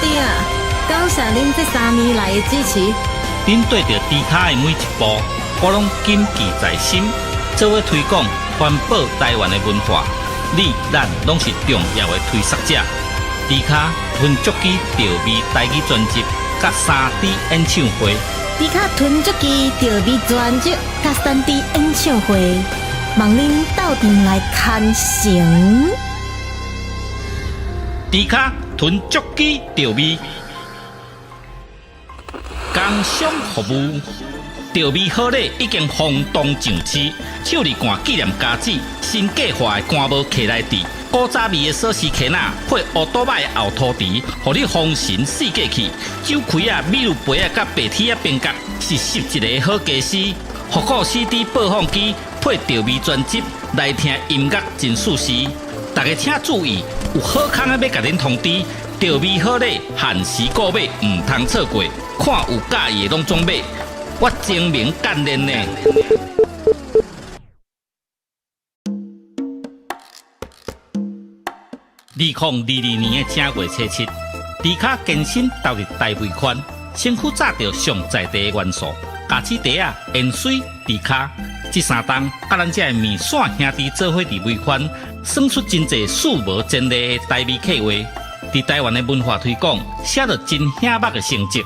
弟啊，感谢恁这3年来的支持。恁对着猪脚的每一步，我拢谨记在心。做伙推广环保台湾的文化，你咱拢是重要的推广者。猪脚分足机调味台语专辑，甲3D 演唱会。猪脚囤足机调味专辑，甲3D 演唱会，望恁斗阵来看成。猪脚囤足机调味，工商服务。调味好礼已经轰动上市，手里干纪念家子，新计划的干帽客来底，古早味的锁匙壳仔配乌多摆的后涂池，互你风神四过去。酒开啊、米露杯啊、甲白铁啊边角是11个好家私。复古 CD 播放机配调味专辑，来听音乐真舒适。大家请注意，有好康的要甲恁通知，调味好礼限时购买，唔通错过。看有介意的拢总买。我精明干练呢。2022年的正月初7，猪脚健身投入大肥圈，身躯炸着上在地的元素，咖子茶啊、盐水、猪脚，这3档甲咱这面线兄弟做伙伫肥圈，算出真侪数无前例的台味客话。伫台湾的文化推广，写着真响目的成绩。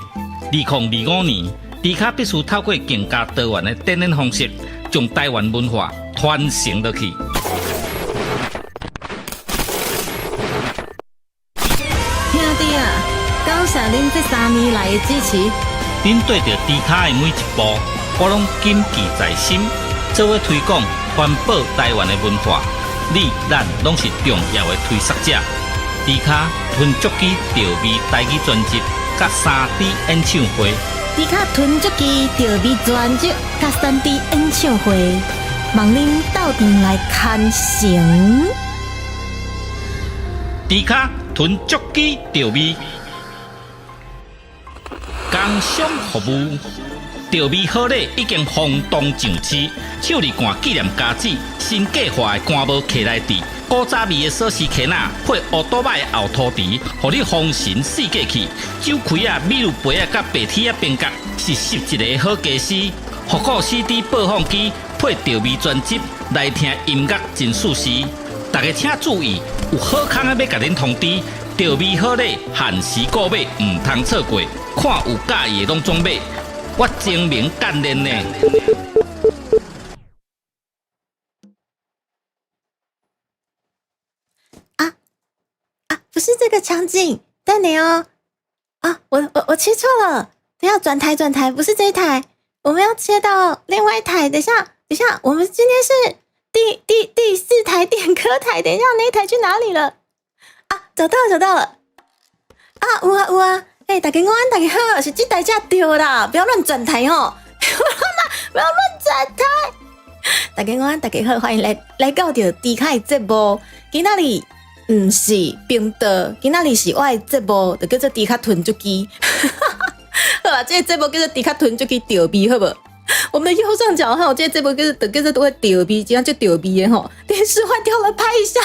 2025年。猪脚必须透过更加多元的展演方式，将台湾文化传承落去。兄弟啊，感谢恁这3年来的支持。恁对着猪脚的每一步，我拢谨记在心。做伙推广环保台湾的文化，你咱拢是重要的推广者。猪脚分足机调味台语专辑，甲3D 演唱会。猪脚囤足机调味专辑，甲3D 演唱会，望恁斗阵来看成。猪脚囤足机调味，工商服务。调味好礼已经轰动上市，手里干纪念家子，新计划的干帽客来底，古早味的锁匙壳仔配乌多摆的后涂池，互你风神四过去。酒开啊、米露杯啊、甲白铁啊边角是11个好家私。复古 CD 播放机配调味专辑，来听音乐真舒适。大家请注意，有好康的要甲恁通知，调味好礼限时购买，唔通错过。看有介意的拢总买。我精明干练呢。不是这个场景，等你哦。我切错了，等一下转台，不是这一台，我们要切到另外一台。等一下，我们今天是第4台点歌台，等一下那一台去哪里了？找到了。有啊。大家午安，大家好，是这台才对啦，不要乱转台哦，不要乱转台。大家午安，大家好，欢迎来到着猪脚的节目。今仔日不是冰岛，今仔日是我的节目，就叫做猪脚囤足机。好啦，这个节目叫做猪脚囤足机调味，好不好？我们的右上角哈，这个节目叫做都会调味，这样就调味的哈。电视坏掉了，拍一下。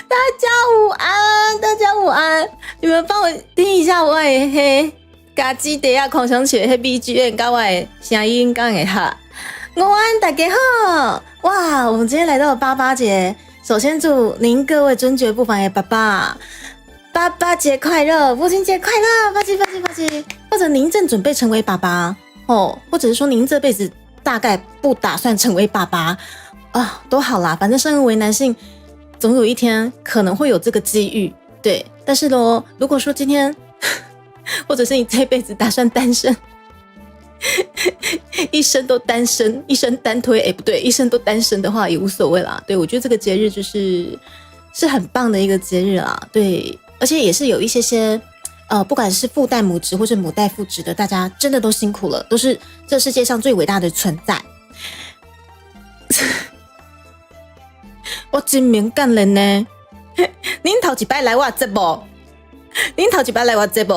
大家午安，你们帮我听一下我的迄家己底下狂想曲的 BGM， 跟我的声音刚会好。午安，大家好！哇，我们今天来到了88节，首先祝您各位尊爵不凡的爸爸88节快乐，父亲节快乐，八七！或者您正准备成为爸爸哦，或者是说您这辈子大概不打算成为爸爸都好啦，反正生而为男性。总有一天可能会有这个机遇，对。但是咯，如果说今天，或者是你这辈子打算单身，一生都单身，一生单推，不对，一生都单身的话也无所谓啦。对，我觉得这个节日是很棒的一个节日啦，对。而且也是有一些不管是父代母职或是母代父职的，大家真的都辛苦了，都是这世界上最伟大的存在。我真明干人呢，您头一摆来我节目，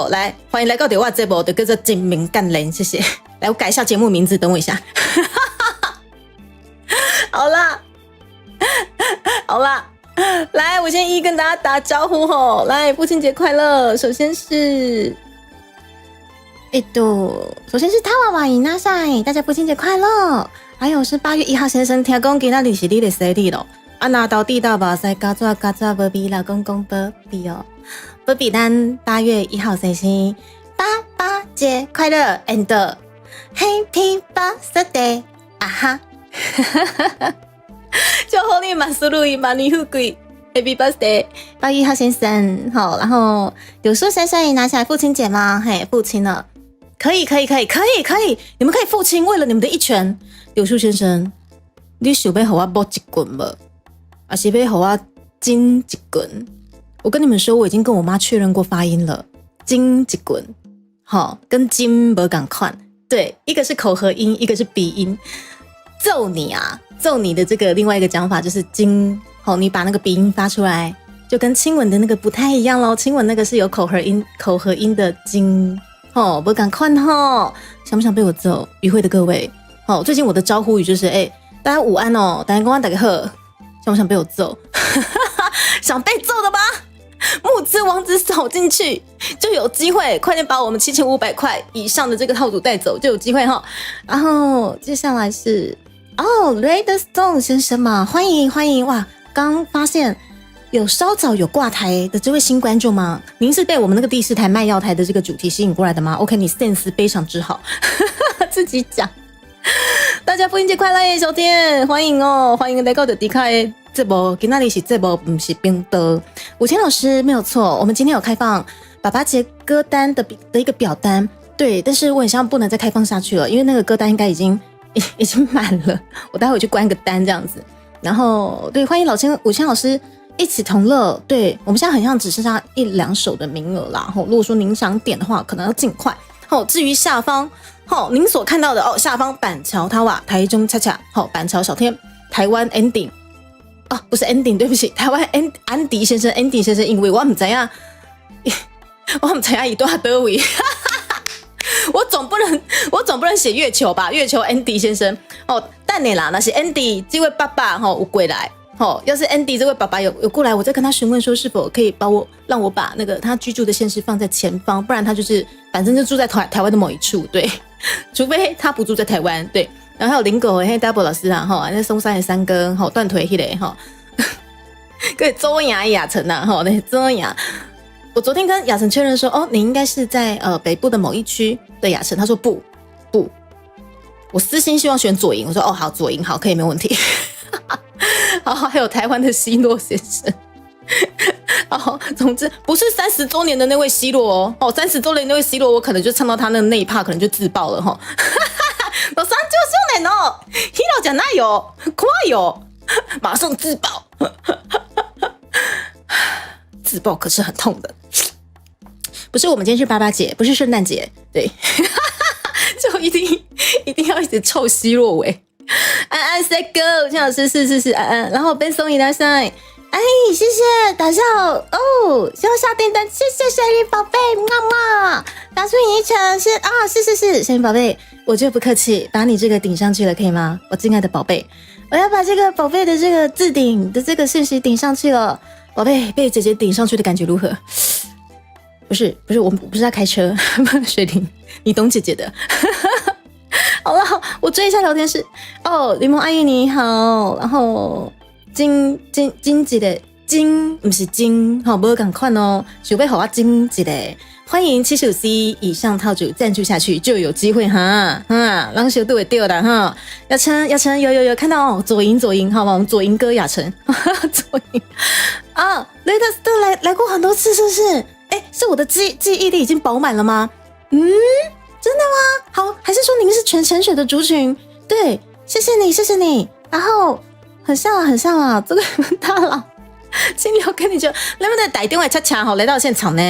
来欢迎来到我节目，就叫做真明干人，谢谢。来，我改一下节目名字，等我一下。好啦，来，我先一一跟大家打招呼吼。来，父亲节快乐！首先是，首先是塔娃娃伊娜赛，大家父亲节快乐！还有是8月1号先生，听讲今仔日是你的生日咯。啊，拿到地道吧，塞嘎抓波比啦，公公波比哦，波比咱8月1号先生，爸爸节快乐 and Happy Birthday 啊哈！祝贺你万事如意，万年富贵 ，Happy Birthday， 8月1号先生，好，然后柳树先生也拿下来父亲节吗？嘿，父亲了，可以，你们可以父亲为了你们的一拳，柳树先生，你想要给我摸一棍吗？还是要给我金一棍？我跟你们说，我已经跟我妈确认过发音了，金一棍，好，跟金不赶快，对，一个是口合音，一个是鼻音，揍你啊！揍你的这个另外一个讲法就是金，你把那个鼻音发出来，就跟亲吻的那个不太一样咯。亲吻那个是有口合音的金，不赶快想不想被我揍？与会的各位，最近我的招呼语就是大家午安哦，大家公安打个贺，想不想被我揍？想被揍的吧？募资网址扫进去就有机会，快点把我们7500块以上的这个套组带走就有机会哈。然后接下来是Redstone 先生嘛，欢迎哇！刚发现有稍早有挂台的这位新观众吗？您是被我们那个第4台卖药台的这个主题吸引过来的吗 ？OK， 你 sense 非常之好，自己讲。大家父亲节快乐耶，小天欢迎哦，欢迎来到的迪卡的这波，今天是这波不是冰的。武谦老师没有错，我们今天有开放爸爸节歌单的一个表单，对，但是我很像不能再开放下去了，因为那个歌单应该已经满了，我待会去关个单这样子。然后对，欢迎武谦老师一起同乐。对，我们现在好像只剩下1-2首的名额啦。如果说您想点的话，可能要尽快。至于下方，您所看到的下方板桥塔瓦、台中恰恰，板桥小天、台湾 ending 不是 ending， 对不起，台湾安迪先生 ，Andy 先生，因为我不知道一段多位。我总不能写月球吧？月球 Andy 先生等你啦，那是 Andy 这位爸爸有过来要是 Andy 这位爸爸有过来，我再跟他询问说是否可以让我把那个他居住的县市放在前方，不然他就是反正就住在台湾的某一处，对，除非他不住在台湾，对。然后还有林狗double 老师啊那松山的三哥断腿那个跟周雅雅晨啊那周雅。我昨天跟雅晨确认说你应该是在北部的某一区的雅晨，他说不，我私心希望选左营，我说好，左营好，可以没问题。好，还有台湾的希洛先生。总之不是30周年的那位希洛30周年的那位希洛，我可能就唱到他那一趴可能就自爆了30周年ヒロじゃないよ，怖いよ，马上自爆。自爆可是很痛的。不是我们今天是爸爸节，不是圣诞节，对。就一定要一直臭希洛尾。安 say go， 江老师是安，然后Ben松伊拉塞，谢谢打笑希望下订单，谢谢水灵宝贝，么么，打出一拳是水灵宝贝，我就不客气，把你这个顶上去了，可以吗？我敬爱的宝贝，我要把这个宝贝的这个置顶的这个讯息顶上去了，宝贝被姐姐顶上去的感觉如何？不是，我不是在开车，水灵，你懂姐姐的。好了，我追一下聊天室柠檬阿姨你好，然后金一个金不是金不要赶快想要给我金一个，欢迎75C 以上套主赞助下去就有机会让小度会掉的雅晨有看到左营好吧，我们左营哥雅晨左营雷德斯都来过很多次是不是？是我的记忆力已经饱满了吗？真的吗？好，还是说您是全潜水的族群？对，谢谢你。然后很像啊，这个大佬，今天我跟你讲，能不能打电话恰恰来到现场呢？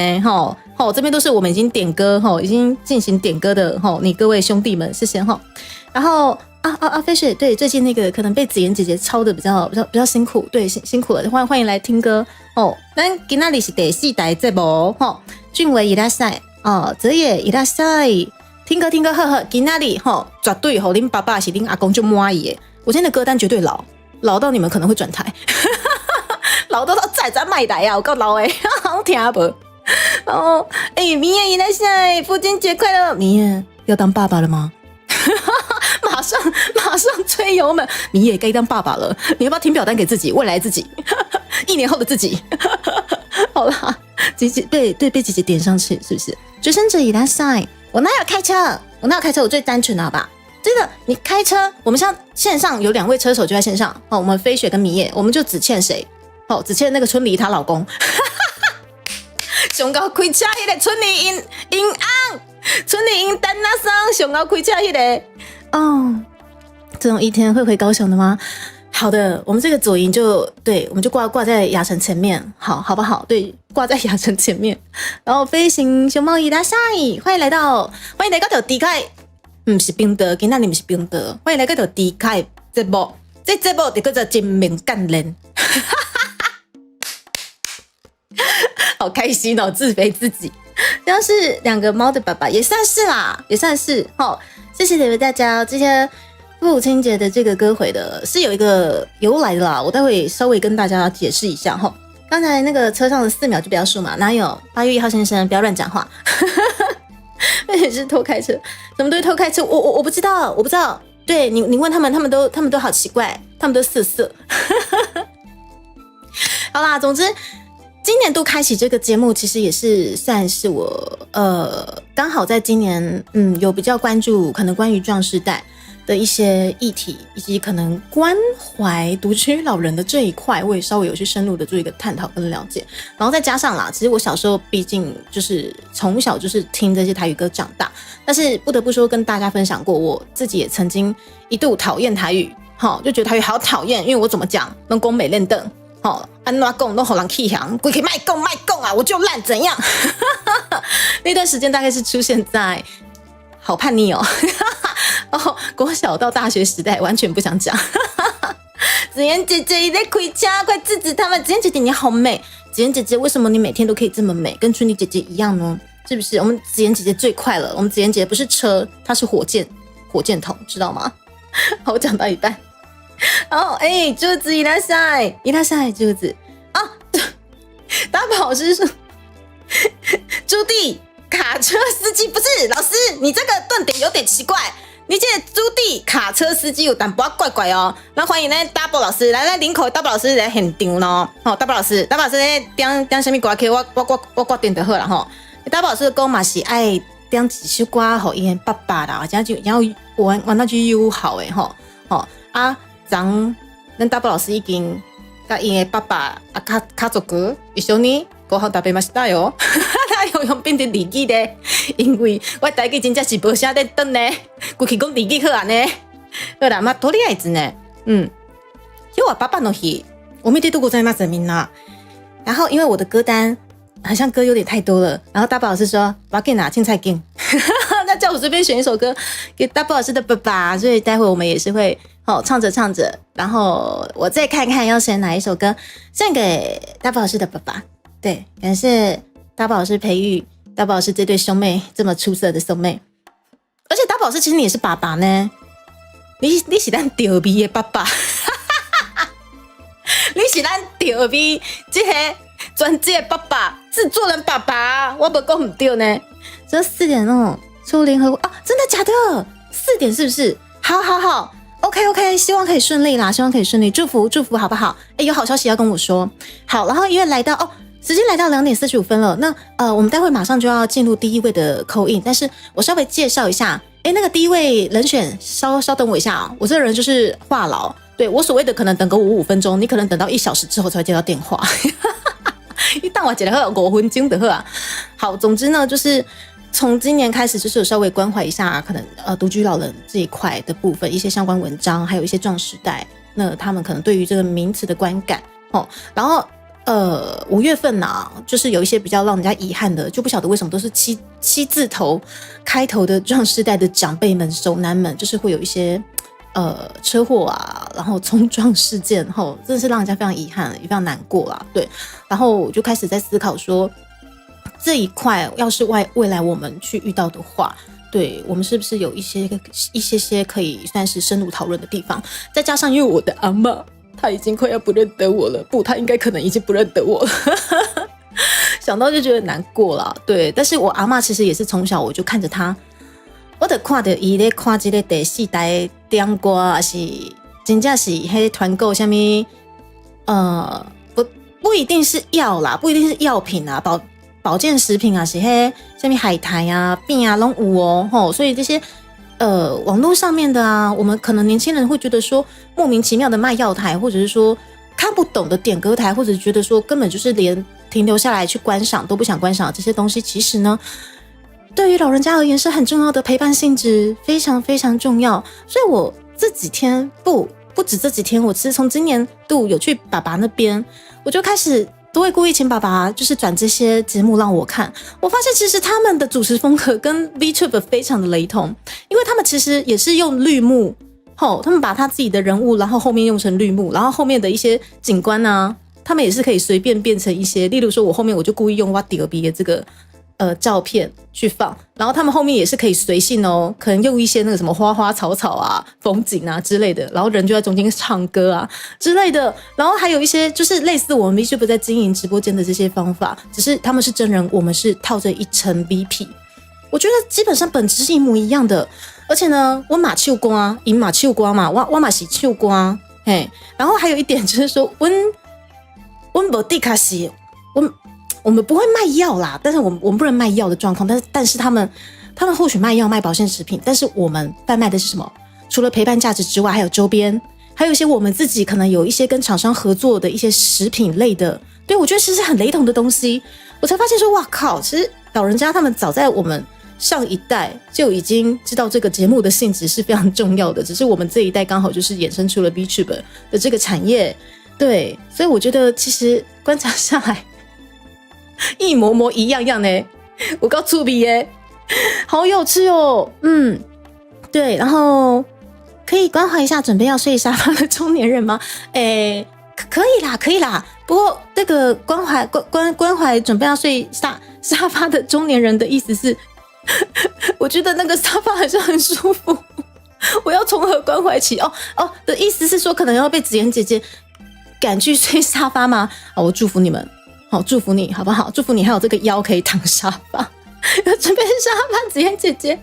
这边都是我们已经点歌已经进行点歌的你各位兄弟们，谢谢然后飞雪，对，最近那个可能被子妍姐姐抄的比较辛苦，对，辛苦了，欢迎来听歌咱今天是第4台节目俊伟伊拉塞泽野伊拉塞。听歌呵呵，今天绝对恁爸爸是恁阿公就满意的。我今天的歌单绝对老到你们可能会转台。老多都在卖来啊，有够老诶，好听无？哦，米叶伊来现在父亲节快乐！米叶要当爸爸了吗？马上吹油门！米叶该当爸爸了，你要不要填表单给自己，未来自己，1年后的自己？好啦，姐姐被姐姐点上去，是不是？追生者以来赛，我哪有开车？我最单纯的好吧？真的，你开车，我们像线上有2位车手就在线上哦，我们飞雪跟米叶，我们就只欠谁？哦，只欠那个春梨她老公。上高开车迄个春梨因昂，春梨因丹那桑上高开车迄个哦，这种一天会回高雄的吗？好的，我们这个左营我们就挂在雅城前面，好不好？对，挂在雅城前面，然后飞行熊猫伊拉赛，欢迎来到到迪凯，不是冰德，今天你们是冰德，欢迎来到迪凯节目，这节目就叫做真命干练。好开心哦，自肥自己，像是2个猫的爸爸，也算是啦，也算是。好，谢谢你们大家，这些父亲节的这个歌回的是有一个由来的啦，我待会稍微跟大家解释一下哈。刚才那个车上的4秒就不要数嘛，哪有8月1号先生不要乱讲话，而且是偷开车，什么都偷开车，我不知道，对你问他们都好奇怪，他们都色。好啦，总之。今年度开启这个节目，其实也是算是我刚好在今年有比较关注可能关于壮世代的一些议题，以及可能关怀独居老人的这一块，我也稍微有去深入的做一个探讨跟了解。然后再加上啦，其实我小时候毕竟就是从小就是听这些台语歌长大，但是不得不说跟大家分享过，我自己也曾经一度讨厌台语，就觉得台语好讨厌，因为我怎么讲能讲美练凳。安怎讲都好人气响，鬼可以卖供啊，我就烂怎样？那段时间大概是出现在好叛逆哦，国小到大学时代完全不想讲。子妍姐姐也在开车，快制止他们！子妍姐姐你好美，子妍姐姐为什么你每天都可以这么美，跟春妮姐姐一样呢？是不是？我们子妍姐姐最快了，我们子妍姐姐不是车，她是火箭筒，知道吗？好，我讲到一半。珠子伊拉塞，珠子啊！大宝师说，朱棣卡车司机不是老师，你这个断点有点奇怪。你这朱棣卡车司机有淡薄怪怪哦。那欢迎呢 Double 老师来林口 Double 老师来现场咯。Double 老师咧点什么歌曲？我点就好了吼。Double 老师讲嘛是爱点一首歌给伊爸爸啦，这样就然后玩那句友好诶吼咱Double 老师已经甲伊的爸爸家族一緒にご飯食べましたよ。他有用变成日语的，因为我台语真正是无啥在等呢，过去讲日语好啊呢。好啦，とりあえずね，今日は爸爸の日，おめでとうございますみんな。然后因为我的歌单好像歌有点太多了，然后 Double 老师说我要给你拿青菜给，那叫我随便选一首歌给 Double 老师的爸爸，所以待会我们也是会唱着，然后我再看看要选哪一首歌献给 Double 老师的爸爸。对，感谢 Double 老师培育 Double 老师这对兄妹这么出色的兄妹，而且 Double 老师其实你也是爸爸呢，你是咱调味的爸爸，你是咱调味这个专辑的爸爸，制作人爸爸，我不讲不对呢。这4点出联合啊，真的假的？4点是不是？好。OK， 希望可以顺利啦，祝福好不好？有好消息要跟我说。好，然后因为时间来到2点45分了，那我们待会马上就要进入第1位的 call in， 但是我稍微介绍一下，那个第1位人选稍等我一下啊，我这个人就是话痨，对我所谓的可能等个5分钟，你可能等到1小时之后才会接到电话，你等我一下好5分钟就好啊。好，总之呢，就是从今年开始，就是有稍微关怀一下可能独居老人这一块的部分，一些相关文章，还有一些壮世代，那他们可能对于这个名词的观感然后5月份就是有一些比较让人家遗憾的，就不晓得为什么都是七字头开头的壮世代的长辈们、熟男们，就是会有一些车祸啊，然后冲撞事件真的是让人家非常遗憾，也非常难过啦。对，然后我就开始在思考说，这一块要是未来我们去遇到的话，对我们是不是有一些可以算是深入讨论的地方？再加上因为我的阿嬷他已经快要不认得我了，不，他应该可能已经不认得我了。想到就觉得难过啦，对。但是我阿嬷其实也是从小我就看着她，我就看到伊咧看这个第4台点歌，还是真正是迄团购什么不一定是药啦，不一定是药品啊，保健食品啊，是迄什么海苔啊、饼啊拢有哦，吼，所以这些网络上面的啊，我们可能年轻人会觉得说莫名其妙的卖药台，或者是说看不懂的点歌台，或者觉得说根本就是连停留下来去观赏都不想观赏这些东西，其实呢，对于老人家而言是很重要的陪伴性质，非常非常重要。所以我这几天不止这几天，我其实从今年度有去爸爸那边，我就开始都会故意请爸爸就是转这些节目让我看。我发现其实他们的主持风格跟 VTuber 非常的雷同，因为他们其实也是用绿幕，他们把他自己的人物，然后后面用成绿幕，然后后面的一些景观啊，他们也是可以随便变成一些，例如说我后面我就故意用我第二笔的这个照片去放，然后他们后面也是可以随性哦，可能用一些那个什么花花草草啊、风景啊之类的，然后人就在中间唱歌啊之类的，然后还有一些就是类似我们 VTuber 在经营直播间的这些方法，只是他们是真人，我们是套着一层 VP， 我觉得基本上本质是一模一样的。而且呢，我马唱歌，赢马唱歌嘛，我嘛是唱歌，嘿。然后还有一点就是说，我没地卡西，我们不会卖药啦，但是我们不能卖药的状况，但是他们或许卖药卖保健食品，但是我们贩卖的是什么？除了陪伴价值之外，还有周边，还有一些我们自己可能有一些跟厂商合作的一些食品类的，对，我觉得其实很雷同的东西，我才发现说，哇靠，其实老人家他们早在我们上一代就已经知道这个节目的性质是非常重要的，只是我们这一代刚好就是衍生出了 VTuber 的这个产业，对，所以我觉得其实观察下来一模模一样样呢，我告诉你耶，好有趣哦，对，然后可以关怀一下准备要睡沙发的中年人吗？可以啦，不过这个关怀准备要睡沙发的中年人的意思是我觉得那个沙发还是很舒服，我要从何关怀起？的意思是说可能要被子妍姐姐赶去睡沙发吗？我祝福你们，好，祝福你好不好？祝福你还有这个腰可以躺沙发，要准备沙发，子妍姐姐。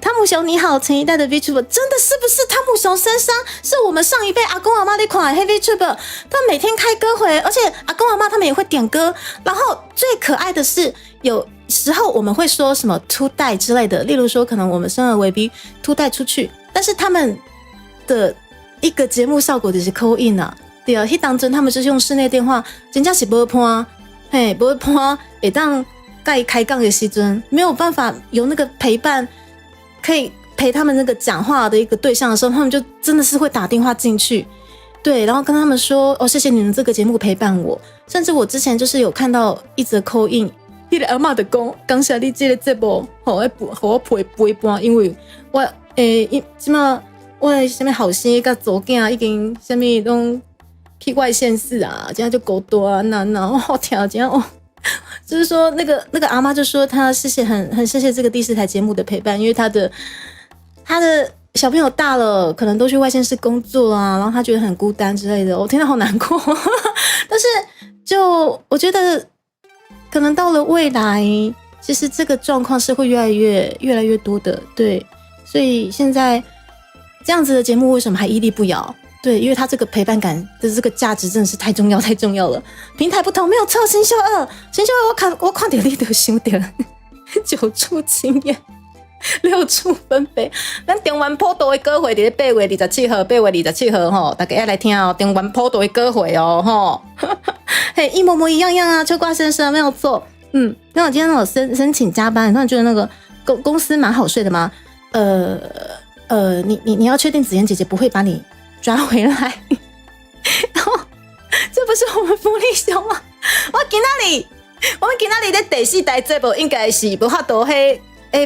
汤姆熊你好，前一代的 VTuber 真的是不是汤姆熊身上是我们上一辈阿公阿妈在看的 VTuber， 他每天开歌回，而且阿公阿妈他们也会点歌，然后最可爱的是有时候我们会说什么突带之类的，例如说可能我们生而为 B 突带出去，但是他们的一个节目效果就是 call in 啊，对啊，那当真他们就是用室内电话，真的是没伴，嘿，没伴，会当盖开杠的时阵没有办法有那个陪伴，可以陪他们那个讲话的一个对象的时候，他们就真的是会打电话进去，对，然后跟他们说谢谢你们这个节目陪伴我，甚至我之前就是有看到一则 call in， 你的阿嬷就讲感谢你这个节目，我陪伴，因为我现在我的什么后生跟祖囝已经什么都去外县市啊，这样就够多啊，那好听这样就是说那个阿妈就说她谢谢很谢谢这个第4台节目的陪伴，因为她的小朋友大了，可能都去外县市工作啊，然后她觉得很孤单之类的，我听到好难过。但是就我觉得可能到了未来，其实这个状况是会越来越多的，对，所以现在这样子的节目为什么还屹立不摇？对，因为它这个陪伴感的这个价值真的是太重要了。平台不同没有错，新秀二我看到你就想到9处经验6处分贝，咱中原普渡的歌会在8月27號8月27號大家要來聽哦，中原普渡的歌會哦嘿，一模一樣啊，秋瓜先生没有错。那我今天有申請加班，你觉得那个公司蛮好睡的吗？你要确定子妍姐姐不会把你抓回来，然后这不是我们福利熊吗？我们今天在第4台节目应该是无法度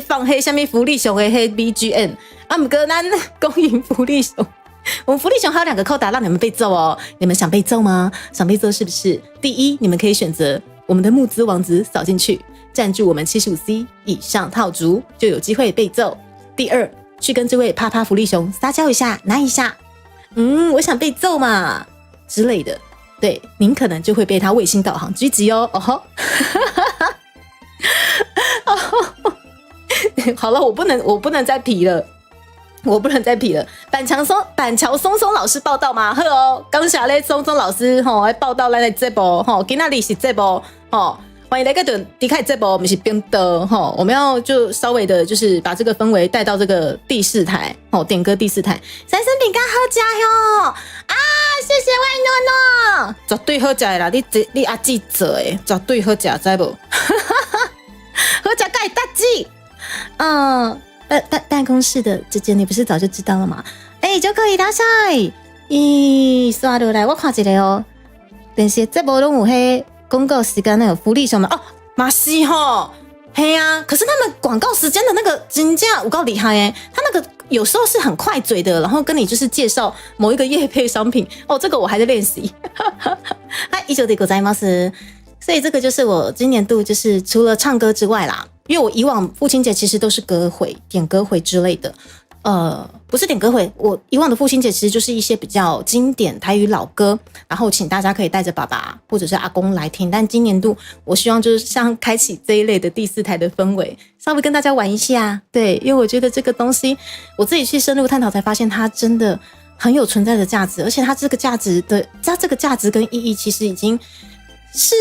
放什么福利熊的BGM 啊，不过咱公营福利熊，我们福利熊还有2个扣打让你们被揍哦，你们想被揍吗？想被揍是不是？第一，你们可以选择我们的募资网址扫进去，赞助我们75C 以上套族就有机会被揍。第二，去跟这位啪啪福利熊撒娇一下，拿一下。我想被揍嘛之类的，对，您可能就会被他卫星导航狙击哦。哦吼，好了，我不能再皮了。我不能再皮了。板桥松松老师报道嘛，好哦，刚下咧松松老师吼来报道咱的节目吼，今仔日是节目吼，欢迎来个离开节目，我们是冰的吼，我们要就稍微的就是把这个氛围带到这个第4台吼，点歌第4台，三生饼干好吃哟啊！谢谢外诺诺，绝对好吃的啦，你阿姊做的，绝对好吃，知无？好吃该大姊，办公室的姐姐，你不是早就知道了吗？就可以拉下刷落来，我看一下哦。电视节目拢有迄广告时间那个福利什么哦，嘛是吼，嘿啊。可是他们广告时间的那个真的有够厉害耶，他那个有时候是很快嘴的，然后跟你就是介绍某一个业配商品哦，这个我还在练习。嗨，以上でございます。所以这个就是我今年度就是除了唱歌之外啦。因为我以往父亲节其实都是歌会、点歌会之类的，不是点歌会，我以往的父亲节其实就是一些比较经典台语老歌，然后请大家可以带着爸爸或者是阿公来听。但今年度我希望就是像开启这一类的第4台的氛围，稍微跟大家玩一下，对，因为我觉得这个东西我自己去深入探讨才发现它真的很有存在的价值，而且它这个价值跟意义其实已经是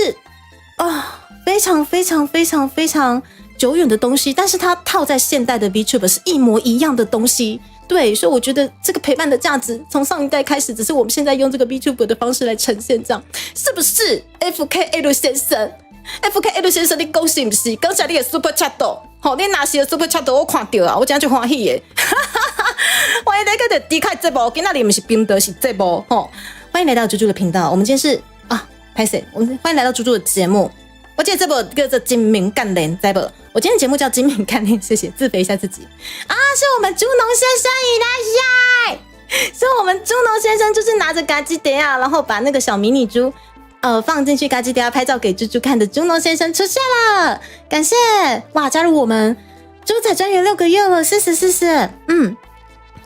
非常非常非常非常久远的东西，但是它套在现代的 VTuber 是一模一样的东西。对，所以我觉得这个陪伴的价值从上一代开始，只是我们现在用这个 VTuber 的方式来呈现，这样是不是 ？FKL 先生 ，FKL 先生，你讲是不是？刚才你的 Super Chat 吼，你拿的 Super Chat 我看到啊，我真就欢喜耶！欢迎来到第开节目，今天不是冰的，是节目吼。欢迎来到猪猪的频道，我们今天是拍谁？我们欢迎来到猪猪的节目。我记得这部叫做《精明干练》，在不？我今天的节目叫《精明干练》，谢谢，自肥一下自己啊！是我们猪农先生いらっしゃい，是我们猪农先生，就是拿着嘎吉德亚，然后把那个小迷你猪放进去嘎吉德亚拍照给猪猪看的猪农先生出现了，感谢哇！加入我们猪仔专员6个月了，谢谢。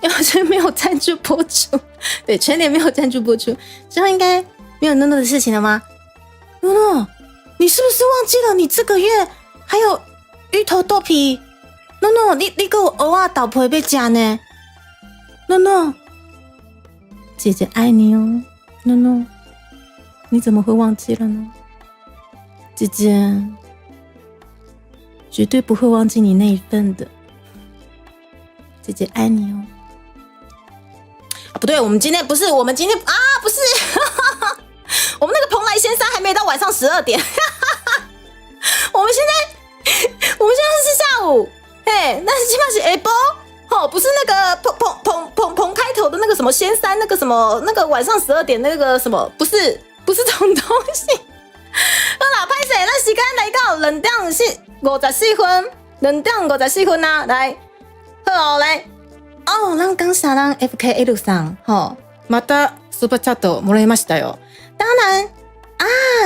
因为这没有赞助播出，对，全年没有赞助播出，之后应该没有诺诺的事情了吗？诺诺。你是不是忘记了？你这个月还有芋头豆皮？诺诺，你给我蚵仔豆皮要吃呢？诺诺，姐姐爱你哦，诺诺，你怎么会忘记了呢？姐姐绝对不会忘记你那一份的，姐姐爱你哦。不对，我们今天不是，不是。我们那个蓬莱仙山还没到晚上12点，我们现在是下午，嘿，那是起码是下晡，不是那个蓬开头的那个什么仙山，那个什么那个晚上12点那个什么，不是这种东西。好啦，拍摄，咱时间来到2点54分，2点54分啊，来，好来，咱刚下咱 FKL さん、またスーパーチャットもらいましたよ。当然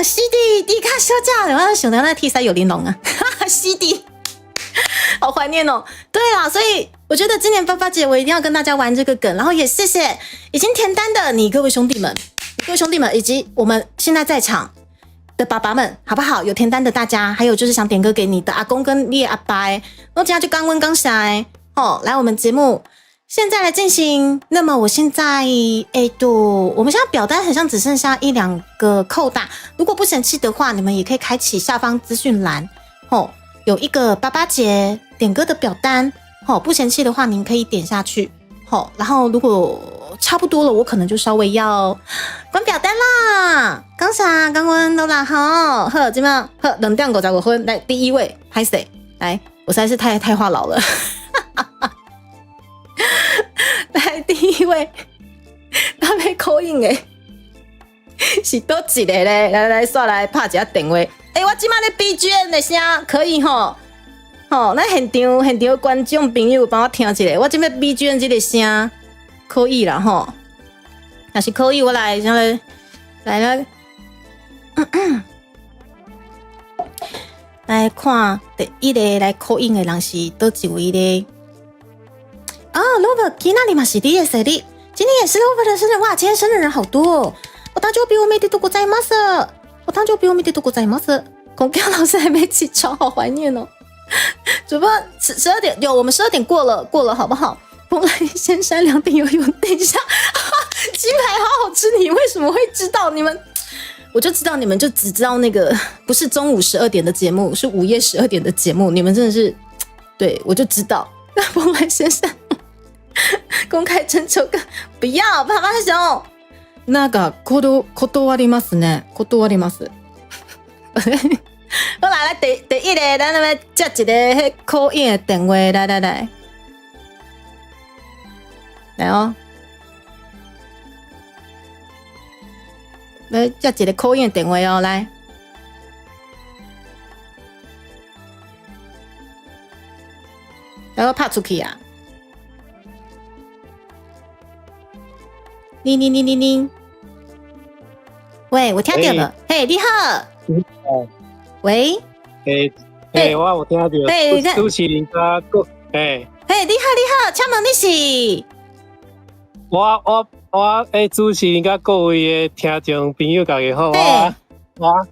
CD 迪卡休假了，我想到那 T 3有玲珑啊，CD 好怀念哦。对啊，所以我觉得今年爸爸节我一定要跟大家玩这个梗，然后也谢谢已经填单的你各位兄弟们，以及我们现在在场的爸爸们，好不好？有填单的大家，还有就是想点歌给你的阿公跟你的阿伯，我今天就刚问刚下来我们节目。现在来进行，那么我现在我们现在表单好像只剩下1-2个扣打，如果不嫌弃的话，你们也可以开启下方资讯栏有一个爸爸节点歌的表单不嫌弃的话您可以点下去然后如果差不多了，我可能就稍微要关表单啦。刚问都啦好，今晚好2点55分，来第一位拍谁？来，我实在是太话痨了。来第一位，他被call in的是多一个咧？来刷来拍一下电话。我今晚的 BGM 的声可以咱现场观众朋友帮我听一下，我今晚 BGM 这个声可以啦若是可以，我来来看第一个来call in的人是多一位咧？Robert 今天嘛是第一日，今天也是我的生日哇！今天生日人好多哦。我誕生日おめでとうございます。我誕生日おめでとうございます。龚彪老师还没起床，好怀念哦。主播12点有，我们12点过了，好不好？蓬莱仙山两点游泳，等一下，鸡排好好吃，你为什么会知道？你们，我就知道你们就只知道那个不是中午12点的节目，是午夜12点的节目，你们真的是，对我就知道。那蓬莱仙山公开征求个不要，爸爸熊。那个断りますね，断ります。好来第一个，咱那边接一个call in的电话，来哦，来接一个call in的电话哦，来，然后拍出去啊！铃，喂，我听到了，嘿，你好。喂，我有听到，主持人甲个，你好，请问你是？我主持人甲各位的听众朋友大家好，我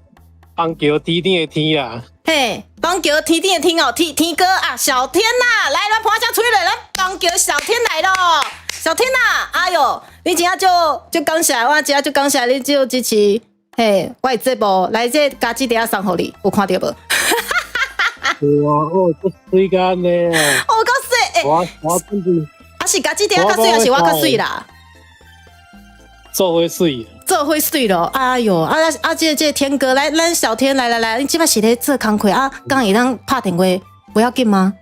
邦桥天顶的天啦，嘿，邦桥天顶的天哦，天哥啊，小天呐，来，咱拍下吹了，咱邦桥小天来咯，小天呐，哎呦，你今仔就感谢，我今仔就感谢你就支持。嘿，我的节目来这家己底下送给你，有看到无？哇，这水干呢！我够水，我真的，是家己底下较水，还是我较水啦？做伙水，做伙水咯！哎哟，这天哥来，咱小天来，你即摆是咧做工课啊？刚会当拍电话，不要紧吗？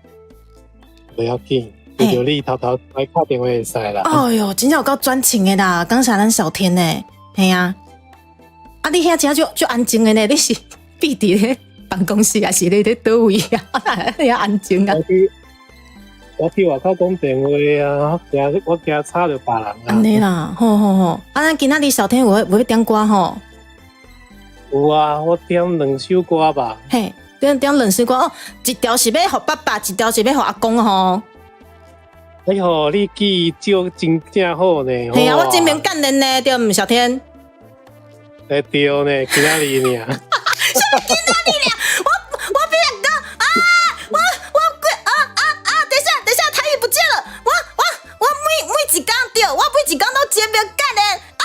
不要紧，为着你偷偷来打电话会使啦。哎哟，真正有够专情的啦！感谢咱小天呢，嘿啊！你遐真就安静的呢？你是闭伫咧办公室，还是咧倒位啊？你遐安静啊？我去外口讲电话啊，我惊吵着别人啊。安尼啦，好。咱今仔日小天有要点歌吼？有啊，我点2首歌吧。嘿，点2首歌哦，一条是要互爸爸，一条是要互阿公吼。哎呦，你记就真正好呢。嘿啊，我真明干人呢，对毋？小天。对呢，今仔日呢？什么今仔日呢？我不要讲啊！等一下，台语不见了。我每一天对，我每一天都真明干人啊！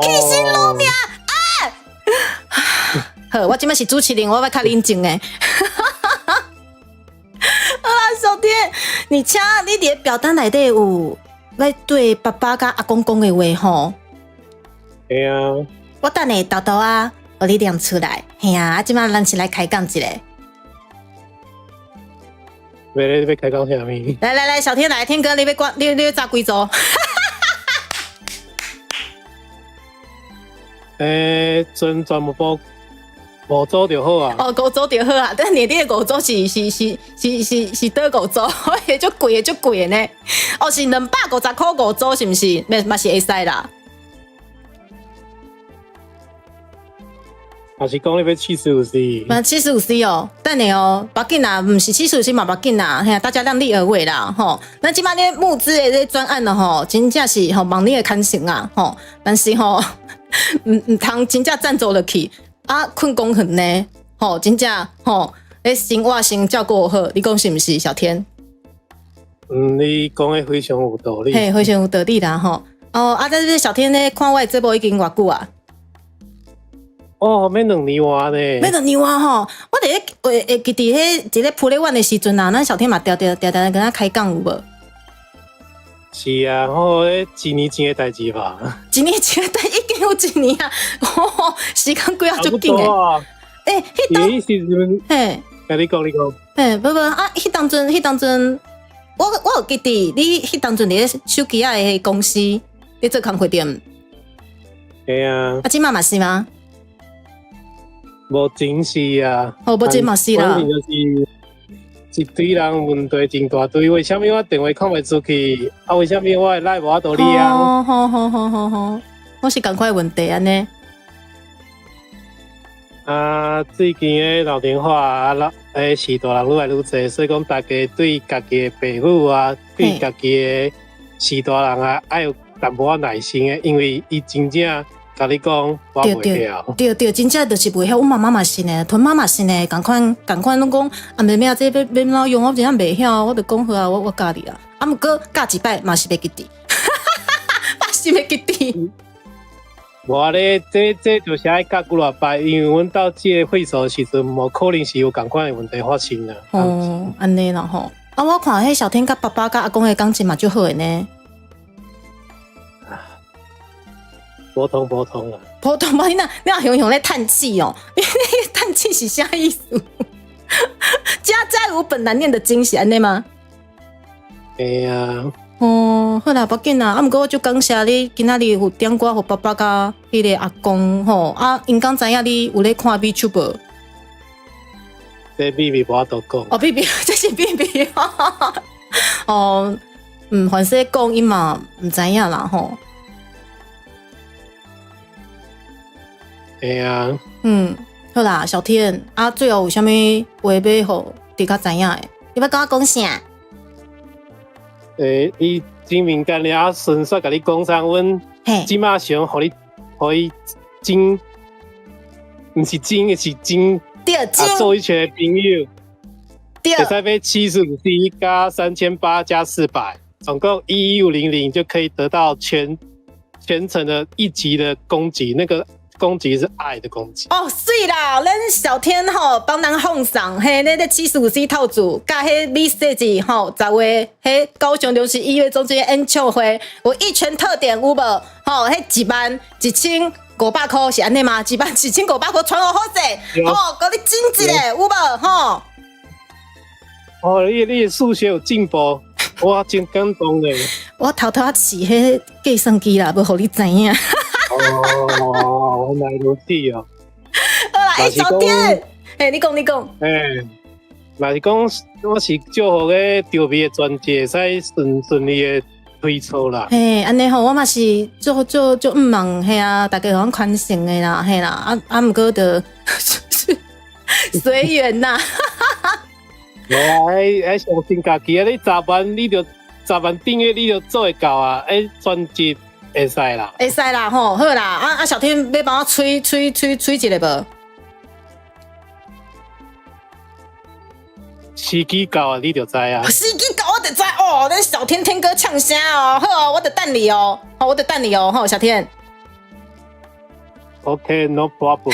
气死路命啊！好，我今麦是主持人，我要较冷静诶。好啦，小天，你请你伫表单内底有要对爸爸甲阿公讲的话吼？对啊。我等下豆豆啊，互你念出来。嘿啊，即摆咱是来开讲一下。要开讲啥物？来，小天来，天哥，你要炸几组？全部5组就好啊。哦，5组就好啊。但你的5组是倒5组？迄足贵的呢。哦，是250块5组，是毋是？嘛是会使啦。还是讲你要75C？嘛75C哦，等下哦，别紧啦，唔是75C嘛，别紧啦，嘿，大家量力而为啦，吼。咱即摆咧募资的这专案了吼，真正是吼忙你的看成啊，吼，但是吼，唔通真正赞助落去啊，困公园呢，吼，真正吼，咧生活先照顾好，你讲是毋是，小天？你讲的非常有道理，嘿，非常有道理啦，吼。哦，但是小天咧看我的节目已经偌久啊？哦，免2年外呢。免2年外吼，我伫咧会记伫迄一个普利湾的时阵啊，咱小天嘛调跟他开讲有无？是啊，好，1年前的代志吧。1年前的已经有1年啊，时间过啊足紧诶。迄当时阵，嘿，你讲，嘿，不啊，迄当阵，我有记伫你迄当阵伫咧手机仔的公司咧做工课店。系啊。即马嘛是吗？无真是啊，无真嘛是啦。反正就是一堆人问题真大堆，为什么我电话控袂出去？啊，为什么我的赖无法度你啊？好，我是赶快问题安尼。啊，最近的老电话啊，是大人愈来愈侪，所以讲大家对家己的父母啊，对家己的是大人啊，爱有淡薄仔耐心的，因为伊真正甲你讲我袂晓。对，真正就是袂晓。阮妈妈嘛是呢，屯妈嘛是呢，共款拢讲啊，妹妹啊，这要怎么用？我真正袂晓，我就讲好啊，我教你啊。啊，毋过教一摆嘛是袂记得，嘛是袂记得。我咧，这就是爱教几偌摆，因为阮到这个会所时阵，无可能是有共款的问题发生啦。哦，安尼啦吼。啊，我看迄小天甲爸爸甲阿公的感情嘛就好诶呢。普通啊。普通嘛，你若雄雄咧叹气哦，你那个叹气是啥意思？家家有本难念的经是安尼吗？嘿啊。哦，好啦，无要紧啦。啊，毋过我就感谢你今仔日有点歌互爸爸甲迄个阿公吼。啊，因刚知影你有咧看 VTuber。这秘密无法度讲。哦，秘密，这是秘密。哦，凡说讲伊嘛毋知影啦吼。嘿啊。好啦，小天啊，最后有啥物话要互大家知影诶？你要甲我讲啥？伊真敏感咧，啊，顺续甲你讲上，阮即马想互你真，毋是真，是真。对，真。做一群的朋友，对，会使买75C 加3800加400，总共11500就可以得到全程的1级的攻击，那个攻击是爱的攻击。哦，水啦，咱小天吼帮咱奉上嘿，那个75C 套组，甲迄美设计吼，10月迄高雄流行音乐中心演唱会，有一拳特点有无？吼，迄11500块是安尼吗？11500块传我好势，吼，甲你整一个有无？吼。哦，你的数学有进步，我真感动嘞。我偷偷试迄计算机啦，要互你知影。哦，原来如此哦。好啦，小天，你讲。若是讲我是祝福个调味的专辑，会使顺利的推出啦。安尼吼，我嘛是就毋望嘿啊，大家互宽心的啦，嘿啦，毋过就随缘呐。爱相信家己啊！你10万订阅你就做会到啊！专辑会使啦，吼，好啦，啊小天要帮我吹一个无？时机到啊，你就知啊。时机到我就知哦，咱小天天哥唱声哦，好，我就等你哦，吼，小天。OK，no problem。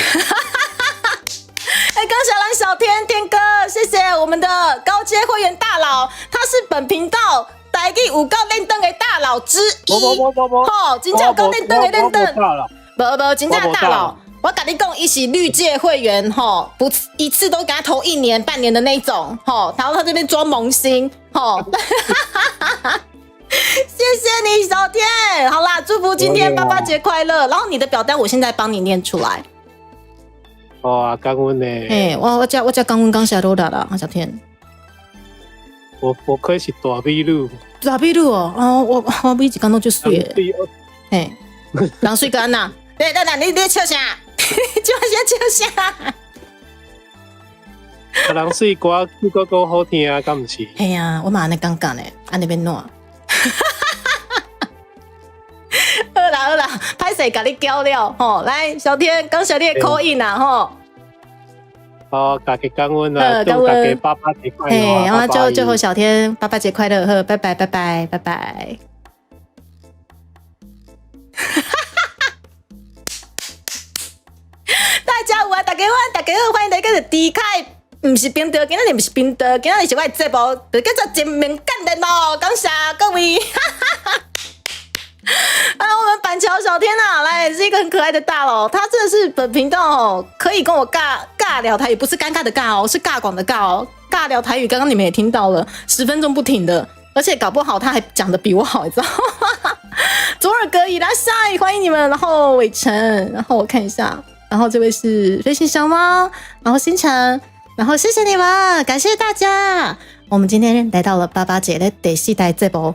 感谢咱小天哥，谢谢我们的高阶会员大佬，他是本频道台语有够练灯的大佬之一。吼，真正有够练灯的练灯。无，真正大佬。我跟你讲，伊是绿界会员吼，不一次都给他投1年、半年的那种吼，然后他这边装萌新吼。谢谢你，小天。好啦，祝福今天爸爸节快乐。然后你的表单我现在帮你念出来。哇，感恩呢！我只感恩感谢罗达啦，小天。我可以是大美女。大美女哦，我每一天都就水诶。人水干呐？对，你笑啥？笑啥？人水歌歌好听啊，敢毋是？嘿啊，我嘛安尼感觉呢，安尼变怎？好啦，歹势甲你交了吼，来小天，感谢你的call in啦吼。好，大家感恩啦，祝大家爸爸节快乐。然后就和小天爸爸节快乐，呵，拜拜。大家有啊，大家好，欢迎大家的离开。不是频道，今仔日不是频道，今仔日是我的节目，就叫做正面感人哦，感谢各位。我们板桥小天啊，来是一个很可爱的大佬，他真的是本频道哦，可以跟我尬聊台语，不是尴尬的尬哦，是尬广的尬哦，尬聊台语，刚刚你们也听到了，10分钟不停的，而且搞不好他还讲得比我好，你知道吗？左耳隔伊拉塞，欢迎你们，然后伟成，然后我看一下，然后这位是飞行小猫，然后星辰，然后谢谢你们，感谢大家。我们今天来到了爸爸节的第4代节目，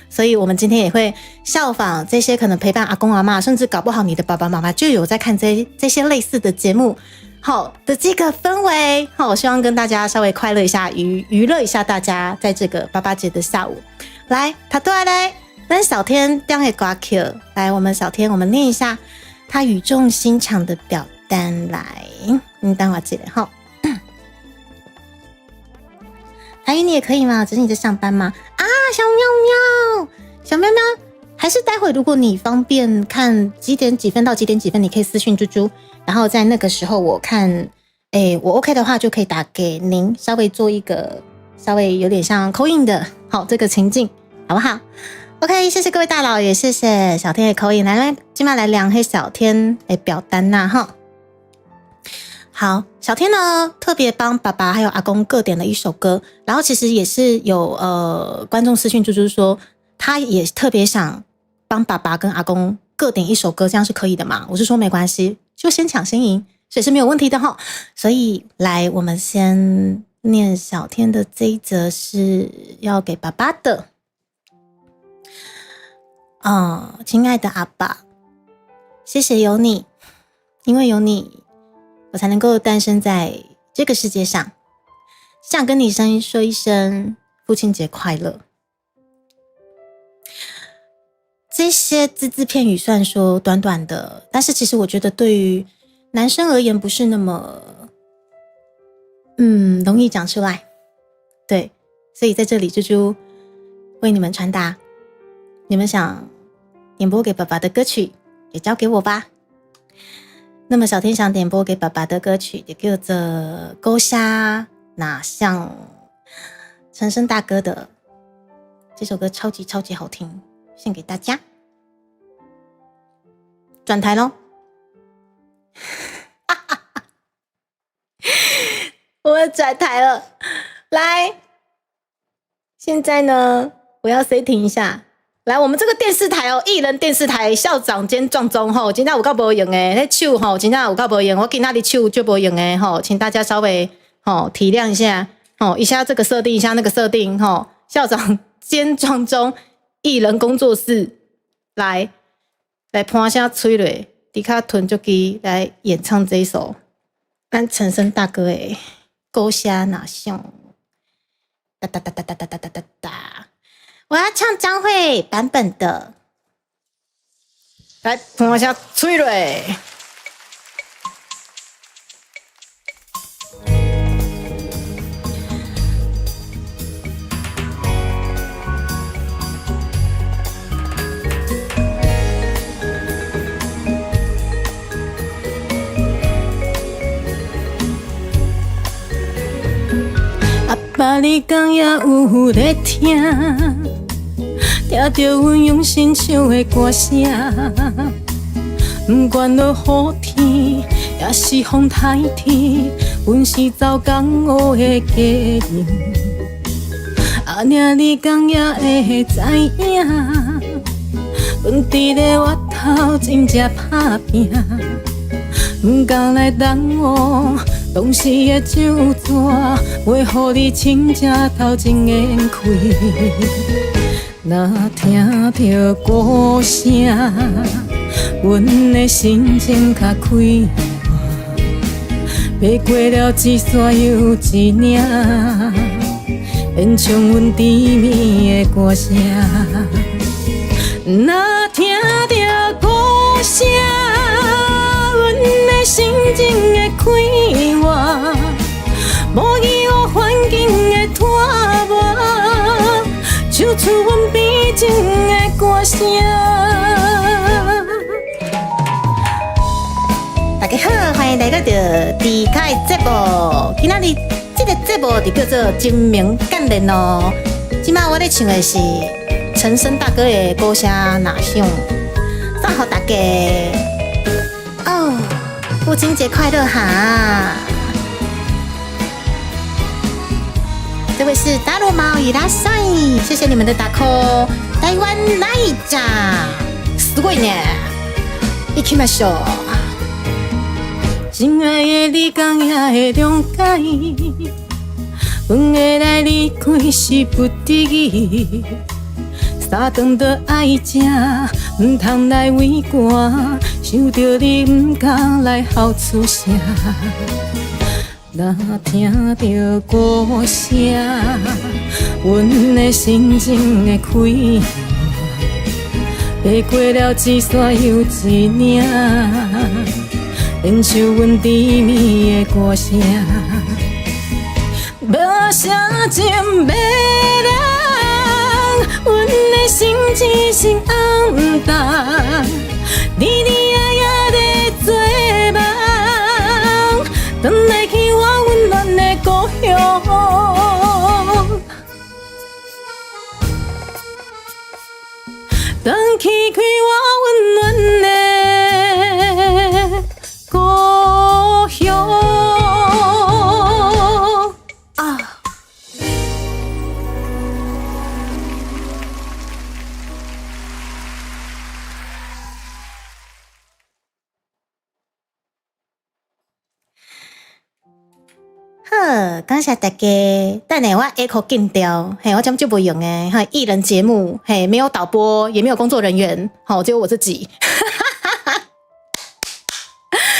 所以我们今天也会效仿这些可能陪伴阿公阿嬷，甚至搞不好你的爸爸妈妈就有在看这些类似的节目，好的这个氛围，我希望跟大家稍微快乐一下，娱乐一下大家在这个爸爸节的下午。来，他对来，但小天这样会刮 Q， 来，我们小天，我们念一下他语重心长的表单来。你等我记得哈。台语你也可以吗？只是你在上班吗？啊，小喵喵，小喵喵，还是待会如果你方便看几点几分到几点几分，你可以私讯猪猪，然后在那个时候我看，我 OK 的话就可以打给您，稍微做一个稍微有点像call in的，好这个情境，好不好 ？OK， 谢谢各位大佬，也谢谢小天的call in，来，今晚来量黑小天的表单呐，哈。好，小天呢特别帮爸爸还有阿公各点了一首歌，然后其实也是有观众私讯猪猪说，他也特别想帮爸爸跟阿公各点一首歌，这样是可以的嘛？我是说没关系，就先抢先赢，所以是没有问题的哈。所以来，我们先念小天的这一则是要给爸爸的。亲爱的阿爸，谢谢有你，因为有你，我才能够诞生在这个世界上。想跟你说一声父亲节快乐。这些字字片语虽然说短短的，但是其实我觉得对于男生而言不是那么容易讲出来。对，所以在这里猪猪为你们传达，你们想点播给爸爸的歌曲也交给我吧。那么小天想点播给爸爸的歌曲也叫做《勾虾》，那像陈升大哥的这首歌超级超级好听，献给大家。转台咯我们转台了，来，现在呢我要 setting 一下，来，我们这个电视台艺人电视台校长兼壮中吼，真的有够无用的，那手吼真的有够无用，我今仔日手就无用的吼，请大家稍微体谅一下吼，一下这个设定，一下那个设定吼，校长兼壮中艺人工作室来潘声吹落，底下吞足机来演唱这一首咱陈升大哥的《勾虾哪像》，哒哒哒哒哒哒哒哒哒哒。我要唱张惠版本的，来，我下吹嘞。阿爸，你讲也有在听。听着阮用心唱的歌声，不管落雨天，也是风台天，阮是走江湖的家人。阿娘，你讲也会知影，阮伫咧外头真正打拼，不敢来耽误当时的酒桌，袂予你亲正头前缘开。若听着歌声，阮的心情较快活。爬过了一山又一岭，演唱阮甜蜜的歌声。若听着歌声，阮的心情会快活。无疑我环境的拖磨。唱出阮悲情的歌声。大家好，欢迎来到迪卡的节目。今仔日这个节目就叫做《精明干练》哦。今麦我咧唱的是陈升大哥的《歌声哪像》，送给大家。哦，父亲节快乐哈！这位是大陆猫伊拉塞，谢谢你们的打 call。台湾来着，すごいね。行きましょう。亲爱的，你讲也会谅解，阮的来离开是不得已。三顿的爱情，唔通来为寒，想着你唔敢来好出声。若听着歌声，阮的心情会快活。过了一山又一岭，忍受阮甜蜜的歌声，无啥情要人，阮的心只是暗淡，你爱在做梦，转来去我温暖的故乡。荡起开我温暖的故乡啊！好，感谢大家。等下我 echo 禁掉，嘿，我这样就不用诶。哈，艺人节目，嘿，没有导播，也没有工作人员，好，只有我自己，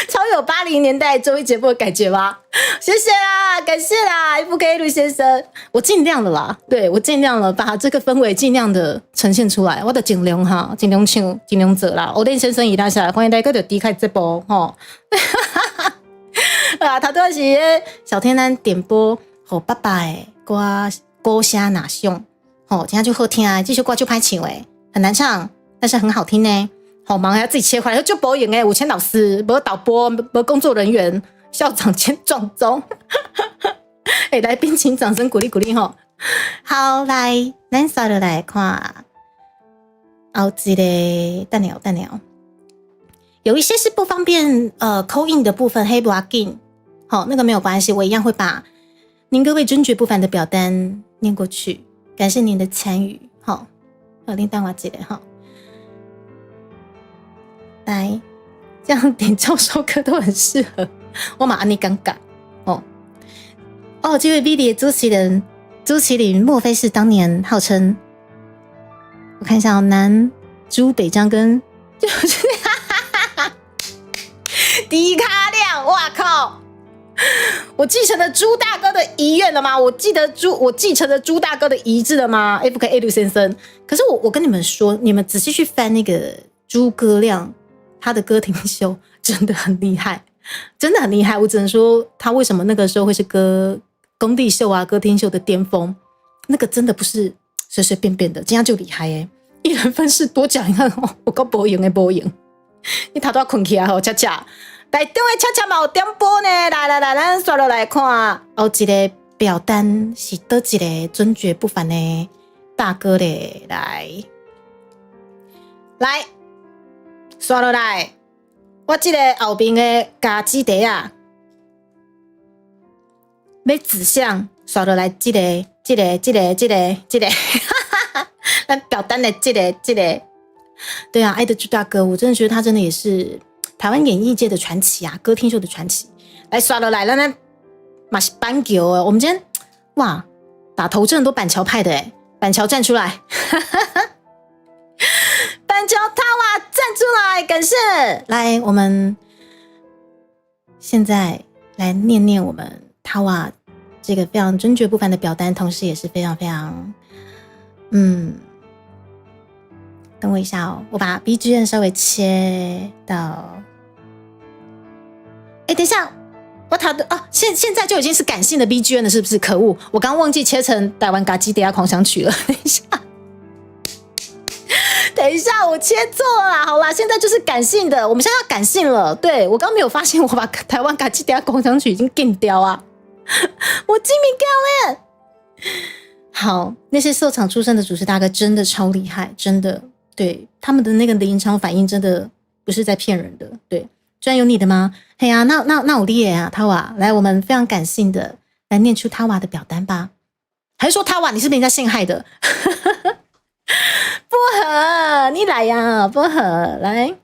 超有80年代综艺节目的感觉吧？谢谢啦，感谢啦，FK 陆先生，我尽量了啦，对我尽量了，把这个氛围尽量的呈现出来，我的尽量哈，尽量唱，尽量做啦。欧丁先生伊拉下来，欢迎大家就离开这波哈。啊，头拄是小天咱点播给爸爸的歌声哪像，这样就好听啊！这首歌就歹唱诶，很难唱，但是很好听呢。好忙还要自己切回来，就播影诶，5000老师，没导播，没工作人员，校长兼壮中。来宾请掌声鼓励鼓励吼。好，来，咱刷落来看，后一个等下。有一些是不方便call in 的部分，黑不要紧，好，那个没有关系，我一样会把您各位尊爵不凡的表单念过去，感谢您的参与，好，另等我记得哈，来，这样点教授歌都很适合，我马上你尴尬这位 V 的朱麒麟，莫非是当年号称我看一下南朱北张跟就是迪卡亮，哇靠！我继承了朱大哥的遗愿了吗？我继承了朱大哥的遗志了吗 ？FK 陆先生，可是我跟你们说，你们仔细去翻那个诸葛亮他的歌厅秀，真的很厉害，真的很厉害。我只能说，他为什么那个时候会是工地秀啊、歌厅秀的巅峰？那个真的不是随随便便的，这样就厉害一人分饰多角，你看我够播赢的播赢，你头都要困起来吼，恰恰。台中的恰恰嘛有点播呢，来，咱刷落来看，一个表单是倒一个尊爵不凡的大哥咧，来刷落来，我这个后面的家基地啊，要指向刷落来，这个，咱表单的这个，对啊，爱的朱大哥，我真的觉得他真的也是台湾演艺界的传奇啊，歌厅秀的传奇。来刷了来了呢，马是板球哦。我们今天哇打头阵都板桥派的板桥站出来，板桥塔瓦站出来，感谢。来，我们现在来念念我们塔瓦这个非常尊爵不凡的表单，同时也是非常非常等我一下我把 BGM 稍微切到。等一下，我讨的现在就已经是感性的 BGM 了，是不是？可恶，我刚忘记切成台湾嘎基迪亚狂想曲了。等一下，我切错了。好啦，现在就是感性的，我们现在要感性了。对，我刚没有发现，我把台湾嘎基迪亚狂想曲已经禁掉啊，我记名掉了。好，那些秀场出身的主持大哥真的超厉害，真的。对，他们的那个临场反应真的不是在骗人的。对，居然有你的吗？嘿呀，那我厉害啊，塔瓦，来，我们非常感性的来念出塔瓦的表单吧。还是说塔瓦你是被人家陷害的？不合，你来呀，不合，来，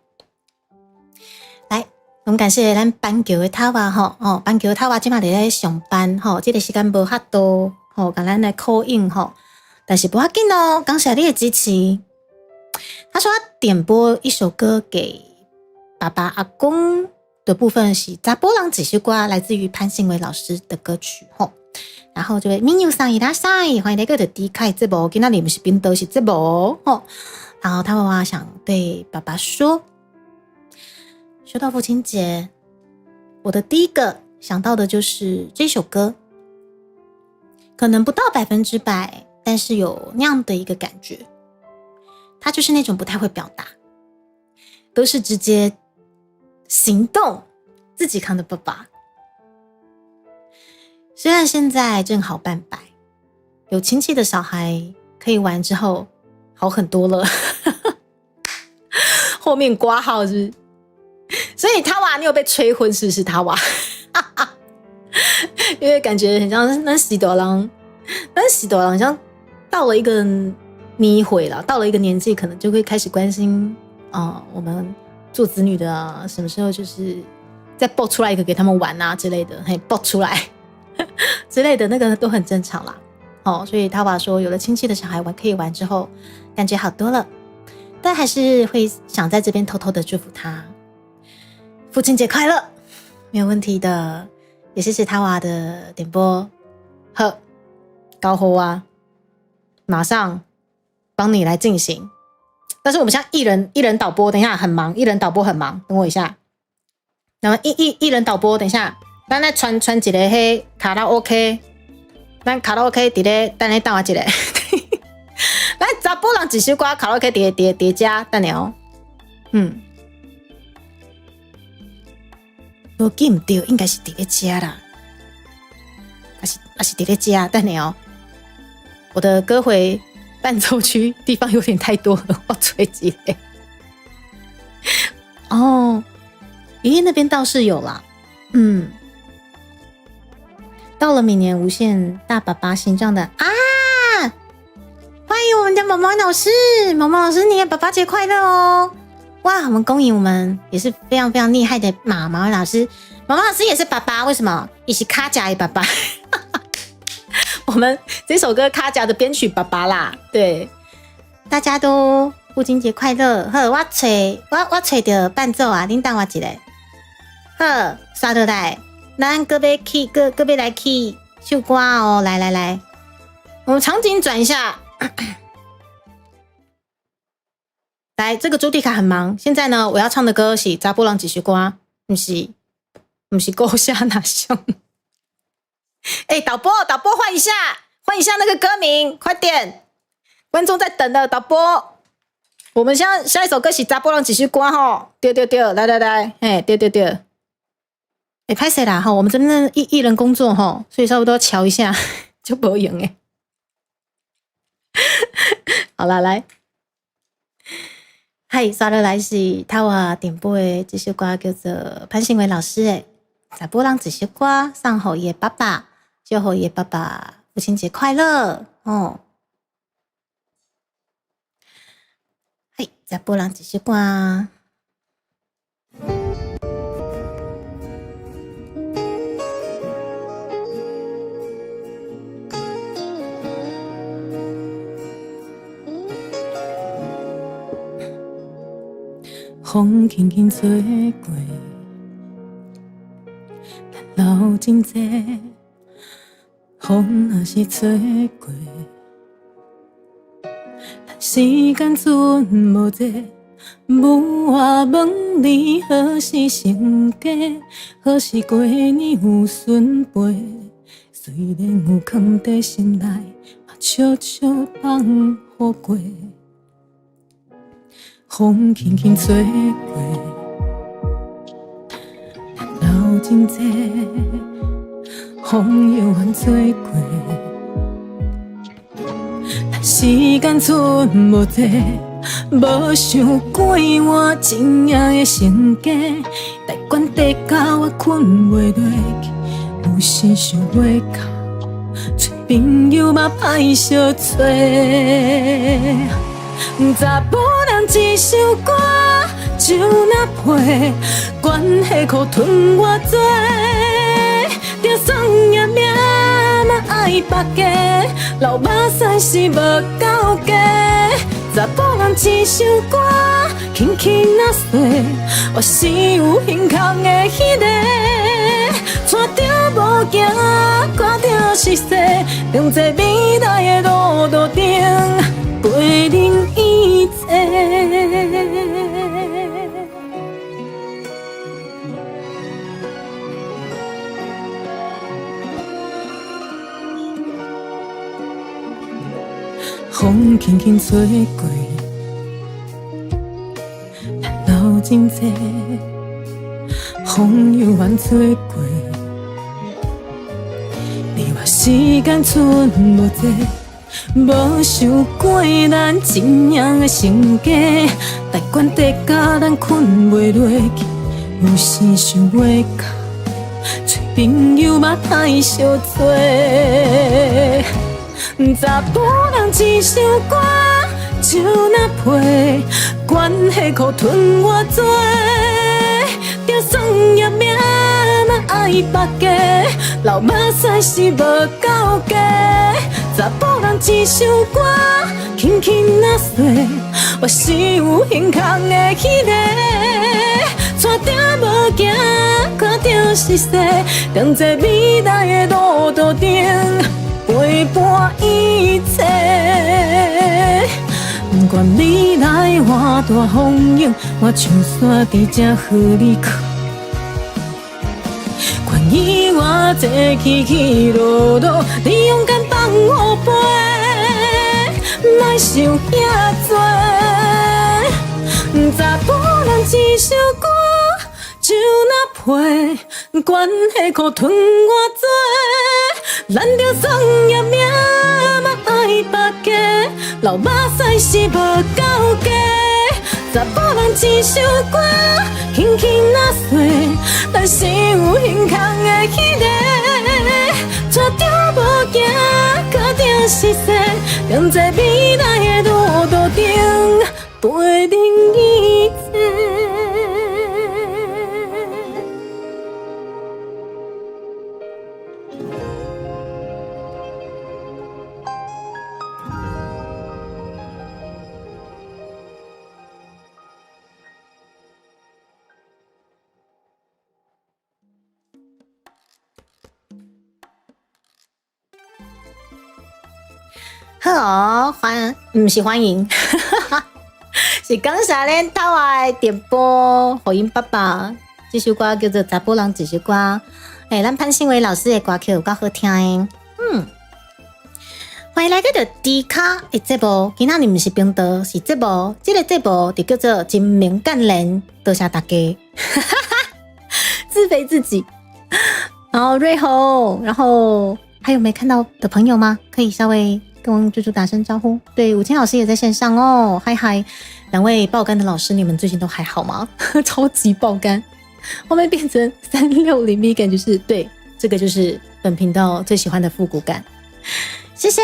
我们感谢咱板桥的塔瓦吼，板桥的塔瓦今嘛在上班吼，这个时间无哈多吼，跟咱来 call in 吼，但是不要紧哦，感谢你的支持。他说他点播一首歌给爸爸阿公的部分是查波浪几首歌，来自于潘信伟老师的歌曲吼。然后这位 Minu 桑伊拉塞，欢迎来个的低开节目，今仔日不是冰豆是节目吼。好，他娃娃想对爸爸说到父亲节，我的第一个想到的就是这首歌，可能不到100%，但是有那样的一个感觉。他就是那种不太会表达，都是直接行动自己扛的爸爸。虽然现在正好半百，有亲戚的小孩可以玩之后好很多了后面挂号是不是？所以他娃你有被催婚是不是他娃因为感觉很像那喜多郎像到了一个你会了，到了一个年纪可能就会开始关心我们做子女的什么时候就是再爆出来一个给他们玩之类的，爆出来之类的，那个都很正常啦。所以他娃说有了亲戚的小孩可以玩之后感觉好多了，但还是会想在这边偷偷的祝福他父亲节快乐，没有问题的。也谢谢他娃的点播，呵，高呼马上帮你来进行。但是我们现在一人导播，等一下很忙，一人导播很忙，等我一下。然后一人导播，等一下，咱来传一个迄卡拉 OK， 咱卡拉 OK 伫咧，等你等我一下。来，查甫人一首歌卡拉 OK 叠加，等你哦。无记唔对，应该是伫咧家啦，还是伫咧家，等你哦。我的歌回伴奏区地方有点太多了，我吹几嘞。爷爷那边倒是有啦，到了明年无限大爸爸形状的欢迎我们的毛毛老师，毛毛老师你也爸爸节快乐哦！哇，我们恭迎我们也是非常非常厉害的毛毛老师，毛毛老师也是爸爸，为什么？也是卡甲的爸爸。我们这首歌卡甲的编曲爸爸啦，对，大家都父亲节快乐。好，我找到伴奏恁等我一下。好，刷倒来，咱各位来去唱歌哦，来，我们场景转一下。来，这个朱迪卡很忙。现在呢，我要唱的歌是查甫人一首歌，不是够下哪兄。导播换一下那个歌名，快点！观众在等了，导播。我们下一首歌是查甫人一首歌吼，对，来，对。拍谁啦？我们这边艺人工作吼，所以差不多瞧一下就不用好啦，来。嗨，刷落来是他娃点播的这首歌叫做潘信伟老师的查甫人一首歌，送给伊的爸爸，祝福伊的爸爸父亲节快乐哦。嗨，查甫人一首歌。风轻轻吹过，流真济，风若是吹过，但时间存无济。母我问你何时成家？何时过年有孙陪？虽然有藏在心内，嘛悄悄放予过。风轻轻吹过，流真济，风犹原吹过，但时间存无济，无想过我真正的成家，台管地甲我困袂落去，有时想袂到，找朋友嘛歹相找。查甫人一首歌，酒若配，关系可吞偌多，就算也命嘛爱别家，流目屎是无够加。查甫人一首歌，轻轻若碎，我是有胸腔的迄个，带着无行，看着是世，从这未来的路途顶。陪恁一切。风轻轻吹过，烦恼真多，风又远吹过。你我时间剩无多，无想过咱真样的性格，台管地甲咱困袂落去，有时想袂到，找朋友嘛太小多。查甫人一首歌，就那配，关系可吞我多，就算业命嘛爱别家，流目屎是无够价。查甫人一首歌，轻轻啊碎，我是有胸腔的迄个，带着无行，看着是世，踮在未来的路途顶。陪伴一切，不管未来偌大风影，我像山在这和你靠。管伊偌济起起落落，你勇敢放我飞，莫想遐多。查甫人一首歌，就那配，关系可吞我多。咱着算业命嘛爱别家，流目屎是无够价。查甫人一首歌，轻轻啊碎，咱是有胸腔的迄个，带着无行，看着是世，踮在未来的路途顶，陪恁一切。好，不是欢迎，是感谢恁台湾的点播回音爸爸。这首歌叫做《查甫人一首歌》，咱潘信伟老师的歌曲有够好听的。欢迎来到迪卡的节目，今仔日不是频道，是节目。这个节目就叫做真明干练，多谢大家。自肥自己。然后瑞吼，然后还有没看到的朋友吗？可以稍微跟猪猪打声招呼。对，武清老师也在线上哦，嗨嗨！两位爆肝的老师，你们最近都还好吗？超级爆肝，后面变成360B，感觉是对，这个就是本频道最喜欢的复古感。谢谢，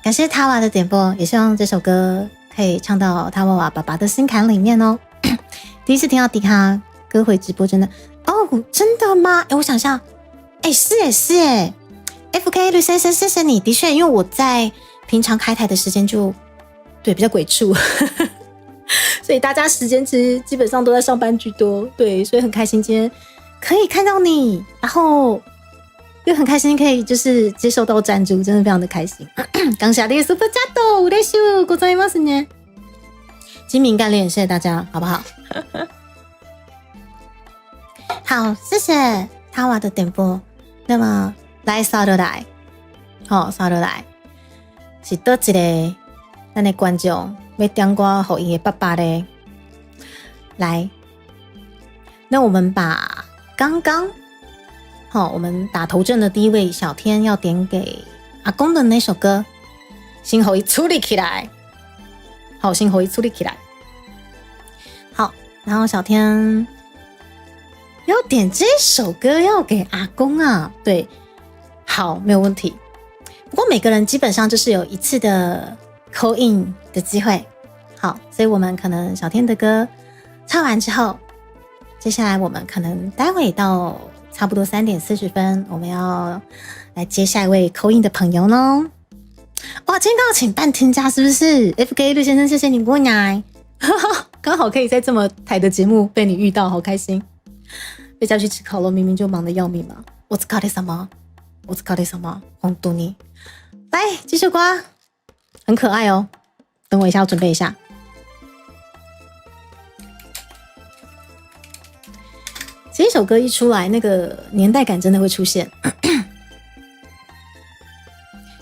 感谢塔瓦的点播，也希望这首歌可以唱到塔瓦爸爸的心坎里面哦。第一次听到迪卡歌回直播，真的哦，真的吗？我想一下，是FK 绿先生，谢谢你。的确，因为我在平常开台的时间就对比较鬼畜，所以大家时间其实基本上都在上班居多。对，所以很开心今天可以看到你，然后又很开心可以就是接受到赞助，真的非常的开心。感谢你的 Super Chat， 嬉しいございますね。精明干练，谢谢大家，好不好？好，谢谢塔瓦的点播。那么来扫落来，扫落来，是倒一个咱的观众要点歌给伊的爸爸嘞。来，那我们把刚刚我们打头阵的第一位小天要点给阿公的那首歌，先给伊处理起来。好，先给伊处理起来。好，然后小天要点这首歌要给阿公啊，对，好，没有问题。不过每个人基本上就是有一次的 call in 的机会，好，所以我们可能小天的歌唱完之后，接下来我们可能待会到差不多3点40分，我们要来接下一位 call in 的朋友呢。哇，今天刚好请半天假，是不是 ？FK 绿先生，谢谢你过来，刚好可以在这么台的节目被你遇到，好开心。被叫去吃烤肉，明明就忙得要命嘛。我只搞点什么？红豆泥。来，这首歌很可爱哦。等我一下，我准备一下。这首歌一出来，那个年代感真的会出现，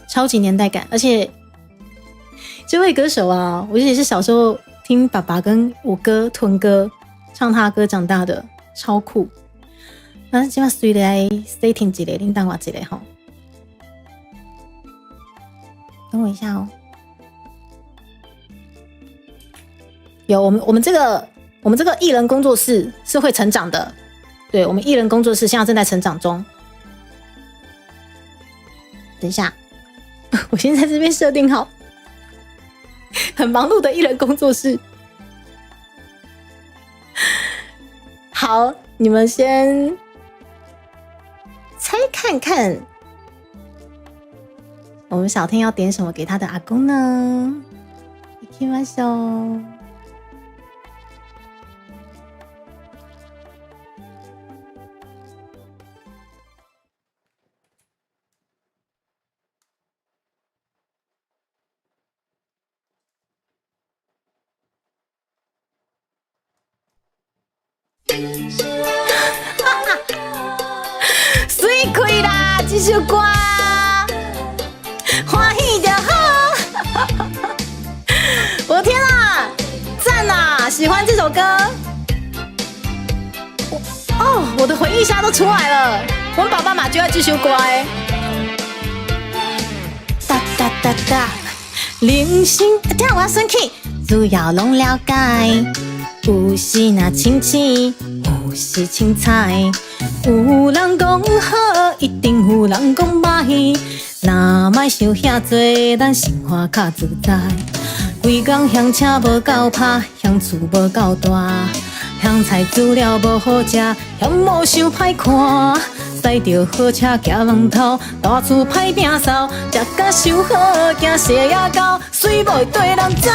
超级年代感。而且这位歌手啊，我也是小时候听爸爸跟我哥屯哥唱他的歌长大的，超酷。那今晚随来 stay 听一个，恁等我一个吼。等我一下哦。有我们这个艺人工作室是会成长的，对，我们艺人工作室现在正在成长中。等一下，我先在这边设定好，很忙碌的艺人工作室。好，你们先猜看看，我们小天要点什么给他的阿公呢？行きましょう。水开啦，这首歌欢喜就好。我的天啊，赞啊！喜欢这首歌。哦，我的回忆杀都出来了。我爸爸嘛就要这首歌诶。哒哒哒哒，人生听我生气，主要拢了解。有时那亲情，有时凊彩。有人讲好，一定有人讲歹。若莫想遐多，咱生活较自在。规工乡车无够拍，乡厝无够大，乡菜煮了无好食，乡某伤歹看。驶着好车行人头，大厝歹摒扫，食甲伤好，惊蛇也狗，水某对人走。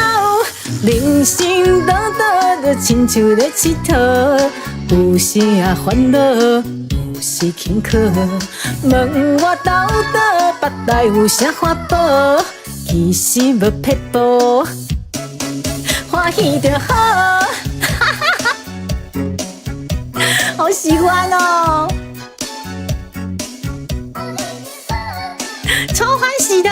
人生短短，就亲像咧佚佗，有时也烦恼，有时轻巧。问我斗倒，腹内有啥法宝？其实无撇步，欢喜就好。好喜欢哦！超欢喜的。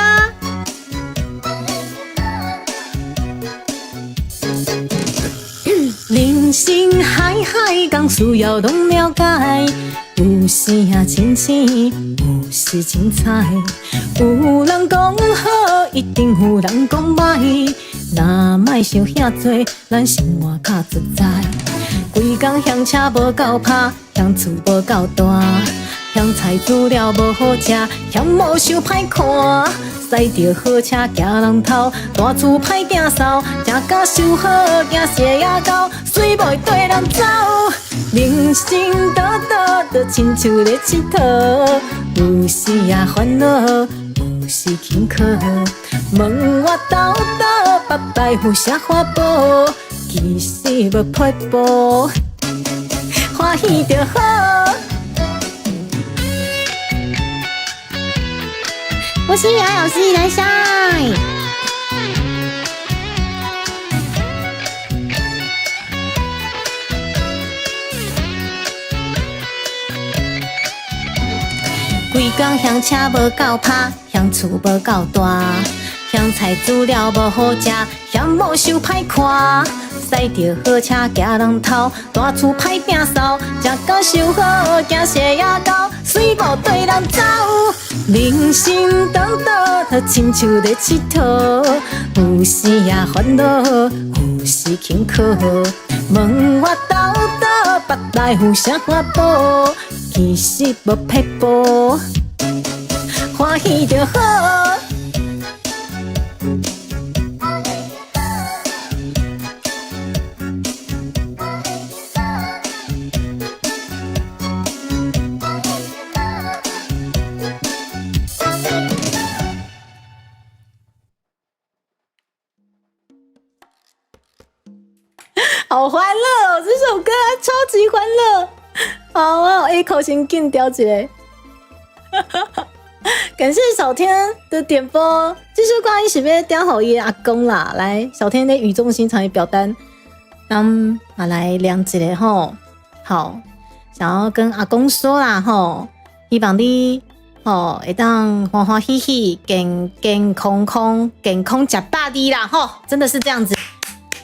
人生海海，讲需要拢了解。有时也亲情，有时凊彩。有人讲好，一定有人讲歹。若莫想遐多，咱生活较自在。规工乡车无够拍，乡厝无够大。乡菜煮了无好食，乡某伤歹看。驶着好车行人头，大厝歹摒扫，食甲伤好，惊蛇也狗，水某对人走。人生短短，就亲像咧佚佗，有时也烦恼，有时轻巧。问我斗倒，腹内有啥法宝？其实无撇步，欢喜就好。我是杨老师来晒。规工乡车无够拍，乡厝无够大，乡菜煮了无好食，乡某伤歹看。驶着好车行人头，大厝歹摒扫，食甲伤好，惊蛇也狗，水某对人走。人生短短，就亲像咧佚佗，有时也烦恼，有时轻巧。问我斗倒，腹内有啥法宝？其实无撇步，欢喜就好。好欢乐哦！这首歌超级欢乐。好，我有 A 口先紧调一个。感谢小天的点播，这首歌你是要点好伊阿公啦。来，小天的语重心长的表单，来量一个吼。好，想要跟阿公说啦吼，希望你哦，会当欢欢喜喜、健健康康、健康吃大的啦，真的是这样子。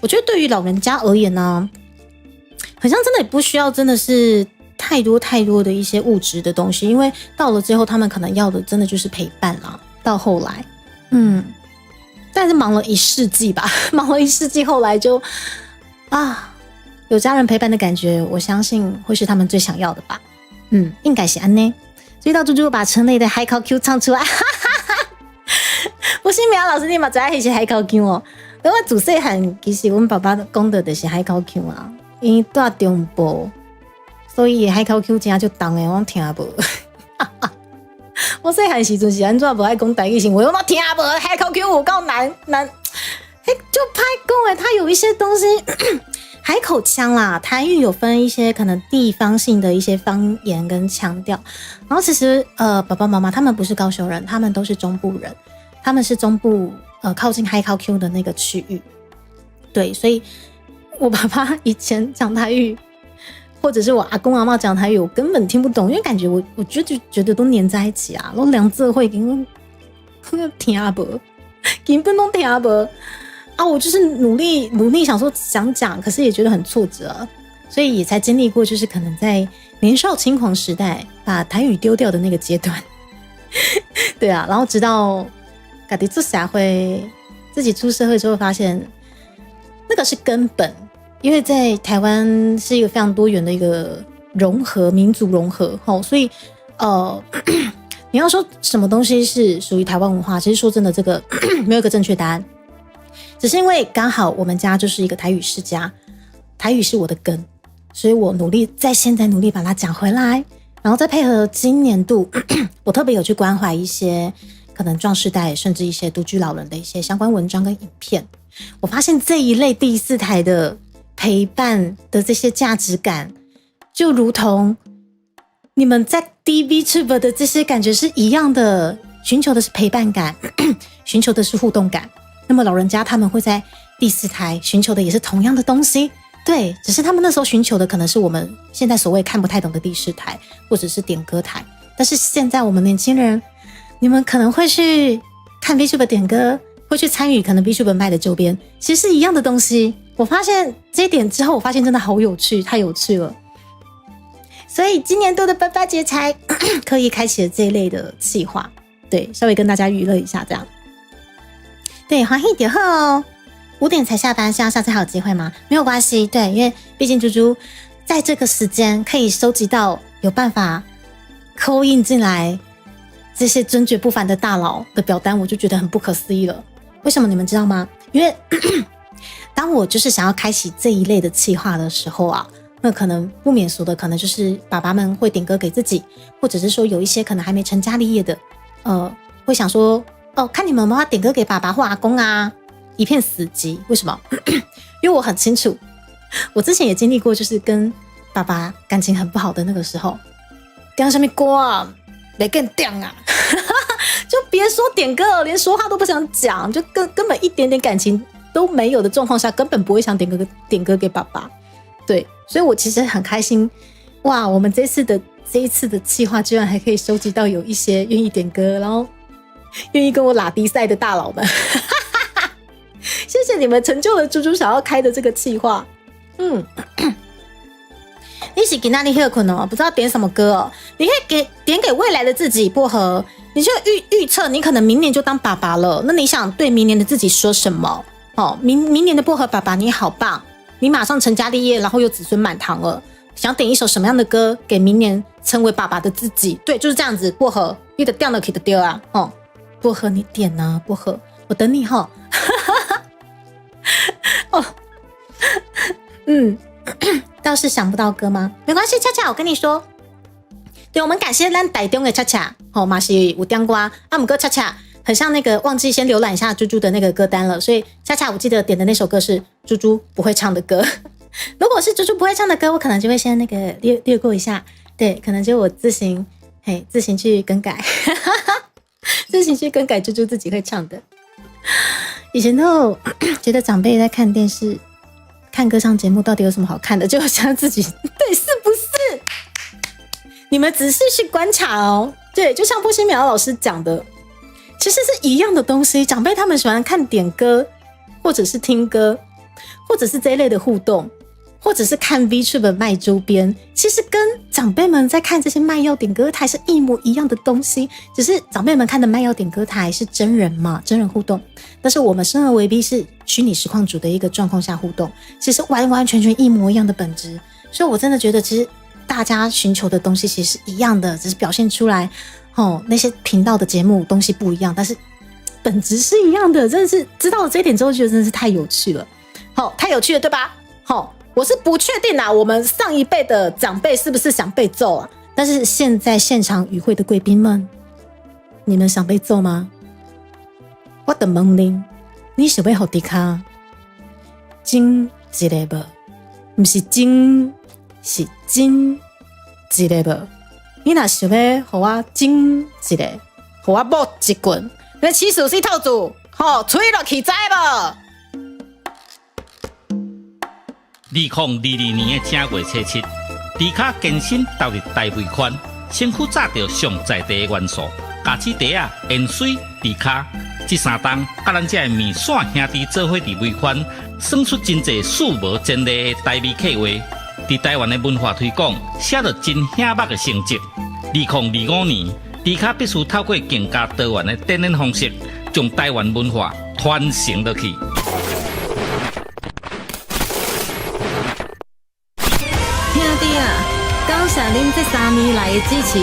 我觉得对于老人家而言呢，好像真的也不需要真的是太多的一些物质的东西，因为到了最后他们可能要的真的就是陪伴啦。到后来，但是忙了1世纪吧，忙了1世纪，后来就有家人陪伴的感觉，我相信会是他们最想要的吧。应该是安呢。所以到猪猪把陈雷的海口 Q 唱出来，不是苗老师你嘛最爱是海口 Q 哦。因为自细汉其实阮爸爸讲的就是海口 Q 啊，因为住中部，所以海口 Q 真就重的，我听无。我细汉时阵是安怎无爱讲台语，是我听无海口 Q 有够难，就歹讲诶，它有一些东西。海口腔啦，台语有分一些可能地方性的一些方言跟腔调，然后其实爸爸妈妈他们不是高雄人，他们都是中部人，他们是中部靠近海口 Q 的那个区域，对，所以我爸爸以前讲台语，或者是我阿公阿嬷讲台语，我根本听不懂，因为感觉我觉得都黏在一起啊，然后两字会根本听无，根本都听无。我就是努力想讲，可是也觉得很挫折，所以也才经历过就是可能在年少轻狂时代把台语丢掉的那个阶段。对啊，然后直到自己出社会，自己出社会之后发现那个是根本，因为在台湾是一个非常多元的一个融合，民族融合，所以你要说什么东西是属于台湾文化，其实说真的这个没有一个正确答案。只是因为刚好我们家就是一个台语世家，台语是我的根，所以我现在努力把它讲回来，然后再配合今年度我特别有去关怀一些可能壮世代甚至一些独居老人的一些相关文章跟影片，我发现这一类第4台的陪伴的这些价值感，就如同你们在 DVTube 的这些感觉是一样的，寻求的是陪伴感，寻求的是互动感。那么老人家他们会在第4台寻求的也是同样的东西，对，只是他们那时候寻求的可能是我们现在所谓看不太懂的第4台或者是点歌台，但是现在我们年轻人，你们可能会去看 VTuber 点歌，会去参与可能 VTuber 卖的周边，其实是一样的东西。我发现这一点之后，我发现真的好有趣，太有趣了。所以今年度的爸爸节才刻意开启了这一类的企划，对，稍微跟大家娱乐一下这样。对，欢喜就好哦。5点才下班，希望下次还有机会吗？没有关系，对，因为毕竟猪猪在这个时间可以收集到有办法call in进来这些尊爵不凡的大佬的表单，我就觉得很不可思议了。为什么你们知道吗？因为当我就是想要开启这一类的企划的时候啊，那可能不免俗的可能就是爸爸们会点歌给自己，或者是说有一些可能还没成家立业的，会想说看你们有没有点歌给爸爸或阿公啊，一片死寂。为什么？因为我很清楚，我之前也经历过，就是跟爸爸感情很不好的那个时候，跟上面歌啊，没更掉啊，就别说点歌了，连说话都不想讲，就根本一点点感情都没有的状况下，根本不会想点歌给爸爸。对，所以我其实很开心，哇，我们这一次的企划居然还可以收集到有一些愿意点歌，然后愿意跟我拉低赛的大佬们，谢谢你们成就了猪猪想要开的这个企划。你是今天你很困哦，不知道点什么歌哦，你可以点给未来的自己薄荷，你就预测你可能明年就当爸爸了，那你想对明年的自己说什么？明年的薄荷爸爸你好棒，你马上成家立业，然后又子孙满堂了，想点一首什么样的歌给明年成为爸爸的自己？对，就是这样子。薄荷，你的掉了可以的丢啊，薄荷你点啊，薄荷，我等你哈。倒是想不到歌吗？没关系，恰恰我跟你说，对，我们感谢咱台中的恰恰，嘛是有点歌啊，不过恰恰很像那个忘记先浏览一下猪猪的那个歌单了，所以恰恰我记得点的那首歌是猪猪不会唱的歌。如果是猪猪不会唱的歌，我可能就会先那个略过一下，对，可能就我自行去更改，自行去更改猪猪自己会唱的。以前都觉得长辈在看电视、看歌唱节目到底有什么好看的，就想自己对，是不是？你们仔细去观察哦，对，就像波西米亚老师讲的，其实是一样的东西。长辈他们喜欢看点歌，或者是听歌，或者是这一类的互动，或者是看 VTuber 卖周边，其实跟长辈们在看这些卖药点歌台是一模一样的东西，只是长辈们看的卖药点歌台是真人嘛，真人互动，但是我们生而为 B 是虚拟实况主的一个状况下互动，其实完完全全一模一样的本质。所以我真的觉得，其实大家寻求的东西其实是一样的，只是表现出来那些频道的节目东西不一样，但是本质是一样的。真的是知道了这一点之后，觉得真的是太有趣了，太有趣了，对吧？我是不确定我们上一辈的长辈是不是想被揍啊？但是现在现场与会的贵宾们，你们想被揍吗？我的问你想要给迪卡真一个不？不是真，是真一个不？你若想要给我真一个，给我某一棍，那起手是套主，吹落去知无？2022年的正月初7，迪卡健身投入大尾款，身躯炸着上在地的元素，咖子茶啊、盐水、迪卡，这3档甲咱这面线兄弟做伙伫尾款，算出真侪数无前例的台味客话。伫台湾的文化推广，写着真显目的成绩。2025年，迪卡必须透过更加多元的展演方式，将台湾文化传承落去。兄弟啊，感谢恁这3年来的支持。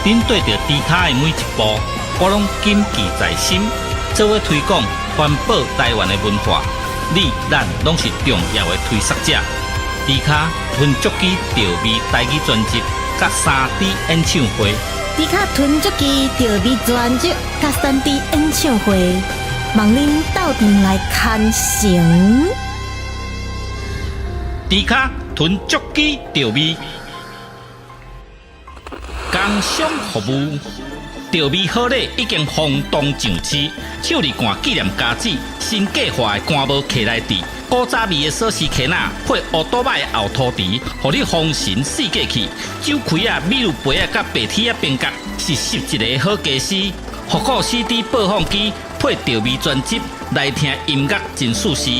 恁对着迪卡的每一步，我拢谨记在心。做伙推广环保台湾的文化，你咱拢是重要的推广者。迪卡吞足机调味台语专辑，甲3D 演唱会。迪卡吞足机调味专辑，甲3D 演唱会，望恁斗阵来看成。迪卡吞足机调味，工商服务。调味好礼已经轰动上市，手里干纪念家子，新计划的干无客来地，古早味的锁匙壳仔配乌多摆的后涂池，互你丰神四季气。酒开啊、米露杯啊、甲白铁啊边角，是11个好家私。复古 CD 播放机配调味专辑来听音乐真舒适。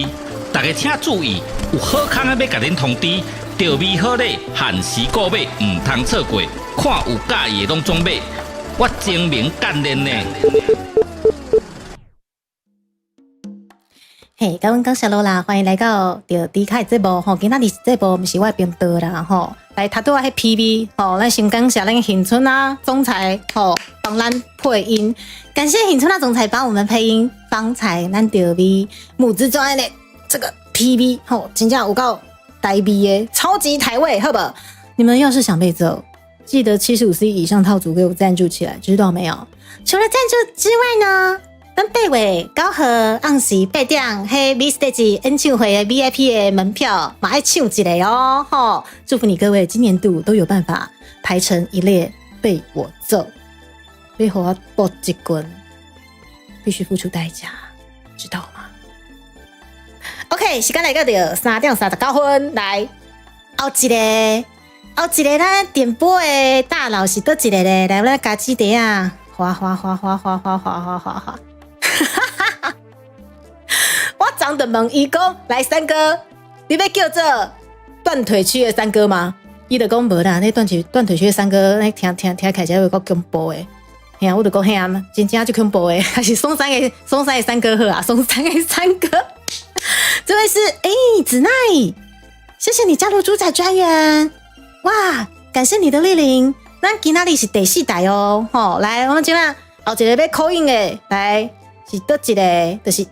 大家请注意，有好康的要甲恁通知，调味好礼限时购买，唔通错过。看有介意的拢总买。我精明干练呢。嘿，甲阮讲谢喽啦，欢迎来到着迪卡这部今仔日这部不是我编导啦来他对我迄 PV 咱先感谢咱恒春啊总裁帮咱配音，感谢恒春啊总裁帮我们配音，方才咱调味母子专的这个 PV 真正有够台味的超级台味，好不好？你们要是想被揍，记得75C 以上套组给我赞助起来，知道没有？除了赞助之外呢，咱8月9号暗时8点，嘿 V Stage 演唱会的 VIP 的门票，嘛爱抢一个哦！祝福你各位今年度都有办法排成一列被我揍，背后我爆一棍，必须付出代价，知道吗 ？OK， 时间来到着3点39分，来后一个咱点播的大佬是倒一个咧？来，我来加鸡蛋啊！哗哗哗哗哗哗哗哗哗哗！我长得问伊讲，来三哥，你要叫做断腿区的三哥吗？伊就讲无啦，那断腿区的三哥，那听起来会够恐怖的。嘿，我就讲嘿啊，真正就恐怖的，还是松山的三哥好啊，松山的三哥。这位是子奈，谢谢你加入猪仔专员。哇，感谢你的莅临，咱今仔日是第4台哦，来，我们今仔后一个要 call in 的，来是倒一个，就是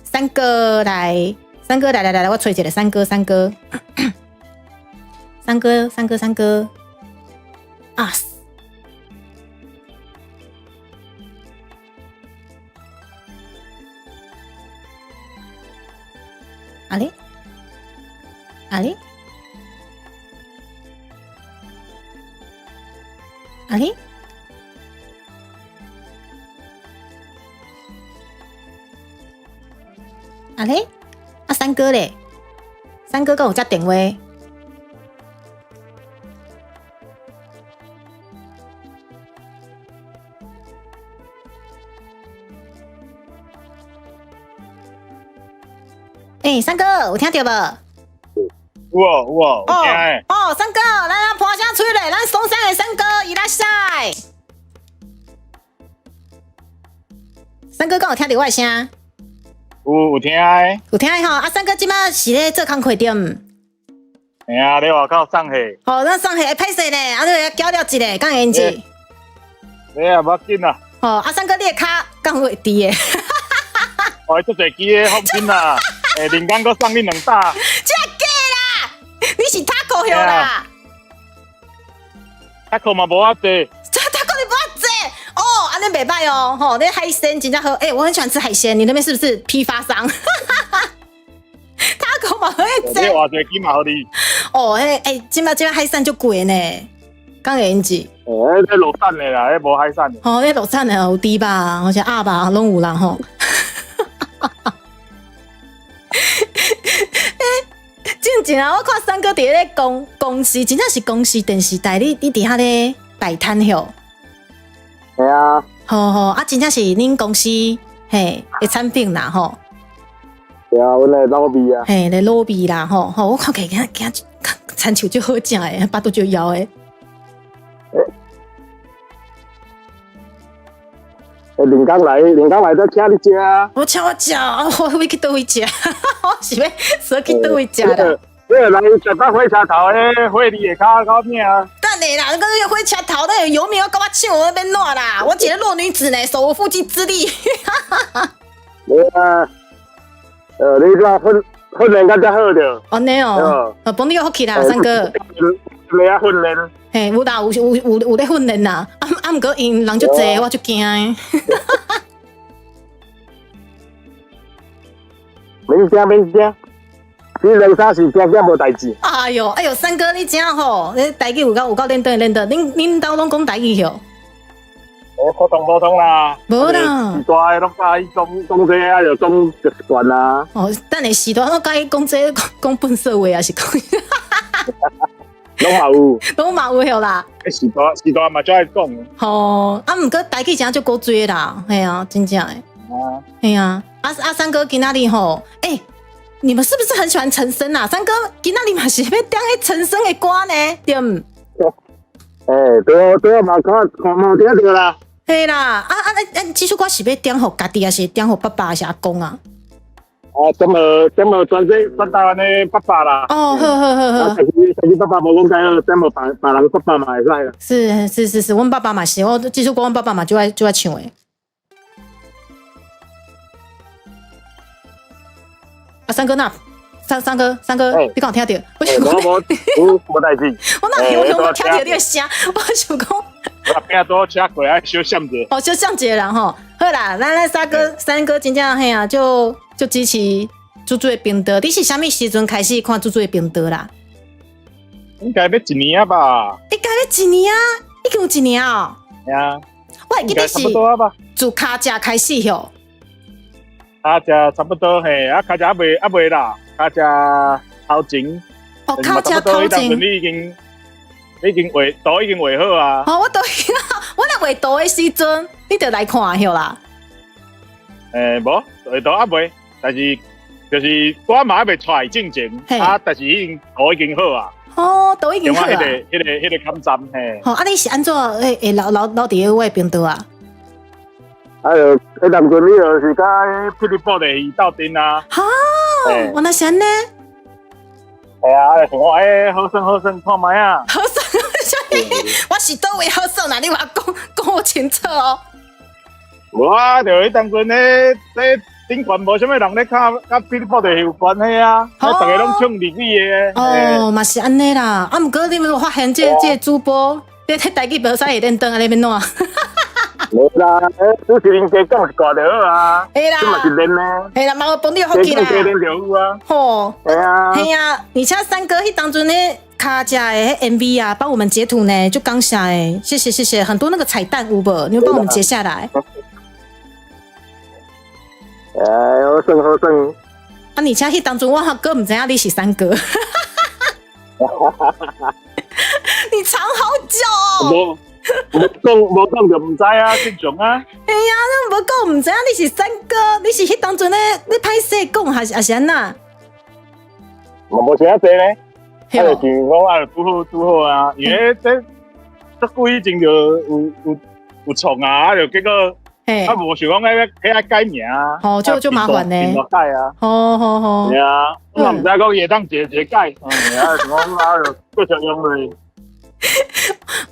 三哥来，我找一个三哥，三哥啊！啊哩？啊哩？啊哩？啊哩？啊三哥咧？三哥跟我接电话。三哥有听到无？有听诶。哦，三哥，咱破声吹咧，咱松山的三哥伊拉塞。三哥，敢有听到我的声？有听诶。有听吼，啊，三哥即摆是咧做工课对毋？哎呀，你外口送货。哦，咱送货歹势咧，啊，你交了一个，敢会用子？你啊，无要紧啦。哦，啊，三哥，你的骹敢会伫诶？哦，足侪机诶，放心啦。人工阁送你2打。这假啦！你是塔扣票啦？塔扣嘛无啊济。塔扣你不要济哦，安尼袂歹哦，吼，那海鲜真正好，我很喜欢吃海鲜，你那边是不是批发商？塔扣嘛会济。你偌济金嘛互你？哦，即摆海产足贵呢，敢会用子？迄落产诶啦，迄无海产。哦，迄落产诶有猪吧，或者鸭吧，拢有啦吼。正经啊！我看三哥伫咧公司，真正是公司电视台，你伫遐咧摆摊吼。系啊。好，啊，真正是恁公司嘿的产品啦吼。对啊，阮来老味啊。嘿，咧卤味啦吼，我看起来餐球就好食诶，巴肚就枵诶。人工来再请你食啊！我请我食，我要去倒位食，我是要说去倒位食啦。你来食到火车头诶，火力会较命啊！等下啦，那个火车头那油面要跟我抢，我变烂啦！我一个弱女子呢，手无缚鸡之力。你啊，你个训练较好着。安尼哦，帮你好起啦，三哥。你啊训练。嘿，有啦，有咧训练啦，毋过因人足济，我足惊诶。免惊，你练啥是惊无代志。哎呦，三哥你真好，你台语有够练得，恁兜拢讲台语哟。普通啦。无啦。时大诶，拢甲伊讲这啊，就讲就习惯啦。哦，等下时大拢甲伊讲这讲本色话啊，是讲。拢嘛有，拢嘛有吼啦。时大嘛才爱讲。吼，毋过台语真就够多啦，系啊，真正诶。系啊，三哥今仔日吼，你们是不是很喜欢陈升啊？三哥今仔日嘛是要点迄陈升的歌呢，对毋？对嘛，看嘛听着啦。系啦，这首歌是要点互家己，还是点互爸爸，还是阿公啊？点无全台湾的爸爸啦。哦，好。但是爸爸无讲介好，点无别人爸爸嘛会使啦。是，阮爸爸嘛是，我这首歌阮爸爸嘛就爱唱诶。啊，三哥那，三哥，你敢有听到？无代志。我哪有听到你的声？我想讲。我边多车过来小闪者。哦，小闪者啦吼。好啦，咱三哥真正嘿啊，就支持猪猪的频道。你是啥物时阵开始看猪猪的频道啦？应该要1年啊吧？应该要1年啊，已经有1年哦。系啊。我会记得是自卡车开始吼。卡车差不多嘿，卡车还未啦，卡车头前。哦，卡车头前。已经画图已经画好啊！哦，我咧画图的时阵，你就来看吼啦。无画图还未，但是就是我嘛还未出来正经但是图已经好啊。哦，图已经好啊。迄个网站嘿。哦，你是安怎会留伫我的频道啊？迄当阵你就是甲霹雳布的斗阵啊。原来是安尼。系啊，我好生看卖啊。好生，我是倒位好生啊！你话讲我清楚哦。我就迄当阵咧顶悬无啥物人咧甲霹雳布袋有关系啊，大家拢唱日语的。哦，嘛是安尼啦。毋过你有发现这主播，这台语袂使会练灯啊，你变怎？无啦，主持人家讲是挂就好啊。系啦，这嘛是练呢。系啦，嘛有帮你好起啦。加练就有啊。吼，系啊。系啊，而且三哥迄当阵咧卡架的 MV 啊，帮我们截图呢，就刚下哎，谢谢，很多那个彩蛋有无？你们帮我们截下来。好生。啊，而且迄当阵我还哥唔知影你是三哥。你藏好久哦。无讲就唔知啊，正常啊。哎呀，那无讲唔知影你是三哥，你是迄当阵咧歹势讲还是安那？嘛无啥济呢，嘿哦就是讲拄好啊，因为这故意真就有创啊，就结果嘿，无想讲迄改名啊，哦就麻烦呢改啊，好，对啊，我嘛毋知讲也当一个改，啊，想讲啊就继续用咧。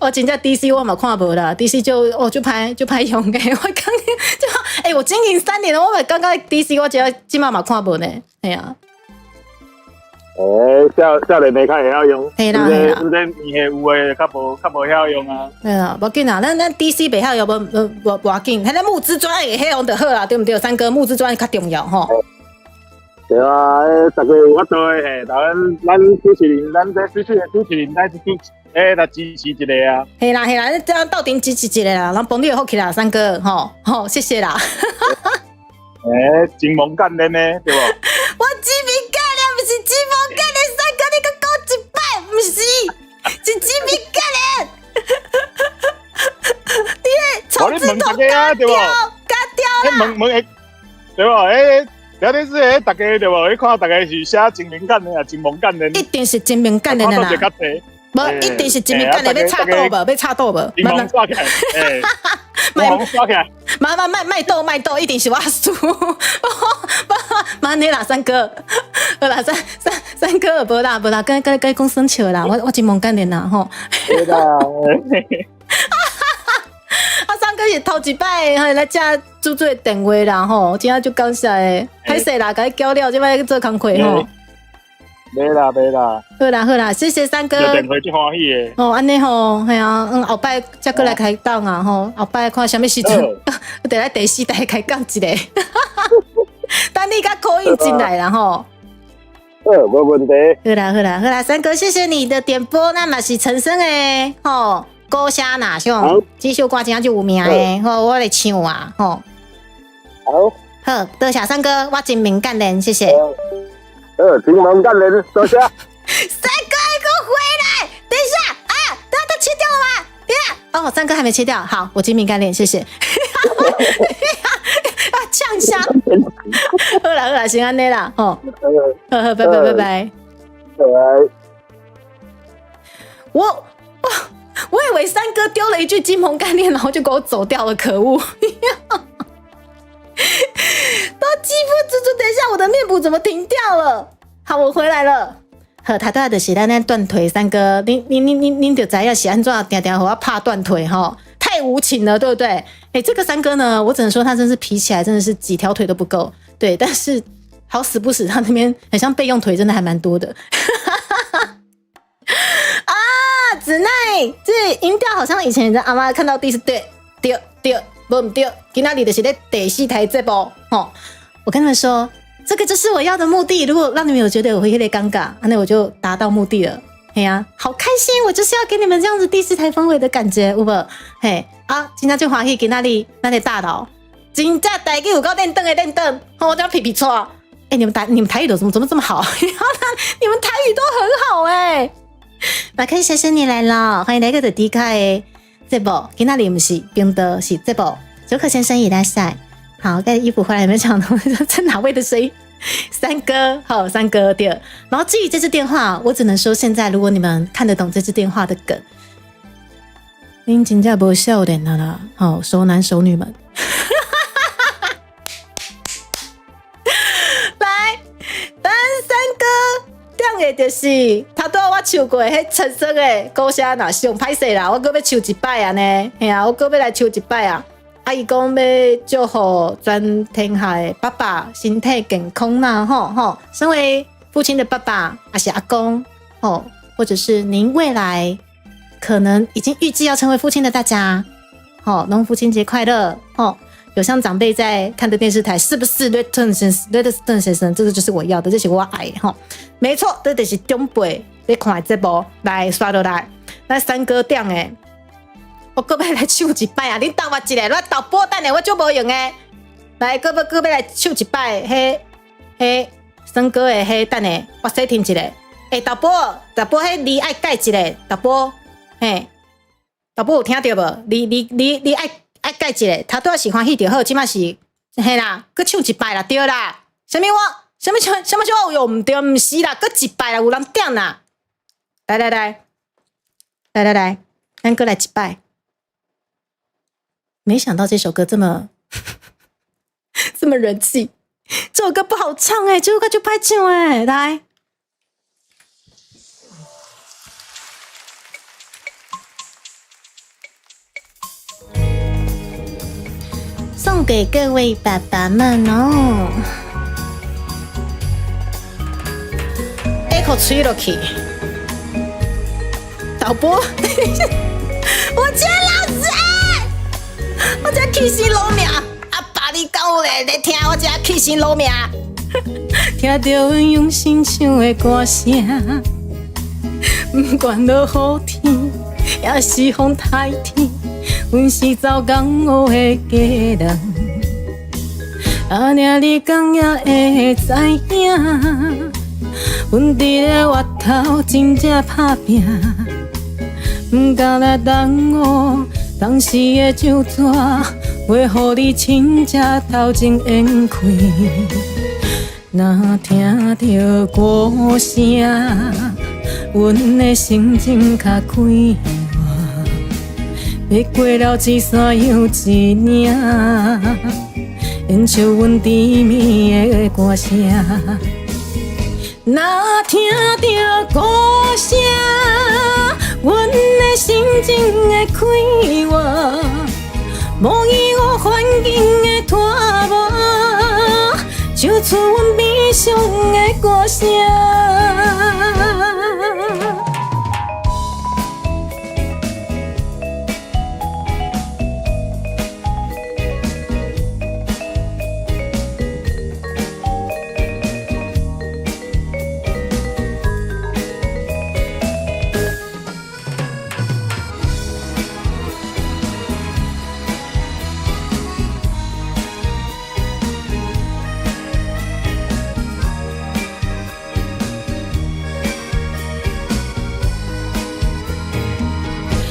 我真正 DC 我嘛看无啦，DC 就歹用诶，我刚就我经营3年了，我嘛刚刚 DC 我即马嘛看无呢，系啊，少年的较会晓用，嘿啦，年纪有诶较无晓用啊。对啦，无紧啦，咱 DC 袂晓用无要紧，咱募资专业会晓用就好啦，对毋对？三哥募资专业较重要吼。对啊，大家有法度诶，咱主持人，咱这主持人，咱来支持一个啊。嘿啦，这样斗阵支持一个啦，人帮你好起啦，三哥吼，谢谢啦。真猛干的呢，对不？我指名干了，不是指名干的，三哥你个讲一摆，不是，是指名干的。你咧从字头加掉，问诶，对不？聊天室诶，大家对不？你看大家是写真敏感的啊，真猛干的。一定是真敏感的啦。无一定是真敏感的，要插刀无？要插刀无？慢慢刷起来，慢慢刷起来。卖豆，一定是我输。慢你啦，三哥，好啦，三哥无啦，跟讲生笑啦，我真猛干的啦吼。对啦。三哥是头一摆来遮主做电话啦吼，今仔就感谢诶，歹势啦，甲你交了，即摆做工课吼。没啦。好啦，谢谢三哥。做电话最欢喜诶。哦，安尼吼，系啊，后摆再过来开档啊吼，后摆看什么时阵，我得来第4台开讲一个。等你甲口音进来啦吼。没问题。好啦，三哥，谢谢你的点播，那嘛是陈升诶吼。高声呐，像这首歌真就有名诶，吼，我来唱啊，吼。好，多谢三哥，我真敏感的，谢谢。真敏感的，多谢。三哥，给我回来！等一下啊，他切掉了吗？等一下，哦，三哥还没切掉，好，我真敏感脸，谢谢。呛虾，好啦，先安尼啦，吼，好，拜拜。我以为三哥丢了一句金鹏干练，然后就给我走掉了，可恶！都记不住，等一下我的面部怎么停掉了？好，我回来了。好，他对的是咱断腿，三哥，您就知影是安怎定定和我怕断腿哈，太无情了，对不对？这个三哥呢，我只能说他真是皮起来真的是几条腿都不够，对，但是好死不死，他那边很像备用腿，真的还蛮多的。子奈，这音调好像以前你在阿妈看到第是对，不对，今天你的是在第4台这波哦。我跟你们说，这个就是我要的目的。如果让你们有觉得我会有点尴尬，那我就达到目的了。嘿呀，好开心！我就是要给你们这样子第4台氛围的感觉，有无？嘿啊，今天就欢喜给那里大佬，真正台语有够练灯，我叫皮皮错。你们台语都怎么这么好？你们台语都很好马克先生你来了，欢迎来到迪卡的这部，今天不是冰的，是这部。周克先生也来晒，好，带衣服回来有没有讲到这哪位的声音？三哥，好，三哥对。然后至于这支电话，我只能说，现在如果你们看得懂这支电话的梗，您真正没笑脸了啦，好，熟男熟女们。来，咱三哥。讲的就是他都我唱过迄陈升的歌声呐，上歹势啦，我搁要唱一摆啊呢，嘿啊，我搁要来唱一摆啊。伊讲要祝福全天下的爸爸身体健康啦，吼，身为父亲的爸爸，还是阿公，吼，或者是您未来可能已经预计要成为父亲的大家，吼，农父亲节快乐，吼。有像长辈在看的电视台，是不是 Redstone 先生？这个就是我要的，这是我爱哈。没错，这就是长辈在看这部来刷落来。那三哥点诶，我搁要来唱一摆啊！恁等我一下，我导播等下我就无用诶。来，搁要来唱一摆，嘿，三哥诶，嘿，等下我先停一下。导播，迄你爱改一下，导播，嘿，导播有听到无？你爱改一个，他都要喜欢迄就好，即马是嘿啦，搁唱一摆啦，对啦。什么什么哦哟，唔对，唔是啦，搁一摆啦，有人点啦。来，咱哥来一摆。没想到这首歌这么这么人气，这首歌不好唱这首歌就拍唱来。送给各位爸爸们哦。口吹落去，导播，我家老子，我家起心落命，阿爸你讲有咧听我家起心落命，听到阮用心唱的歌声，不管落雨天，也是风台天，阮是走江湖的家人，阿娘你讲也会知影。阮伫咧外头真正打拼，不敢来等我当时的酒纸，袂互你亲切头前烟开。若听着歌声，阮的心情较快活。越过了一山又一岭，演唱阮甜蜜的歌声。若听着歌声，阮的心情会快活，无疑我环境的拖磨，唱出阮悲伤的歌声。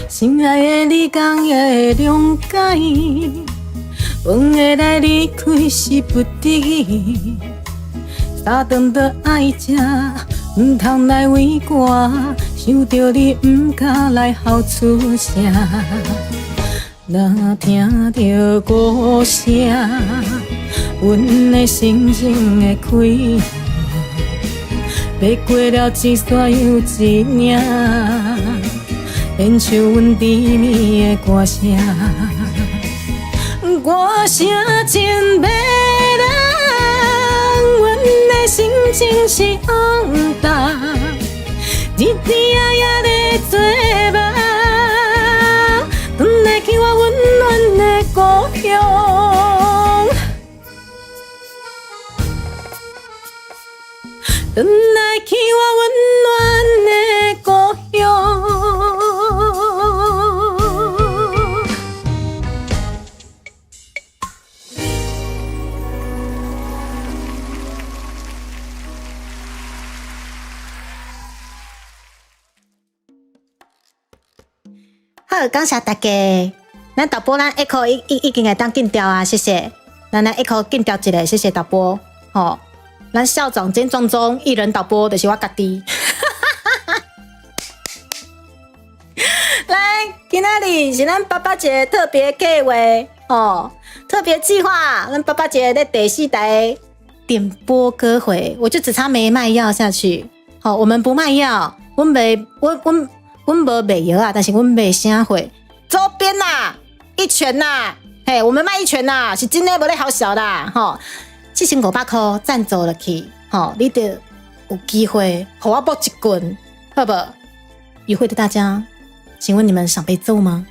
心爱的你，讲也会谅解。问会来离开是不得已，三顿的爱食，唔通来为我。想着你，唔敢来哭出声。若听着歌声，阮的心情会快活。越过了一山又一岭。演唱阮甜蜜的歌声，歌声真迷人，阮的心情是红淡，日日夜夜在做梦，转来去我温暖的故乡，转来去我温暖的故乡。好，感谢大家。咱导播，咱echo已经会当紧调啊，谢谢。咱echo紧调一下，谢谢导播。吼，咱校长兼庄中艺人导播就是我家己。来，今仔日是咱爸爸节特别计划哦，特别计划，咱爸爸节的第4台点播歌会，我就只差没卖药下去。好，我们不卖药，我无卖药啊，但是阮卖啥货？周边呐，1拳呐，嘿，我们卖1拳呐，是真的无咧好小的吼，4500块赞助了去，吼，你得有机会，互我搏一棍，好不好？与会的大家，请问你们想被揍吗？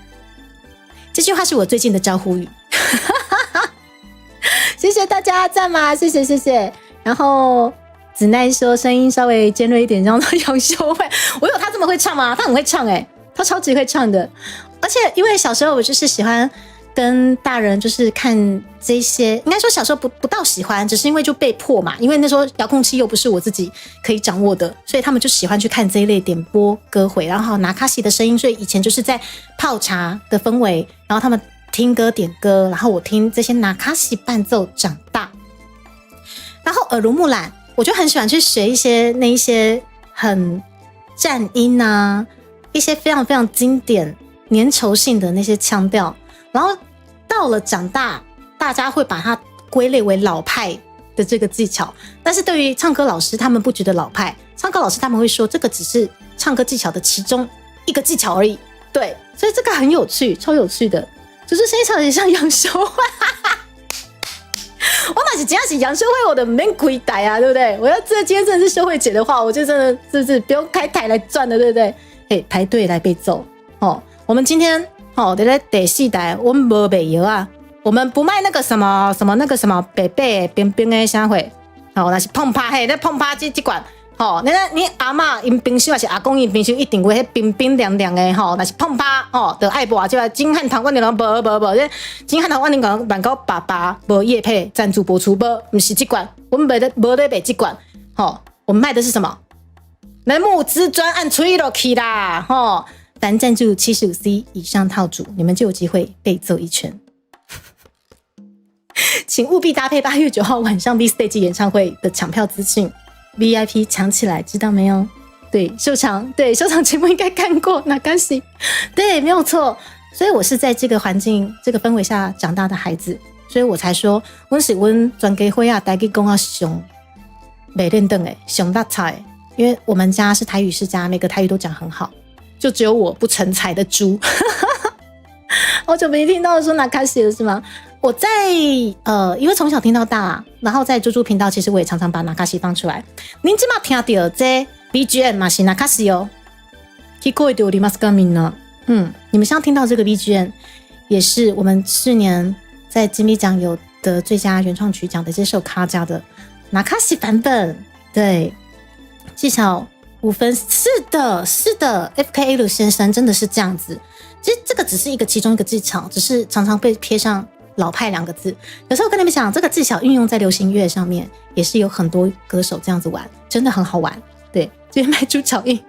这句话是我最近的招呼语，谢谢大家赞嘛，谢谢。然后子奈说声音稍微尖锐一点，让他杨秀慧，我有他这么会唱吗？他很会唱他超级会唱的。而且因为小时候我就是喜欢跟大人就是看这些，应该说小时候不到喜欢，只是因为就被迫嘛，因为那时候遥控器又不是我自己可以掌握的，所以他们就喜欢去看这一类点播歌会，然后拿卡西的声音，所以以前就是在泡茶的氛围，然后他们听歌点歌，然后我听这些拿卡西伴奏长大。然后耳濡目染，我就很喜欢去学一些很战音啊，一些非常非常经典粘稠性的那些腔调，然后到了长大，大家会把它归类为老派的这个技巧，但是对于唱歌老师，他们不觉得老派，唱歌老师他们会说这个只是唱歌技巧的其中一个技巧而已。对，所以这个很有趣，超有趣的，就是声音唱得像杨秀慧。我哪是今天是杨秀慧，我的没亏台啊，对不对？我要今天真的是秀慧姐的话，我就真的是不是不用开台来赚了，对不对？嘿，排队来被揍哦。我们今天在第4台，我们没卖药啊，我们不卖那个什么什么那个什么白白冰冰的啥货，那是碰趴嘿，那碰趴这款。你阿嬷因冰箱还是阿公因冰箱一定会冰冰凉凉的那是碰趴就爱播就金汉堂，我哋无，金汉堂我哋讲万高爸爸无业配赞助播出，不是这款，我们无在卖这款，我们卖的是什么？那募资专案吹落去啦，凡赞助75C 以上套组，你们就有机会被揍一拳。请务必搭配8月9号晚上 V Stage 演唱会的抢票资讯。VIP 抢起来，知道没有？对，秀场节目应该看过，那干系，对，没有错。所以我是在这个环境、这个氛围下长大的孩子，所以我才说，我是阮全家伙啊，台语讲啊上袂练凳诶，上大菜。因为我们家是台语世家，每个台语都讲很好，就只有我不成才的猪。好久没听到说那卡西了是吗？我在因为从小听到大，然后在猪猪频道，其实我也常常把那卡西放出来。您今嘛听到这 BGM 嘛是那卡西哦，聞こえておりますかみんな？你们现在听到这个 BGM， 也是我们去年在金米奖有得最佳原创曲奖的这首卡加的那卡西版本。对，技巧5分，是的 ，FKA 鲁先生真的是这样子。其实这个只是其中一个技巧，只是常常被贴上老派2个字。有时候跟你们讲，这个技巧运用在流行乐上面，也是有很多歌手这样子玩，真的很好玩。对，今天卖猪脚印，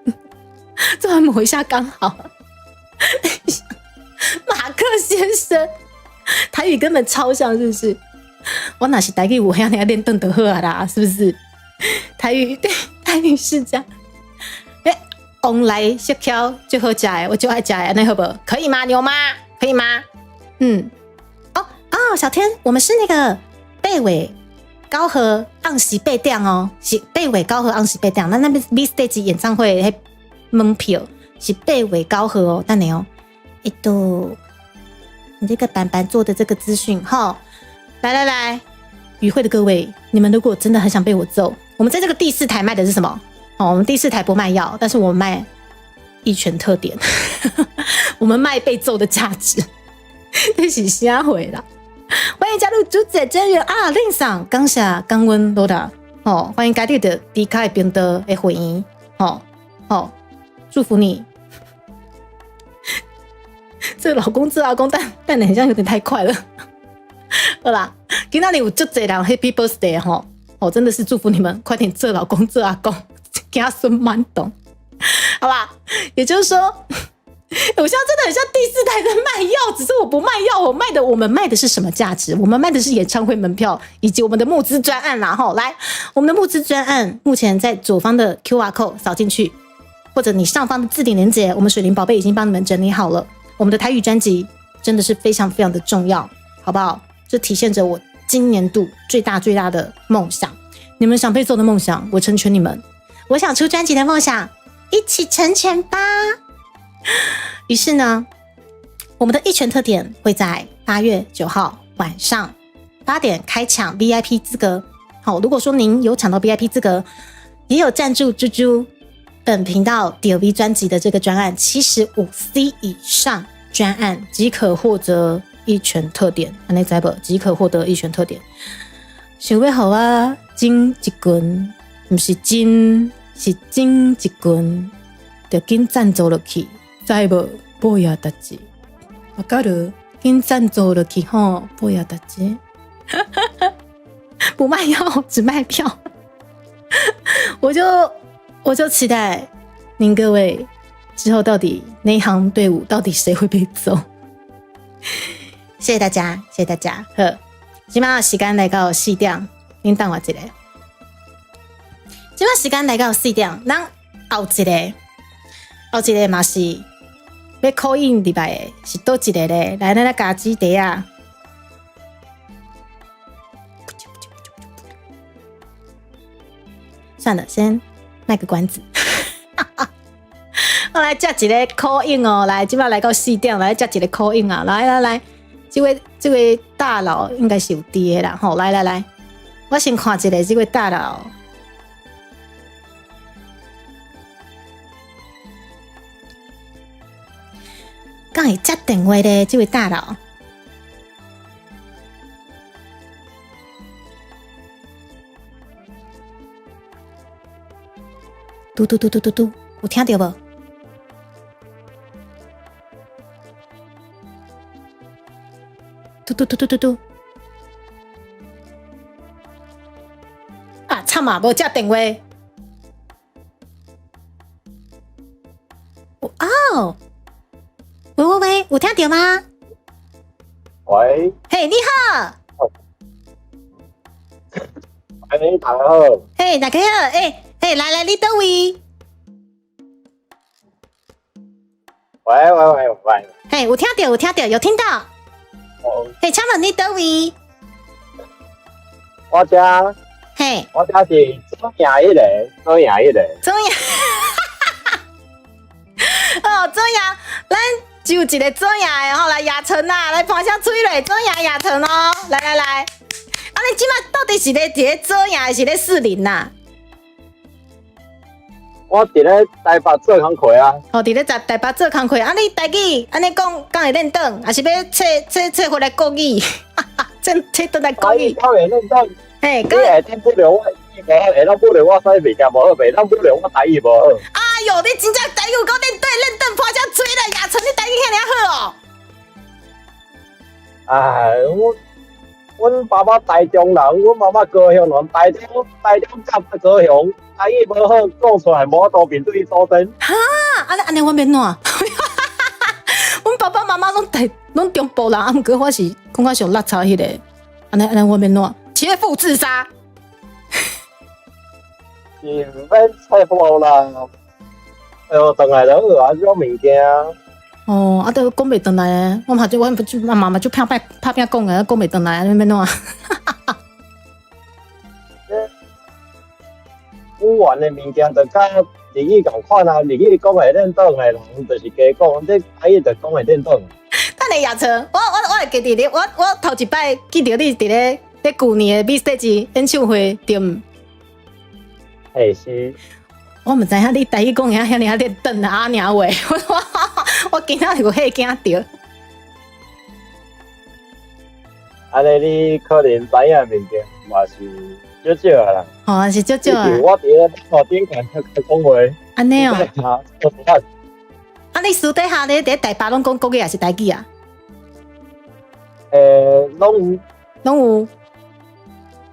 做完抹一下刚好。马克先生，台语根本超像，是不是？我哪是台语，我要那个练邓德赫啦，是不是？台语是这样。往来小巧最好吃的，我就爱吃的，那好不好？可以吗？牛妈，可以吗？小天，我们是那个贝尾高和昂西贝店哦，是贝尾高和昂西贝店。那边 V Stage 演唱会的门票是贝尾高和哦，等你哦。你这个板板做的这个资讯哈，来，与会的各位，你们如果真的很想被我揍，我们在这个第4台卖的是什么？我们第4台不卖药，但是我们卖一拳特点，我们卖被揍的价值。这是啥回啦？欢迎加入主宰真人啊！令上刚下刚温罗达欢迎家里的离开边的回应祝福你。这个老公这阿公但你好像有点太快了。好啦，今天有这侪人 Happy Birthday 真的是祝福你们，快点这老公这阿公。给他孙满懂，好吧？也就是说，我现在真的很像第4台在卖药，只是我不卖药，我们卖的是什么价值？我们卖的是演唱会门票以及我们的募资专案啦。来，我们的募资专案目前在左方的 QR code 扫进去，或者你上方的置顶连结，我们水灵宝贝已经帮你们整理好了。我们的台语专辑真的是非常非常的重要，好不好？这体现着我今年度最大的梦想。你们想被揍的梦想，我成全你们。我想出专辑的梦想，一起成全吧。于是呢，我们的一拳特点会在8月9号晚上8点开抢 VIP 资格。好，如果说您有抢到 VIP 资格，也有赞助猪猪本频道 DLV 专辑的这个专案75C 以上专案，即可获得一拳特点。即可获得一拳特点。想要好啊，金一棍。不是金，是金一棍，就紧赞助落去，再无呀代志，わかる？紧赞助落去吼，无呀代志。不卖药，只卖票。我就期待您各位之后到底那一行队伍到底谁会被揍？谢谢大家，谢谢大家。好，今晚时间来到4点，您等我一下。即摆时间来到4点，咱后一个嘛是要 call in 入来的，是倒一个咧？来，咱来加鸡茶啊！算了，先卖个关子。我来接一个 call in 哦，来，即摆来到4点，来接一个 call in 啊！来，这位大佬应该是有伫的啦，吼！来，我先看一个这位大佬。刚会接电话的这位大佬，嘟，有听到无？嘟，啊，惨啊，无接电话。哦。喂，有听到吗？喂，嘿，你好。喂，大家好。嘿，大家好。来，你倒位？喂。嘿，有听到，有听到。哦，嘿，请问你倒位？我家嘿，是左营迄个。怎样？哦，怎样？咱就有一个怎样的吼，来亚成啊，来拍声嘴嘞，怎样亚成哦？来，啊，你即摆到底是咧伫咧怎样，还是咧士林呐？我伫咧台北做工课啊。哦，伫咧台北做工课，啊，你台语安尼讲会认得，还是要切回来国语？切倒来国语。我会认得。嘿，你下听不了我语无好，下当不了我西物件无好，下当不了我台语无好。哎哟，你真正台语有够认得，拍声嘴了，亚成你台语遐尔好哦。哎，阮爸爸台中人，阮妈妈高雄人，台中甲高雄，台语无好，讲出来无多面对周身。哈，安尼我免怎？阮爸爸妈妈拢中部人，啊，毋过我是讲我上落差迄个，安尼我免怎？切腹自杀。是毋免切腹啦，转来就好啊，种物件。哦，都讲袂转来诶，我妈妈就拍拼讲诶，讲袂转来，你免怎？语言诶物件就甲日语共款啊，日语讲会认得诶人，就是加讲，这台语就讲会认得。等下亚成，我会记得你，我头一摆记得你伫咧旧年诶 B-Stage 演唱会对毋？嘿是。我毋知影你台语讲遐尔咧转啊尔话，我今仔有吓惊着。安尼你可能知影物件嘛是少少啦。哦，是少少啊。我伫咧头顶讲话。安尼哦。啊，你私底下咧伫台北拢讲国语还是台语啊？拢有。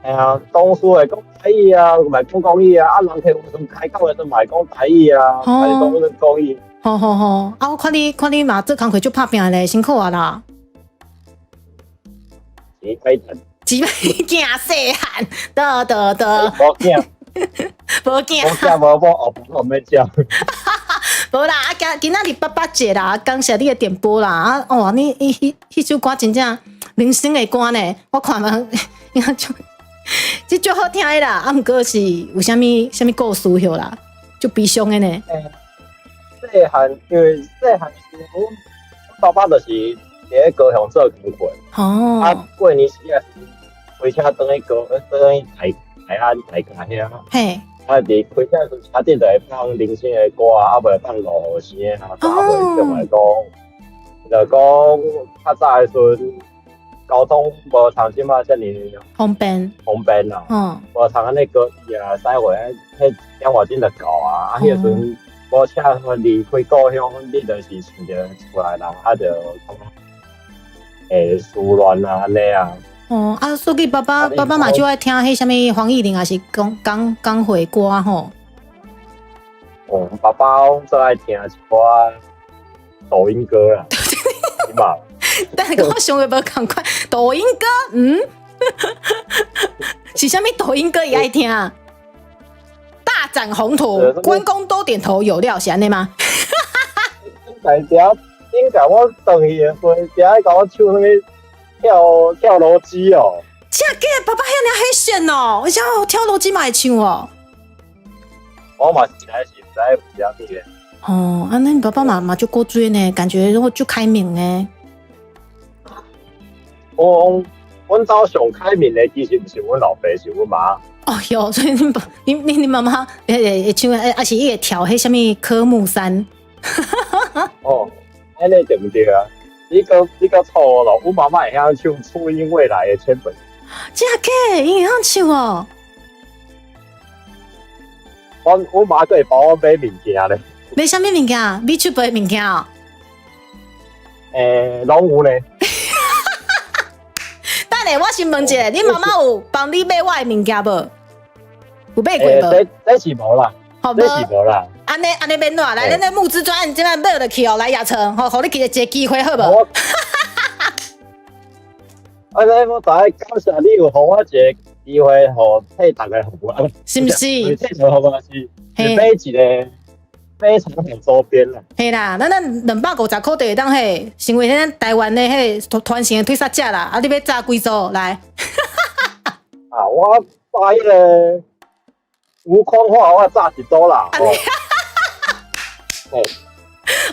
哎呀，当初会讲台语啊，唔系讲国语啊，啊人客有阵开讲的阵嘛讲台语啊，还是讲咱国语。好，啊，我看你嘛做工课就拍拼咧，辛苦啊啦。几摆阵？几摆惊细汉，得。无惊，无惊，后不免叫。无啦，啊今仔日8节啦，感谢你的点播啦，啊哦，你迄首歌真正人生的歌呢，我看嘛，这最好听的啦，啊，毋过是有啥物故事许啦，就悲伤的呢。细汉，因为细汉时阮爸爸就是伫咧高雄做工课，哦，啊，过年时啊，开车转去台安台家遐，嘿，啊，伫开车时车顶就会放人生的歌啊，啊，袂放五号声啊，早岁上来讲，就讲较早的时阵。交通无像即马遮尔方便啦，无像安尼高铁啊，驶回迄点外钟就到啊。啊，迄个阵无车离开故乡，你就是想着厝内人，啊，就思乱啊安尼啊。哦，啊，所以爸爸嘛就爱听迄啥物黄义玲还是港会歌吼。哦，爸爸最爱听一寡抖音歌啦，起码。但是我想的无同款，抖音歌，是啥物抖音歌伊爱听？大展宏图对，关公都点头有料，是安尼吗？但是顶甲我转去的时候，只爱甲我唱什么跳楼机哦。真假的，爸爸遐尔黑线哦，而且跳楼机嘛会唱哦。我嘛是还是不知道这个。哦，啊，那你爸爸嘛就够追呢，感觉然后就开明呢。阮家上开明的其实不是阮老爸，是阮妈。哦哟，所以你妈妈会唱啊是伊会跳迄什么科目三。哦，安尼对不对啊？你个错了，阮妈妈会晓唱初音未来的千本。真假的，伊会晓唱哦。阮妈佫会帮我买物件咧。买啥物物件？买出杯物件哦。拢有咧。等下，我先问一下，你妈妈有帮你买我的物件无？有买过无？这是无啦，好这是无啦。安尼免怎？来，咱的募资专案今仔买落去哦，来亚成，吼，互你一个机会好无？我知感谢你有互我一个机会，互替大家服务，是毋是？这就好嘛是买一个非常好周边啦。嘿啦，咱250块就会当嘿，成为咱台湾的嘿团型的推沙者啦。啊，你要炸几组来？啊，我炸迄个无框化，我炸一组啦。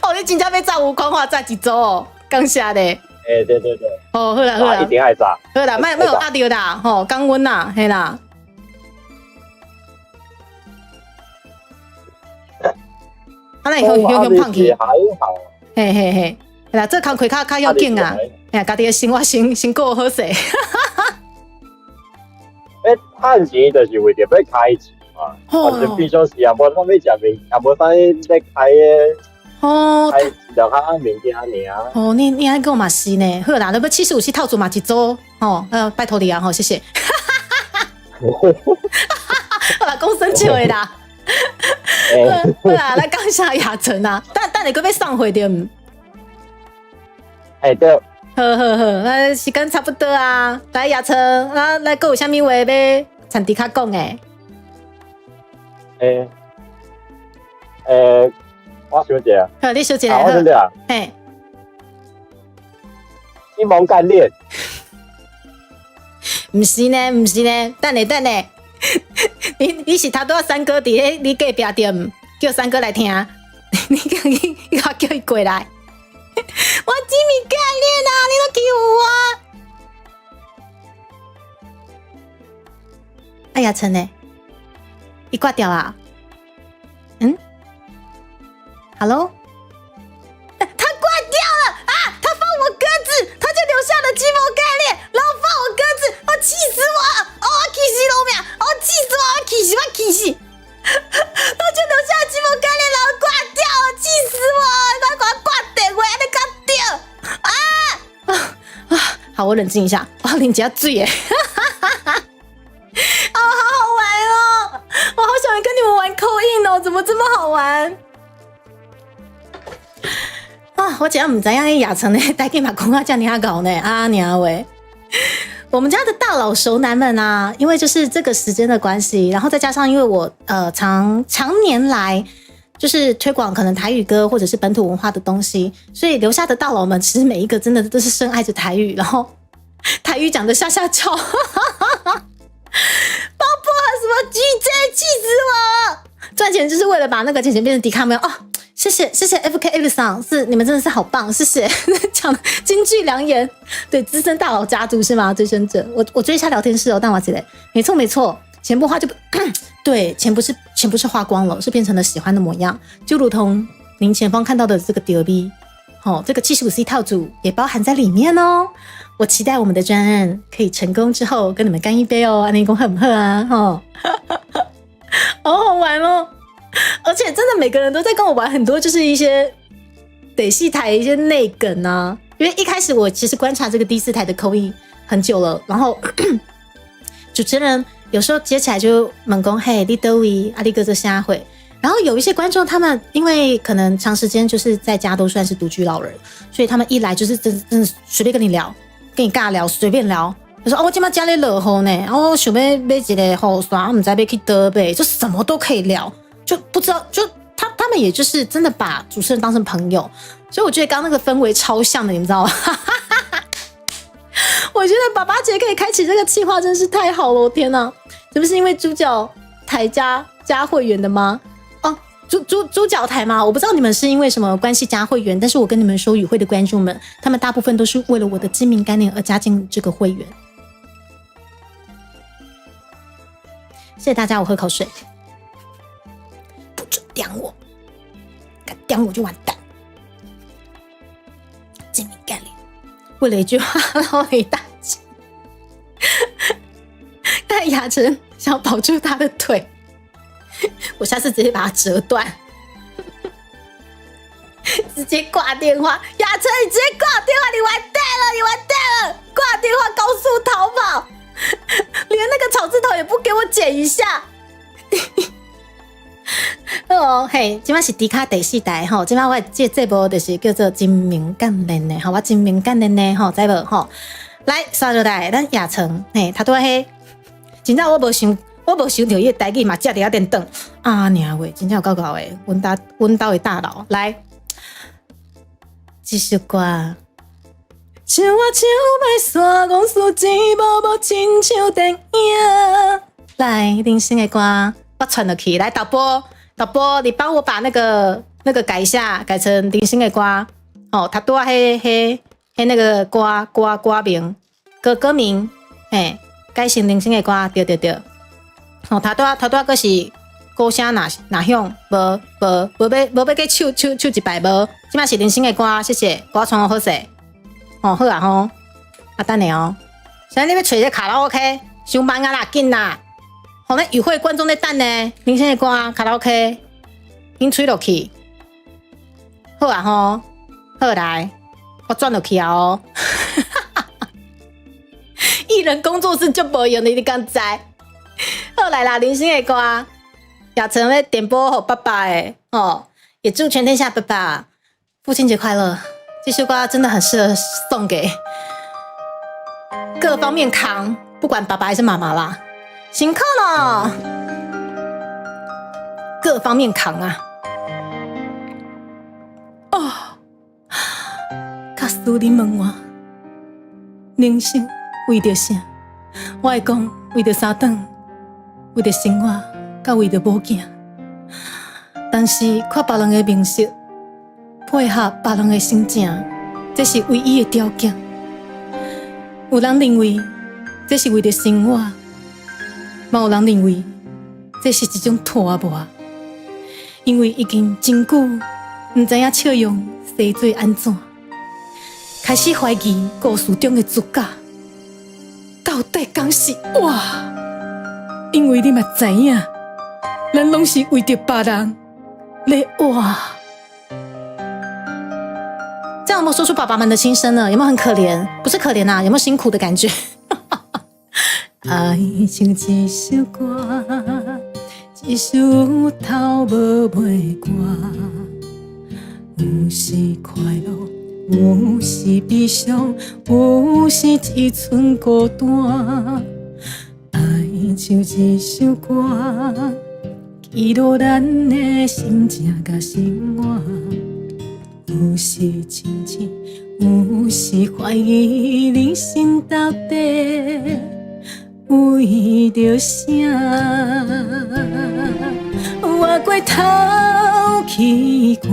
哦，你真正要炸无框化炸一组哦，感谢咧。对。哦，好啦好啦，一定爱炸。好啦，莫有压着啦，吼，感恩啦，嘿啦。啊，那用胖去，还好。嘿，嘿啦，这工课较要紧啊，哎呀，家己的生活先过好势。趁钱就是为着要开钱嘛，反正变做是也无啥物食面，也无啥在开的。哦，开就较物件尔。哦，你安跟我嘛是呢，好啦，那要75套组嘛一组，哦，拜托你啊，吼，谢谢。好啦，讲生笑的啦。好啦，来感谢亚成啊，等下要送回对唔？对。好，那时间差不多啊，来亚成啊，来还有啥物话要田迪卡讲诶？我想者。好，你小姐我想者。嘿。西蒙干练。唔是呢，等下，你是他都要三哥伫你隔壁店，叫三哥来听，你叫伊过来。我吉米干练啊，你都欺负我！哎呀，陈呢？你挂掉啊？Hello？ 他挂掉了啊！他放我鸽子，他就留下了鸡毛干练，然后放我鸽子，气死我！哦，我气死了命！哦，气死我！我气死！他就留下了鸡毛干练，然后挂掉了，气死我！他给我挂电话，你挂掉啊！好，我冷静一下，我要啉一下水耶。哦，好好玩哦！我好喜欢跟你们玩扣印哦，怎么这么好玩？啊！我真唔知影亚成呢，带给马公啊，叫你阿搞呢啊娘喂！我们家的大佬熟男们啊，因为就是这个时间的关系，然后再加上因为我常年来就是推广可能台语歌或者是本土文化的东西，所以留下的大佬们其实每一个真的都是深爱着台语，然后台语讲的下下叫，包括什么 GJ 气死我！赚钱就是为了把那个钱变成迪卡没有哦。谢谢 FK 上，是你们真的是好棒，谢谢讲金句良言，对资深大佬家族是吗？追生者，我追一下聊天室哦，但我记得没错，钱不花就不对，钱不是花光了，是变成了喜欢的模样，就如同您前方看到的这个 DB， 这个75C 套组也包含在里面哦。我期待我们的专案可以成功之后跟你们干一杯哦，安内公喝不喝啊？好好玩哦。而且真的每个人都在跟我玩很多，就是一些得戏台一些内梗啊。因为一开始我其实观察这个第4台的口音很久了，然后主持人有时候接起来就猛攻嘿，你都位阿力哥这瞎会。然后有一些观众他们因为可能长时间就是在家都算是独居老人，所以他们一来就是真的随便跟你聊，跟你尬聊，随便聊，就说我今麦家里落雨呢，我想要买一个雨伞，我唔知要去倒买，就什么都可以聊，就不知道就他们也就是真的把主持人当成朋友，所以我觉得刚刚那个氛围超像的，你们知道吗？我觉得爸爸姐可以开启这个企划真是太好了，天哪！这不是因为猪脚台加会员的吗？哦，猪脚台吗？我不知道你们是因为什么关系加会员，但是我跟你们说，与会的观众们，他们大部分都是为了我的精明干练而加进这个会员。谢谢大家，我喝口水。不准刁我，敢刁我就完蛋。精明干练，为了一句话捞了一大截。看雅晨想保住他的腿，我下次直接把它折断，直接挂电话。雅晨，你直接挂电话，你完蛋了，你完蛋了！挂电话，高速逃跑，连那个草字头也不给我剪一下。哦嘿，今晚是迪卡第4台吼，今晚我这部就是叫做精明干练的，好，我精明干练的吼，知无吼？来刷落来，咱雅晨，嘿，他拄迄，真正我无想到伊个台语嘛，遮伫遐点等啊，娘喂，真正有够搞诶，阮兜的大佬，来，这首歌。像我手摆山，讲数字无亲像电影。来，林星的歌，我传落去。来，导播，你帮我把那个改一下，改成林星的歌。哦，他多黑那个歌名歌名，嘿，改成林星的歌，对。哦，他多个是歌声哪响，无要给唱一摆无，即摆是林星的歌，谢谢，我传好势。哦，好啊吼，啊等下哦，现在你要找一个卡拉 OK， 上班啊啦，紧啦！好，那与会观众在等呢，明星的歌卡拉 OK， 您吹落去，好啊吼，好来，我转落去啊哦，艺人工作室就无用的，你敢知？好来啦，明星的歌，雅晨要点播给爸爸诶，哦，也祝全天下爸爸父亲节快乐。这首歌真的很适合送给各方面扛，不管爸爸还是妈妈啦，辛苦了，各方面扛啊！哦，假使你问我，人生为着啥？我会讲为着三顿，为着生活，甲为着某囝。但是看别人的面色。配合别人的心情，这是唯一的条件。有人认为这是为了生活，嘛有人认为这是一种拖磨，因为已经真久唔知影笑容生做安怎，开始怀疑故事中的主角到底敢是我？因为你嘛知影，咱拢是为着别人来活。这样有没有说出爸爸们的心声呢？有没有很可怜？不是可怜啊，有没有辛苦的感觉？爱像一首歌，一首头无尾歌，有时快乐，有时悲伤，有时一寸孤单。爱像一首歌，记录咱的心情甲生活。有时亲切，有时怀疑人生到底为着啥？我过头去看，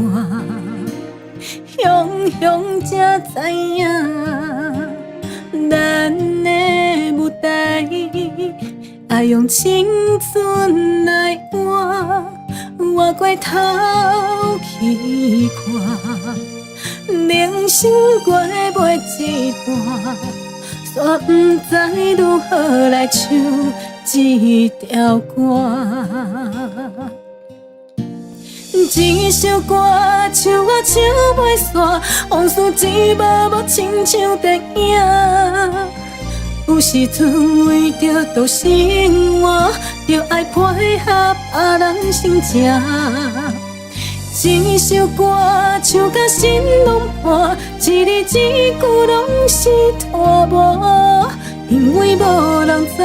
雄才知影，咱的舞台爱用青春来换。我过头去看，人生过每一段，煞不知如何来唱这条歌。一首歌唱我唱袂煞，往事只无亲像电影。有时阵为着度生活，就爱配合别人心情。一首歌唱甲心拢破，一字一句拢是拖磨。因为无人知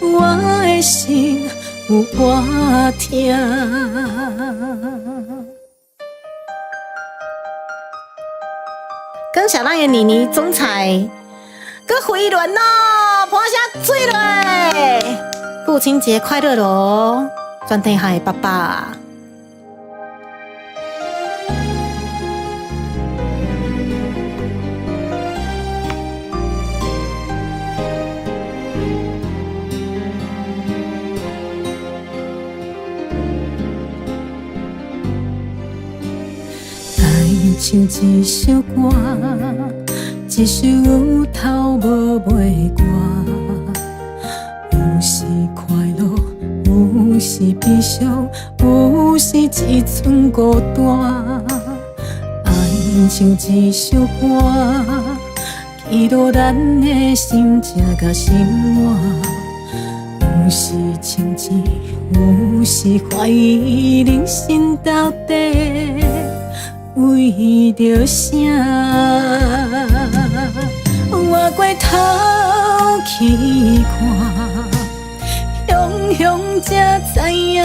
我的心有我疼。跟小浪的妮妮总裁，搁回轮咯，泼下水嘞！父亲节快乐咯，全天下的爸爸。像一首歌，一首有头无尾歌，有时快乐，有时悲伤，有时一寸孤单。爱像一首歌，记录咱的心情甲心愿，有时清醒，有时怀疑人生到底为着啥？我回头去看，雄雄才知影，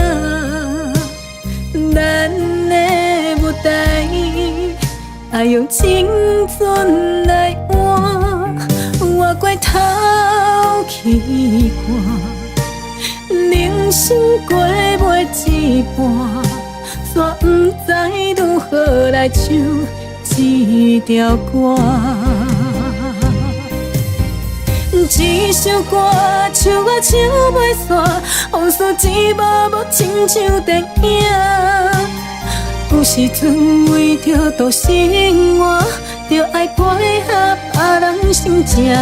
咱的舞台爱用青春来换。我回头去看，人生过袂一半。煞不知如何来唱这条歌，这首歌唱啊唱袂煞，往事一幕幕亲像电影。有时阵为着度生活，着爱配合别人心情。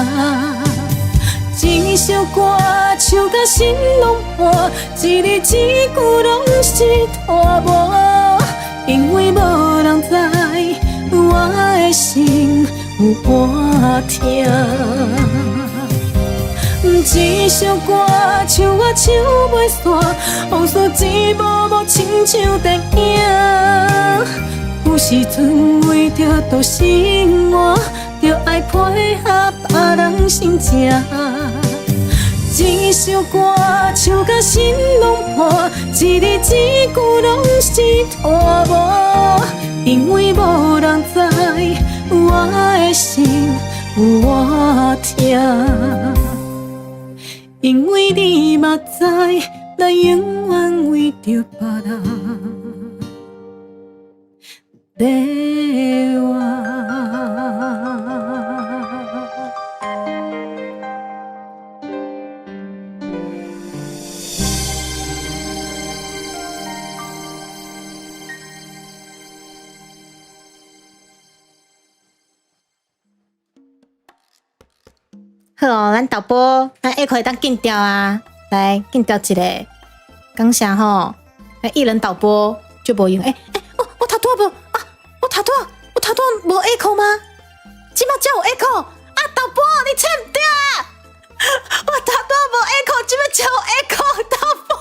这首歌唱到心拢破，一字一句拢是拖磨，因为无人知我的心有我疼。这首歌唱啊唱袂煞，往事一幕幕亲像电影。有时阵为着度生活，着爱配合别人心情。这首歌唱到心拢破，一字一句拢是拖磨，因为无人知我的心有我疼。因为你嘛知，咱永远为着别人在活。好哦，咱导播，咱下可以当紧调啊，来紧调一个。刚下吼，那艺人导播就无用。我头拄无啊，我头拄无 echo 吗？即马才有 echo 啊，导播你切唔对啊！我头拄无 echo， 即马才有 echo， 导播，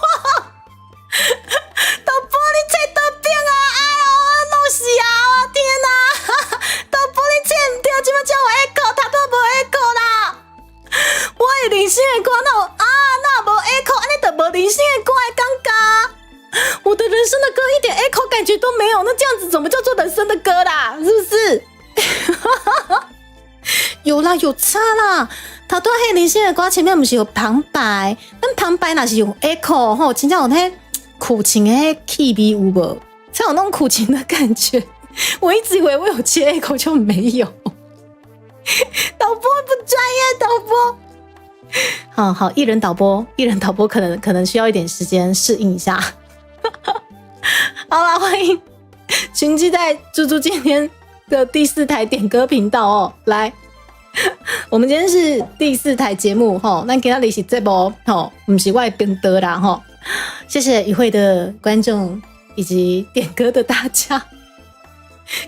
导播你切倒边啊！哎呦，我弄死啊！天哪，导播你切唔对，即马才有 echo， 头拄无 echo 啦！我的人生的歌那无 echo， 安尼就无人生的歌的感觉。我的人生的歌一点 echo 感觉都没有，那这样子怎么叫做人生的歌啦？是不是？有啦，有差啦。头拄迄人生的歌前面不是有旁白，但旁白若是用 echo 吼，真正有迄苦情的迄气味有无？才有那种苦情的感觉。我一直以为我有切 echo 就没有。导播不专业，导播。好，艺人导播可能需要一点时间适应一下。好啦，欢迎群聚在猪猪今天的第4台点歌频道哦。来，我们今天是第4台节目吼，咱今天是这部吼，不是我的频道啦吼。谢谢与会的观众以及点歌的大家。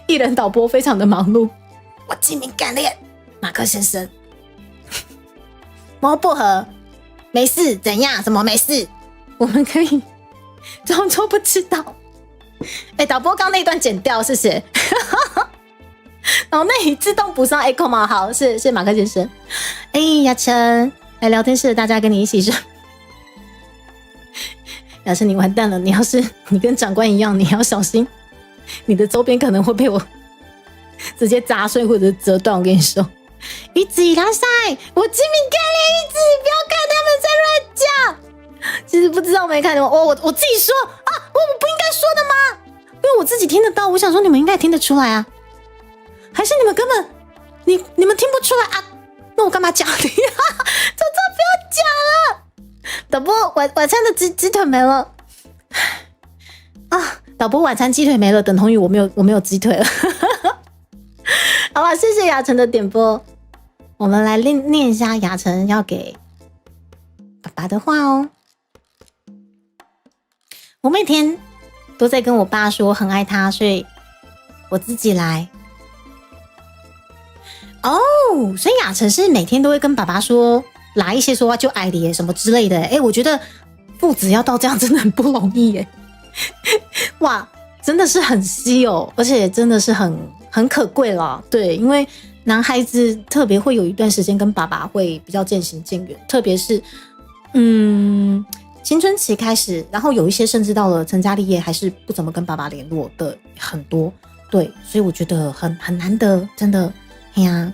艺人导播非常的忙碌，我精明干练，马克先生。摸薄荷，没事，怎样？什么没事？我们可以装作不知道。导播刚那一段剪掉，谢谢。好，那你自动补上 echo 吗？好，是马克先生。哎，雅晨来聊天室，大家跟你一起说。雅晨，你完蛋了！你要是你跟长官一样，你要小心，你的周边可能会被我直接砸碎或者折断。我跟你说，一直以来塞，我精明概念一直，不要看他们在乱讲。其实不知道没看到我自己说啊，我不应该说的吗？因为我自己听得到，我想说你们应该听得出来啊，还是你们根本你们听不出来啊？那我干嘛讲你啊？早知道不要讲了。导播，晚餐的鸡腿没了啊！导播，晚餐鸡腿没了，等同于我没有鸡腿了。好了，谢谢雅晨的点播。我们来念一下雅晨要给爸爸的话哦。我每天都在跟我爸说我很爱他，所以我自己来。哦，所以雅晨是每天都会跟爸爸说来一些说话就爱你什么之类的。我觉得父子要到这样真的很不容易耶。哇，真的是很稀有，而且真的是很可贵啦。对，因为男孩子特别会有一段时间跟爸爸会比较渐行渐远，特别是青春期开始，然后有一些甚至到了成家立业还是不怎么跟爸爸联络的很多。对，所以我觉得很难得，真的。哎呀，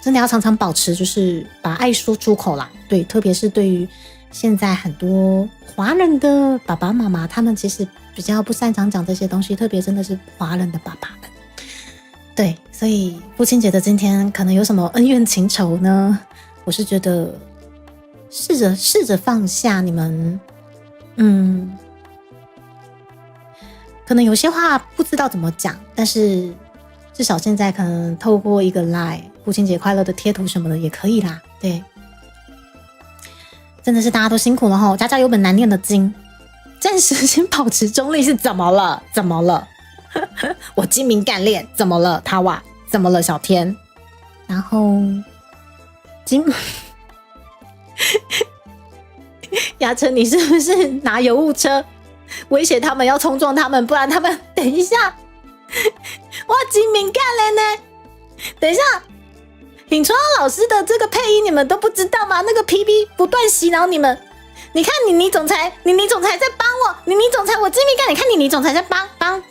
真的要常常保持，就是把爱说出口啦。对，特别是对于现在很多华人的爸爸妈妈，他们其实比较不擅长讲这些东西，特别真的是华人的爸爸们。对，所以父亲节的今天，可能有什么恩怨情仇呢？我是觉得试着放下你们，可能有些话不知道怎么讲，但是至少现在可能透过一个 LINE 父亲节快乐的贴图什么的也可以啦。对，真的是大家都辛苦了齁，家家有本难念的经，暂时先保持中立是怎么了？怎么了？我精明干练怎么了？他哇怎么了？小天，然后雅晨，你是不是拿油物车威胁他们要冲撞他们，不然他们等一下哇精明干练呢？等一下，品川老师的这个配音你们都不知道吗？那个 PB 不断洗脑你们。你看你总裁在帮我，你总裁我精明干练，你看你总裁在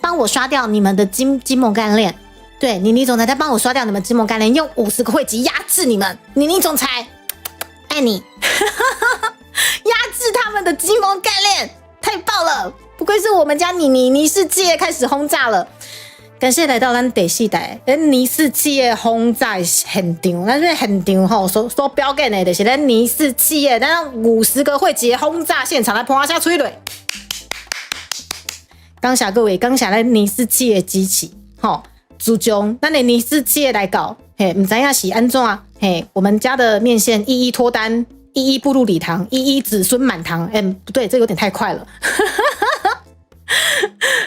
帮我刷掉你们的金梦干练。对，你总裁在帮我刷掉你们金梦干练，用50个汇集压制你们。你总裁爱你。压制他们的金梦干练，太棒了！不愧是我们家尼氏企业开始轰炸了。感谢来到咱第4代，咱尼氏企业轰炸现场，咱这现场吼所表现的就是咱尼氏企业，咱50个汇集轰炸现场来拍下催泪。感谢各位，感谢咱尼氏企业支持，吼，主将咱的尼氏企业来搞，嘿，唔知影是安怎，嘿，我们家的面线一一脱单。一步入礼堂，一子孙满堂。不对，这有点太快了。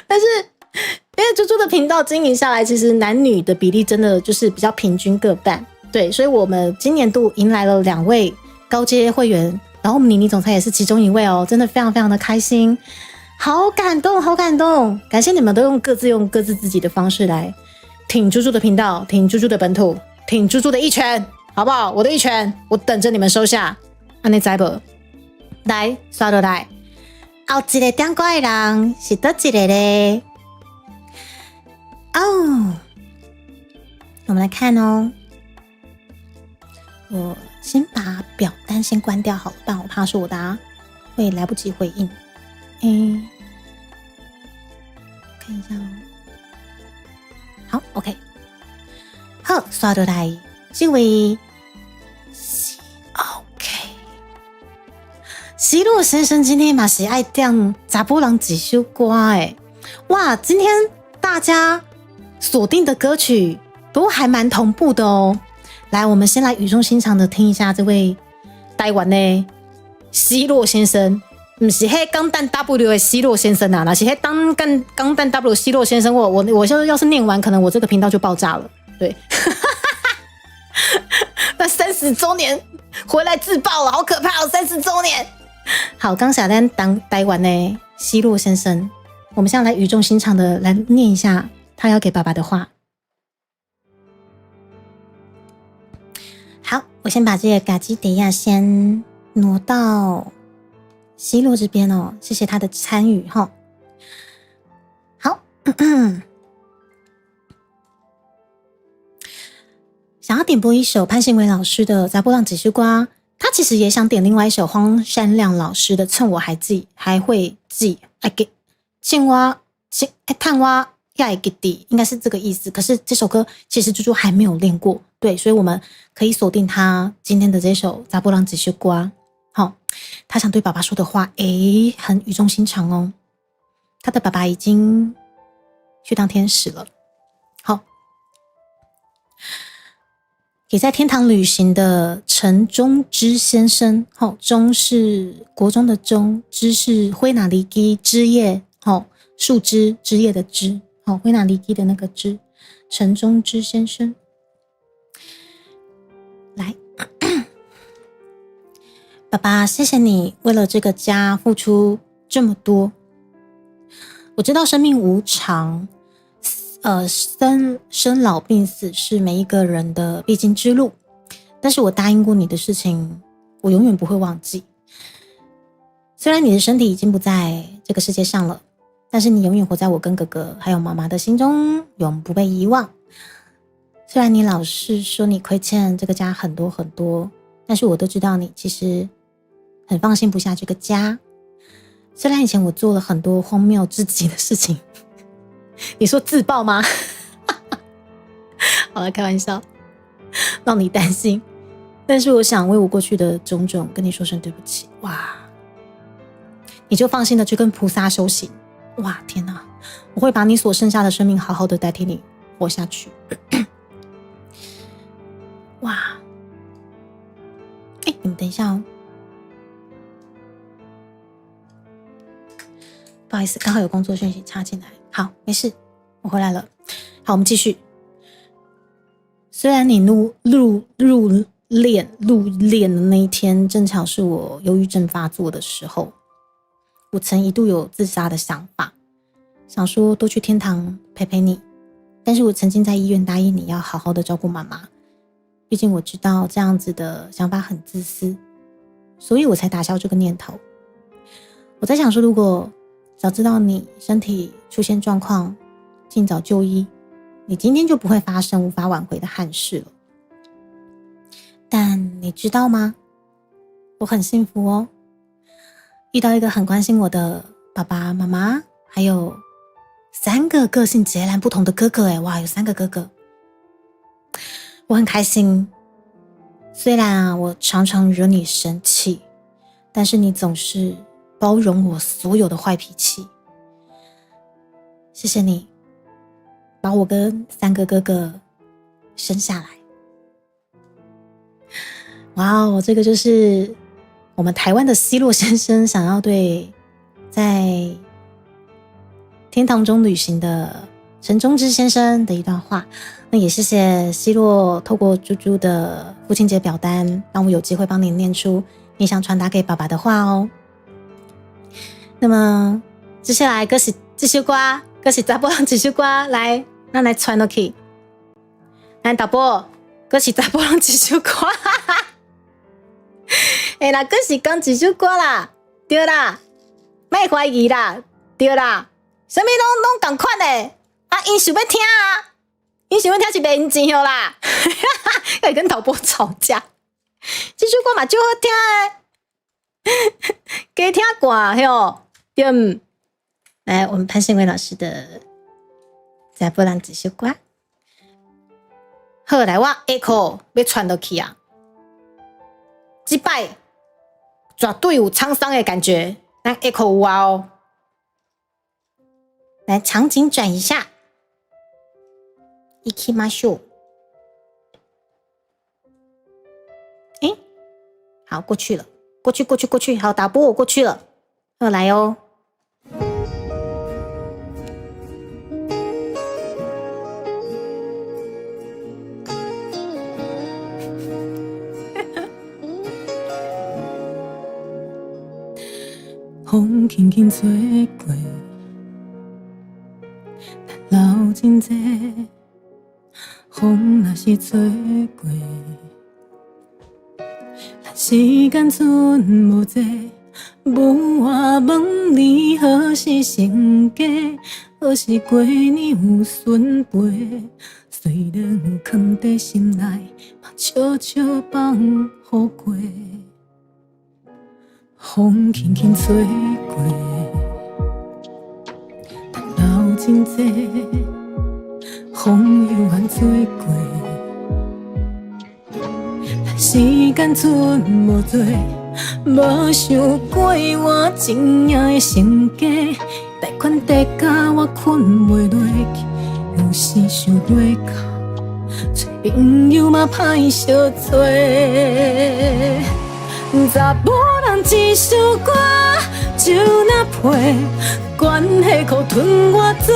但是因为猪猪的频道经营下来，其实男女的比例真的就是比较平均各半。对，所以我们今年度迎来了2位高阶会员，然后我们妮总裁也是其中一位哦，真的非常非常的开心，好感动，好感动！感谢你们都用各自自己的方式来挺猪猪的频道，挺猪猪的本土，挺猪猪的一拳，好不好？我的一拳，我等着你们收下。安尼知无？来，刷落来。后一个点歌的人是倒一个咧？哦，我们来看哦。我先把表单先关掉好了，不然我怕说我大家会来不及回应。看一下哦。好 ，OK。好，刷落来，这位。希洛先生今天嘛是爱点查甫人几首歌诶，哇！今天大家锁定的歌曲都还蛮同步的哦。来，我们先来语重心长的听一下这位台湾的希洛先生，不是迄钢弹 W 的希洛先生啊，那是迄钢弹 W 希洛先生。我要是念完，可能我这个频道就爆炸了。对，那30周年回来自爆了，好可怕哦！30周年。好，刚才咱台湾的希洛先生，我们现在来语重心长的来念一下他要给爸爸的话。我先把这个嘎基德亚先挪到希洛这边哦，谢谢他的参与哈。好，想要点播一首潘信伟老师的《杂波浪几须瓜》，他其实也想点另外一首荒山亮老师的《趁我还会记》，给青蛙探蛙亚给底，应该是这个意思。可是这首歌其实猪猪还没有练过，对，所以我们可以锁定他今天的这首《杂波浪几须瓜》。好，他想对爸爸说的话，很语重心长哦。他的爸爸已经去当天使了。好，给在天堂旅行的陈忠之先生，忠是国中的忠，枝是灰哪里基枝叶，树枝枝叶的枝，灰哪里基的那个枝，陈忠之先生，来。爸爸，谢谢你为了这个家付出这么多。我知道生命无常，生老病死是每一个人的必经之路，但是我答应过你的事情，我永远不会忘记。虽然你的身体已经不在这个世界上了，但是你永远活在我跟哥哥还有妈妈的心中，永不被遗忘。虽然你老是说你亏欠这个家很多很多，但是我都知道你其实很放心不下这个家。虽然以前我做了很多荒谬至极的事情，你说自爆吗？好了，开玩笑，让你担心。但是我想为我过去的种种跟你说声对不起。哇，你就放心的去跟菩萨修行。哇，天哪，我会把你所剩下的生命好好的代替你活下去。哇，你们等一下哦。不好意思，刚好有工作讯息插进来。好，没事，我回来了。好，我们继续。虽然你入殓的那一天，正巧是我忧郁症发作的时候，我曾一度有自杀的想法，想说多去天堂陪陪你。但是我曾经在医院答应你要好好的照顾妈妈，毕竟我知道这样子的想法很自私，所以我才打消这个念头。我在想说，如果早知道你身体出现状况，尽早就医，你今天就不会发生无法挽回的憾事了。但你知道吗？我很幸福哦，遇到一个很关心我的爸爸妈妈，还有3个个性截然不同的哥哥。哇，有3个哥哥，我很开心。虽然我常常惹你生气，但是你总是包容我所有的坏脾气。谢谢你把我跟3个哥哥生下来。哇哦，这个就是我们台湾的希洛先生想要对在天堂中旅行的陈忠之先生的一段话。那也谢谢希洛透过猪猪的父亲节表单，让我有机会帮你念出你想传达给爸爸的话哦。那么接下来歌是这首歌，歌是查甫人这首歌，来，咱来传落去。来，大伯，歌是查甫人这首歌，啦，歌是讲这首歌啦，对啦，莫怀疑啦，对啦，什么拢同款的，因想要听啊，因想要听是卖因钱的啦，要跟导播吵架，这首歌嘛就好听的，加听歌哟。来，我们潘信伟老师的查甫人这首歌。好，来，我 echo 要传落去啊！这摆绝对有沧桑的感觉，咱 echo 有啊哦。来，场景转一下，行きましょう。好，过去了，过去，好，打波我过去了。好，来哦。风轻轻吹过，流真济，风若是吹过，时间剩无多，母我问你何时成家？何时过年有孙陪？虽然藏在心内，嘛悄悄放予过。风轻轻吹过，流真济，风悠远吹过。时间剩无多，无想过我真正的成家。贷款地甲我困袂落去，有时想袂到，找朋友嘛歹相找。查某人一首歌，酒若配，关系可吞我多。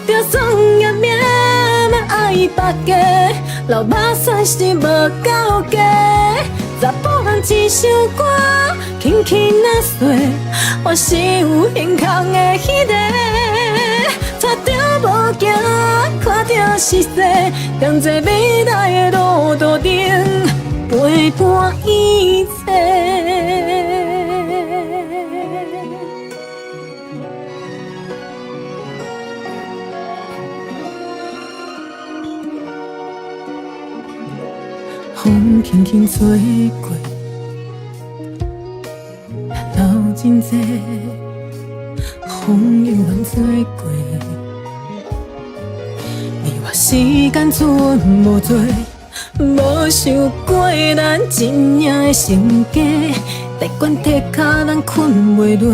就算也命嘛爱别家，流目屎是无够加。查甫人一首歌，轻轻啊碎，我是有胸腔的迄个。带着无行，看着是世，踮在未来的路途顶，陪伴一切。风轻轻吹过，流真济，风悠远吹过。你我时间剩无多，无想过咱真正的成家。贷款地脚咱困袂落，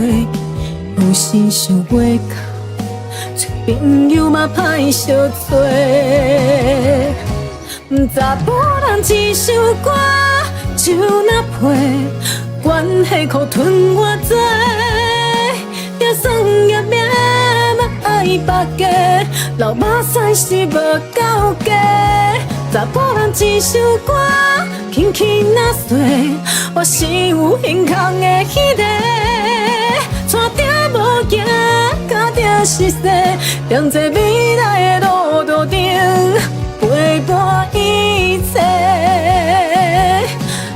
有时想袂到，找朋友嘛歹相找。查甫人一首歌，酒若配，关系可吞我多。就算也命嘛爱别家，流目屎是无够加。查甫人一首歌，轻轻啊碎，我是有胸腔的迄个。带着无行，脚着是世，踮在未来的路途顶，陪伴一切。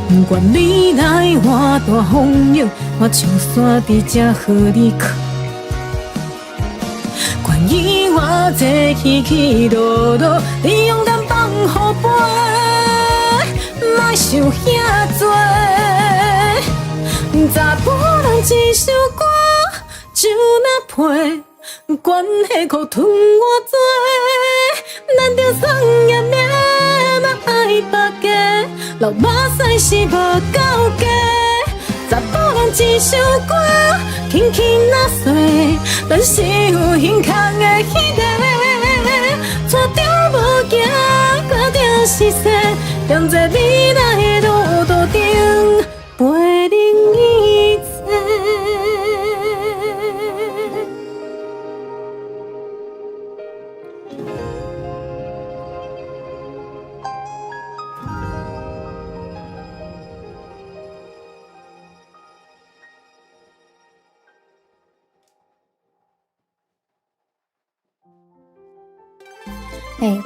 不管你来偌大风雨，我唱山伫这和你靠。管伊我这起起落落，你勇敢放乎飞，莫想遐多。查甫人一首歌，酒若配，关系可吞我多。咱着算也命嘛爱别家，流目屎是无够加。查甫人一首歌，轻轻啊碎，咱是有胸腔的迄个。带着无行，脚着是世，踮在未来的路途顶，陪恁一切。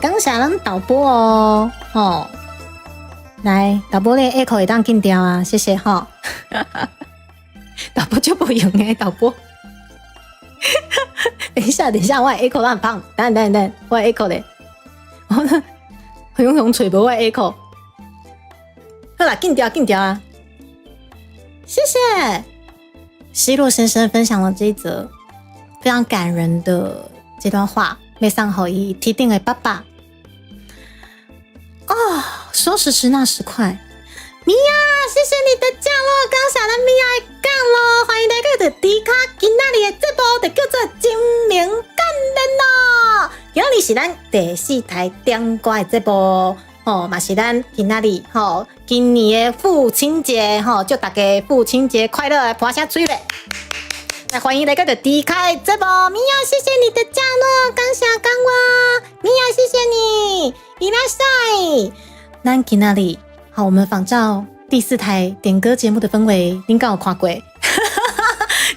感谢咱导播哦，来导播的 echo 会当紧调啊，谢谢哈。导播就不用导播。等一下，我的 echo 很胖，等，我的 echo 嘞，然后呢，用吹无我的 echo。好啦，紧调啊，谢谢。希洛先生分享了这一则非常感人的这段话。没上好伊提定给爸爸哦，说时迟那时快，米娅，谢谢你的降落，感谢咱米娅的降落，欢迎来到迪卡，今仔日的节目就叫做精明感人咯。今仔日是咱第4台点歌的节目嘛是咱今仔日今年的父亲节祝大家父亲节快乐，拍声嘴咧。那欢迎来到迪卡的节目，米娅，谢谢你的降落，感谢感我，米娅，谢谢你，伊拉塞。咱今仔日我们仿照第4台点歌节目的氛围，您刚有看过？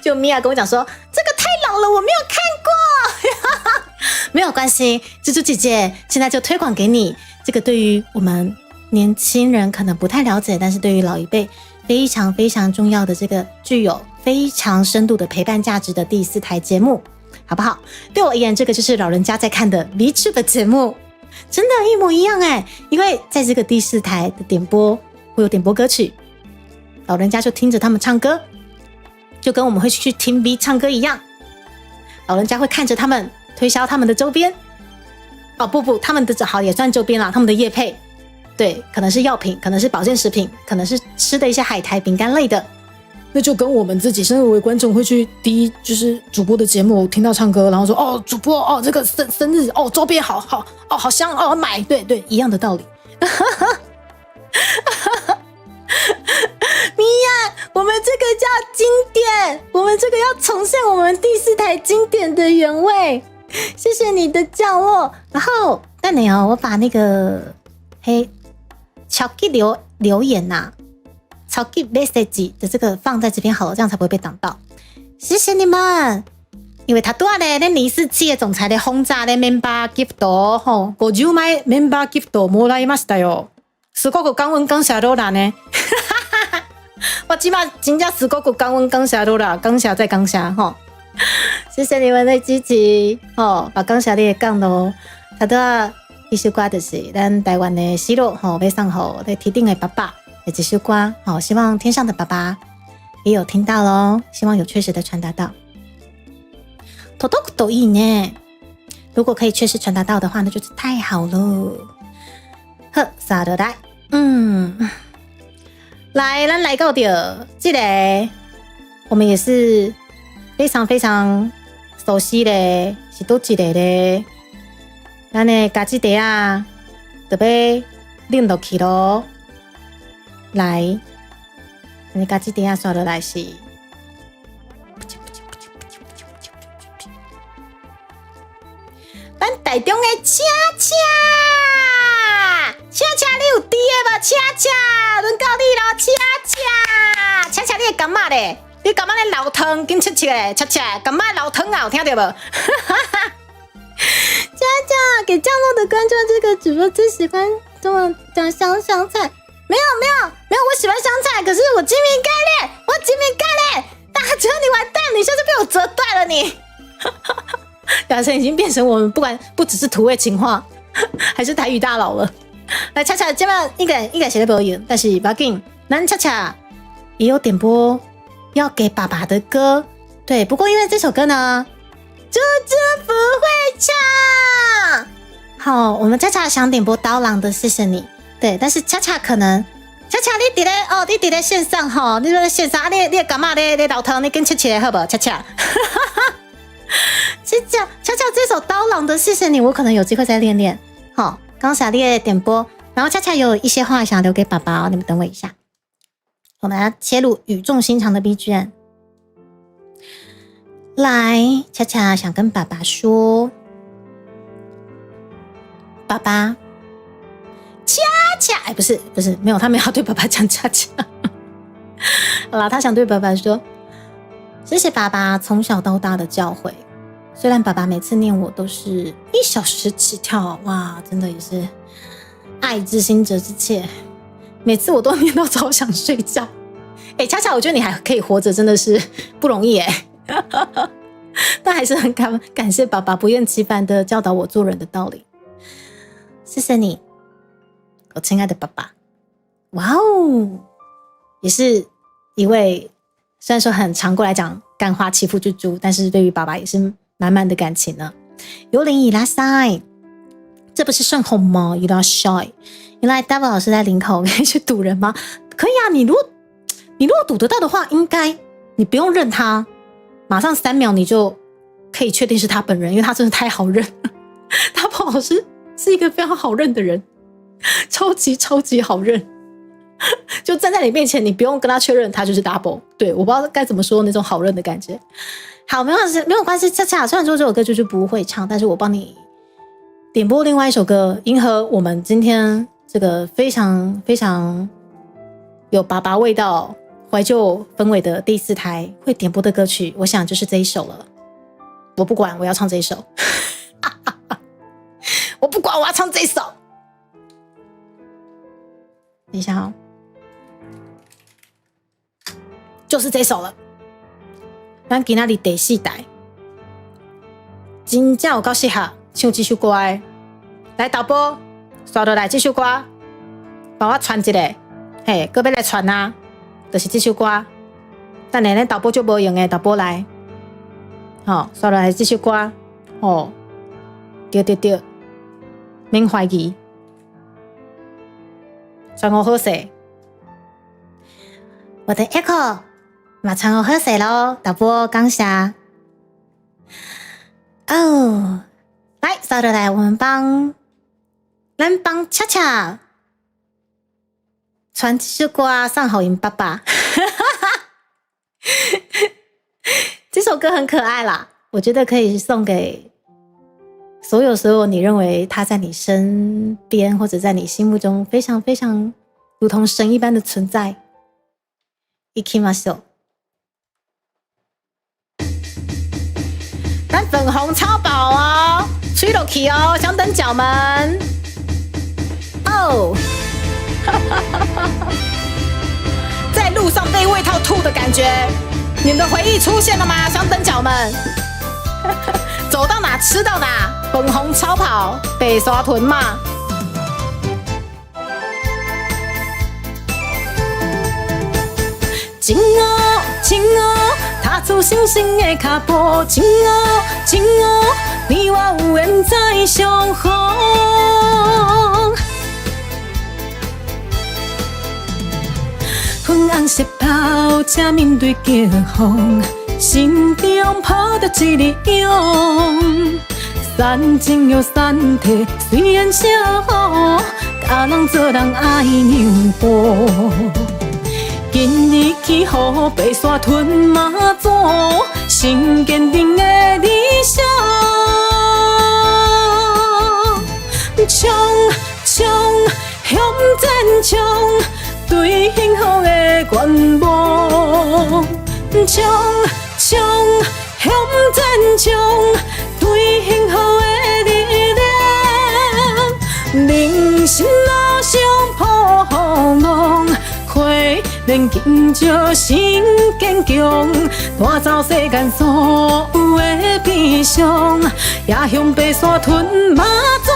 就米娅跟我讲说，这个太老了，我没有看过。没有关系，蜘蛛姐姐现在就推广给你。这个对于我们年轻人可能不太了解，但是对于老一辈非常非常重要的这个具有非常深度的陪伴价值的第4台节目，好不好？对我而言，这个就是老人家在看的 VTube 的节目，真的，一模一样哎！因为在这个第4台的点播会有点播歌曲，老人家就听着他们唱歌，就跟我们会去听 V 唱歌一样。老人家会看着他们推销他们的周边，哦不，他们的好也算周边啦，他们的业配，对，可能是药品，可能是保健食品，可能是吃的一些海苔饼干类的。那就跟我们自己身为观众会去第一就是主播的节目听到唱歌，然后说哦主播哦这个生日哦周边好哦好香哦买，对一样的道理。米娅，我们这个叫经典，我们这个要重现我们第4台经典的原味。谢谢你的降落。然后等你哦，我把那个巧克力留言呐、巧克力 message 的这个放在这边好了，这样才不会被挡到。谢谢你们，因为他多咧，那尼斯企业总裁的轰炸的 member gift 吼，50枚 member gift もらいましたよ。すごく感恩感謝ローラね。我起码真正すごく感恩感謝ローラ，感謝再感謝吼。谢谢你们的支持吼，把感謝你的讲咯。他多一首歌就是咱台湾的西路吼，要送给在天顶的爸爸的这首歌吼，希望天上的爸爸也有听到咯，希望有确实的传达到。届くといいね，如果可以确实传达到的话，那就是太好了。好，啥都来，来，咱来到的这个，我们也是非常非常熟悉的，是都一个的，咱的家己茶啊，就要拎落去咯。来，咱的家己茶啊，刷落来是。咱台中的恰恰，你有滴的无？恰，轮到你咯，恰，你的感冒咧？你感冒咧老汤，紧切咧，恰，感冒老汤啊，有听到无？恰，给降落的观众，这个主播最喜欢跟我讲香菜，没有，我喜欢香菜，可是我精明概念，大哲你完蛋，你下次被我折断了你。亚生已经变成我们不只是土味情话，还是台语大佬了。来，恰恰这边应该写的不赢，但是不要紧，咱恰恰也有点播要给爸爸的歌，对，不过因为这首歌呢，猪猪不会唱。好，我们恰恰想点播刀郎的《谢谢你》，对，但是恰恰可能。恰恰，你伫咧线上吼，你在线上，你干嘛？你老头，你跟切切好不好？恰恰，恰恰这首刀郎的《谢谢你》，我可能有机会再练练。好，刚才你的点播，然后恰恰有一些话想留给爸爸哦，你们等我一下。我们要切入语重心长的 BGM。来，恰恰想跟爸爸说，爸爸。恰，哎，不是，没有，他没有要对爸爸讲恰恰。好啦，他想对爸爸说，谢谢爸爸从小到大的教诲。虽然爸爸每次念我都是1小时起跳，哇，真的也是爱之心责之切。每次我都念到早想睡觉。哎，恰恰，我觉得你还可以活着，真的是不容易哎。但还是很感谢爸爸不厌其烦的教导我做人的道理。谢谢你。我亲爱的爸爸，哇哦，也是一位虽然说很常过来讲干话欺负猪猪，但是对于爸爸也是满满的感情呢。幽灵伊拉塞，这不是顺红吗？伊拉塞，原来 David 老师在林口可以去堵人吗？可以啊，你如果堵得到的话，应该你不用认他，马上3秒你就可以确定是他本人，因为他真的太好认了。David 老师是一个非常好认的人。超级好认，就站在你面前，你不用跟他确认，他就是 double。对，我不知道该怎么说那种好认的感觉。好，没有关系，恰恰虽然说这首歌就是不会唱，但是我帮你点播另外一首歌，迎合我们今天这个非常非常有爸爸味道、怀旧氛围的第4台会点播的歌曲，我想就是这一首了。我不管，我要唱这一首。我不管，我要唱这一首。等一下哦，就是这首了。咱今仔日第4台，真正有够适合唱这首歌的。来导播，刷落来这首歌，帮我传一个。嘿，搁要来传啊，就是这首歌。等下咱导播就无用的，导播来。刷落来这首歌。对，免怀疑。传我好势，我的 Echo 马上我喝水咯，导播刚下。哦，来，稍等来，我们帮恰恰传这首歌送好音爸爸。这首歌很可爱啦，我觉得可以送给所有你认为他在你身边或者在你心目中非常非常如同神一般的存在。いきましょう。咱粉红超饱哦，吹落去哦，想等角们哦。在路上被味套吐的感觉，你们的回忆出现了吗？想等角们，走到哪吃到哪，粉红超跑，北沙屯嘛。情哦，踏出星星的脚步，情哦，你我有缘再相逢。粉红色跑车面对疾风，心中抱着一粒勇。山前有山体，虽然小雨，甲人做人爱扭步。今日起予白沙屯马祖，心坚定的理想。冲，向前冲，对幸福的愿望。冲，向前冲，对幸福的力量。人生路上波浪，免紧张，心坚强，带走世间所有的悲伤，也向白沙屯马祖。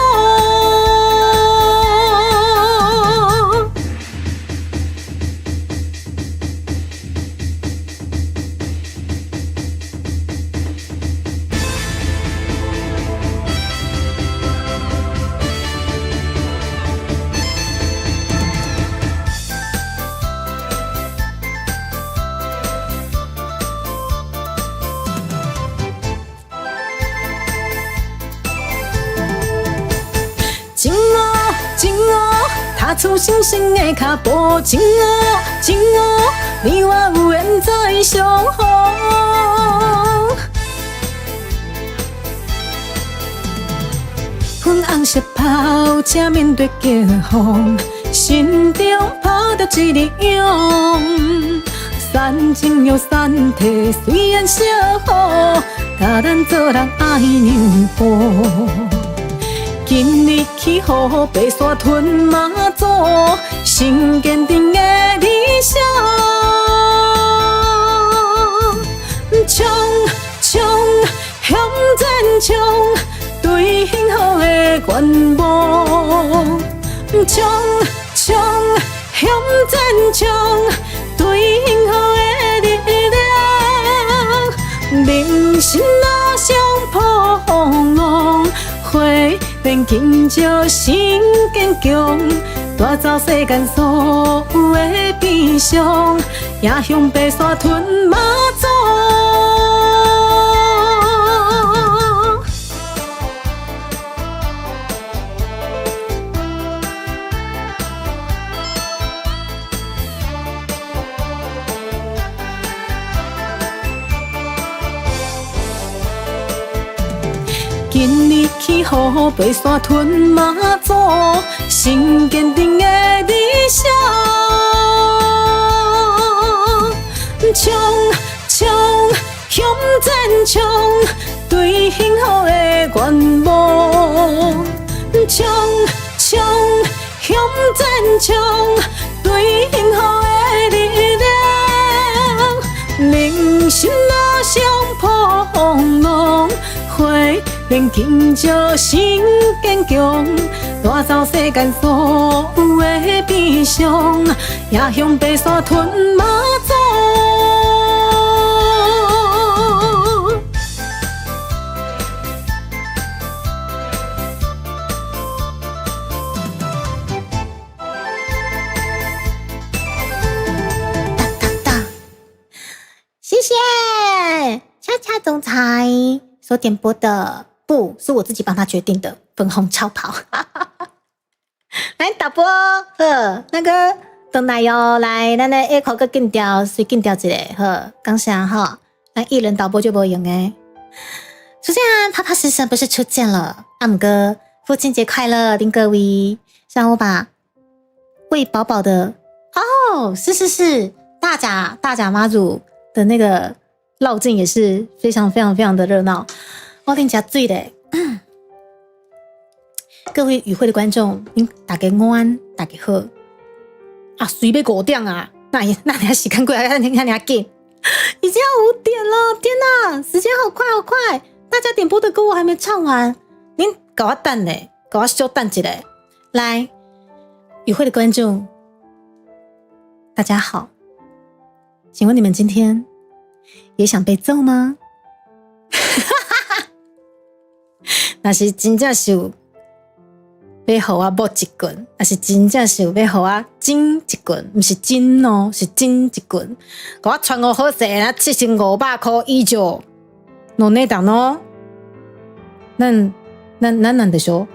情哦，踏出星星的脚步，情哦，你我有缘再相逢。粉红色跑车面对疾风，心中抱着一粒勇。山前有山体，虽然小雨，甲咱做人爱扭步。今日起予白沙屯马祖，心坚定的理想。冲，向前冲，对幸福的愿望。冲，向前冲，对幸福的力量。人生路上波浪，免紧张，心坚强，带走世间所有的悲伤，也向白沙屯马祖。今日起予白沙屯马祖，心坚定的理想。冲，向前冲，对幸福的愿望。冲，向前冲，对幸福的力量。人生路上风浪，花莲金石心坚强，带走世间所有的悲伤，也向白山吞马走。谢谢恰恰总裁所点播的，不是我自己帮他决定的粉红超跑。来导播，那个等来哟，来，咱的 echo 个紧调，随紧调一下，刚想哈，那艺人导播就不用诶。首先啊，啪啪先生不是出现了，阿姆哥，父亲节快乐，丁各位，让我把喂饱饱的哦，是大甲妈祖的那个绕境也是非常非常非常的热闹，我听起来醉的。各位与会的观众，您大家安，大家好啊！随便5点啊，那你时间过来，看你紧，已经要5点了，天哪，时间好快好快！大家点播的歌我还没唱完，您给我等嘞，给我稍等一下。来，与会的观众，大家好，请问你们今天也想被揍吗？那是真正是有要互我摸一棍，那是真正是有要互我金一棍，不是金哦，是金一棍。给我穿我好势，那7500块以上，弄内档哦。咱难得说，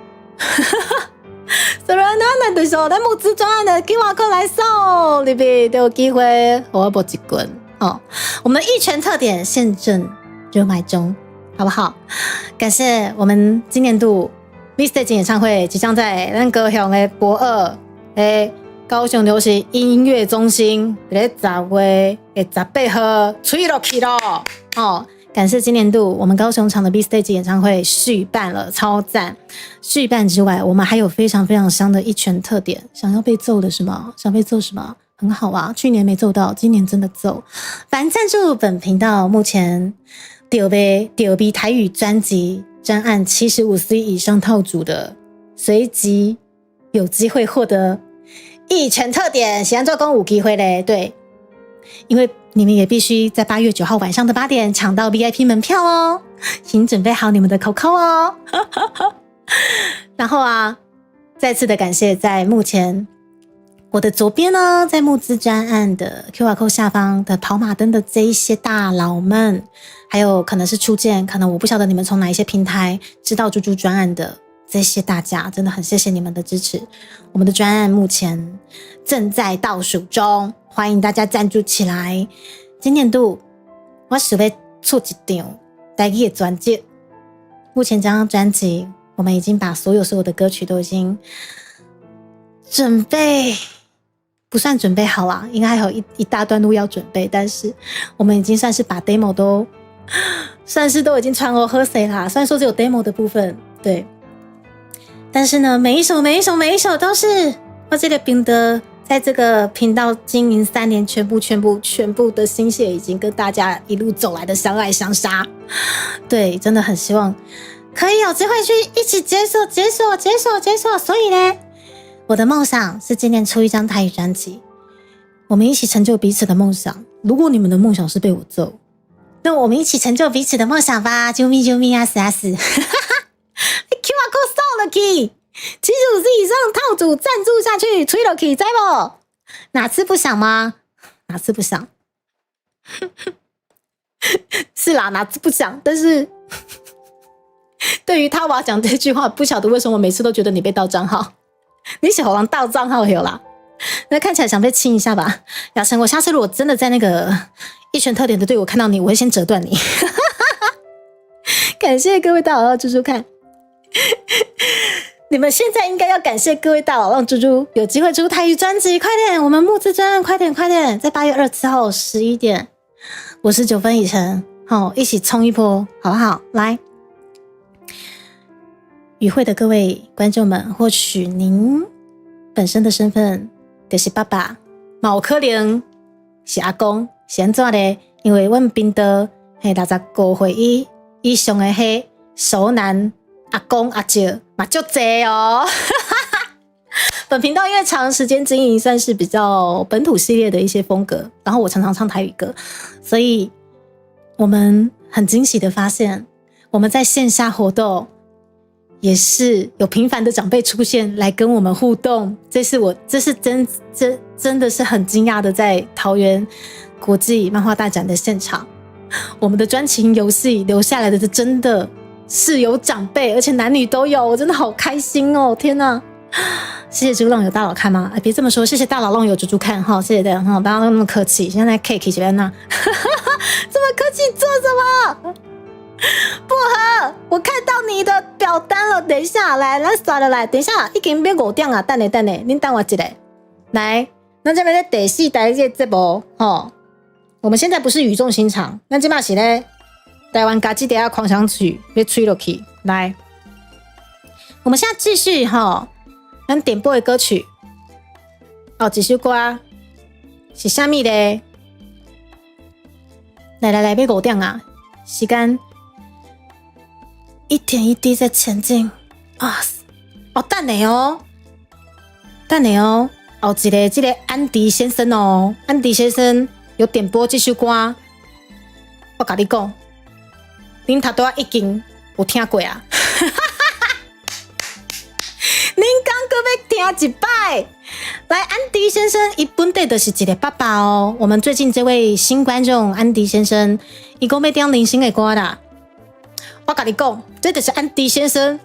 所以难得说，咱募资专案的QR code来扫，里边都有机会互我摸一棍哦。我们的一拳特点现正热卖中，好不好？感谢我们今年度 V-Stage 演唱会即将在咱高雄的博二的高雄流行音乐中心在10月18号吹落去咯哦！感谢今年度我们高雄场的 V-Stage 演唱会续办了，超赞！续办之外，我们还有非常非常香的一拳特点，想要被揍的是吗？想被揍什么？很好啊，去年没揍到，今年真的揍。反赞助本频道目前第二笔台语专辑专案75C 以上套组的，随即有机会获得一拳特点，喜欢做工5机会嘞，对，因为你们也必须在8月9号晚上的8点抢到 VIP 门票哦，请准备好你们的口口哦。然后啊，再次的感谢在目前我的左边呢，在募资专案的 QR code 下方的跑马灯的这一些大佬们，还有可能是初见，可能我不晓得你们从哪一些平台知道猪猪专案的这些大家，真的很谢谢你们的支持。我们的专案目前正在倒数中，欢迎大家赞助起来。今年度我想要出一张台语的专辑，目前这张专辑我们已经把所有的歌曲都已经准备。不算准备好啦，应该还有一大段路要准备，但是我们已经算是把 demo 都已经传我喝谁啦，虽然说只有 demo 的部分，对，但是呢，每一首都是我这个宾的在这个频道经营3年，全部的心血已经跟大家一路走来的相爱相杀，对，真的很希望可以有机会去一起解锁，所以呢。我的梦想是今年出一张台语专辑，我们一起成就彼此的梦想。如果你们的梦想是被我揍，那我们一起成就彼此的梦想吧！救命啊死啊死！你 QR code 扫了去，75以上套组赞助下去，吹了去，知不？哪次不想吗？哪次不想？是啦，哪次不想？但是对于他我要讲这句话，不晓得为什么每次都觉得你被盗账号。你小王盗账号有啦，那看起来想被亲一下吧，雅晨，我下次如果真的在那个一拳特点的队伍看到你，我会先折断你。感谢各位大佬让猪猪看，你们现在应该要感谢各位大佬让猪猪有机会出台语专辑，快点，我们募资专案，快点，在8月24号11点59分以前，好，一起冲一波，好不好？来。与会的各位观众们，或许您本身的身份就是爸爸，嘛有可能是阿公，是安怎咧？因为阮频道65岁以上的熟男阿公阿舅嘛足侪哦。本频道因为长时间经营，算是比较本土系列的一些风格，然后我常常唱台语歌，所以我们很惊喜的发现，我们在线下活动也是有频繁的长辈出现来跟我们互动，这是真的是很惊讶的，在桃园国际漫画大展的现场，我们的专情游戏留下来的真的是有长辈，而且男女都有，我真的好开心哦！天哪！谢谢猪肉有大佬看吗？别这么说，谢谢大佬肉有猪猪看哈，谢谢大家哈，不要那么客气。现在 Cake 这边呢，这么客气做什么？不合，我看到你的表单了。等一下，来，咱刷了来。等一下，已经要5点啊，等下，您等我一下。来，咱这边在第4台这节目吼，我们现在不是语重心长，咱这边是咧台湾家己底下狂想曲要吹落去。来，我们现在继续吼。咱点播的歌曲哦，这首歌是啥物咧？来，要5点啊！时间一点一滴在前进啊！哦，等下哦，哦，这个安迪先生哦，安迪先生有点播这首歌，我跟你讲，恁头拄已经有听过啊。您刚要听一摆，来，安迪先生，伊本地就是一个爸爸哦。我们最近这位新观众安迪先生，伊讲要点零星的歌啦。我跟你讲，这就是安迪先生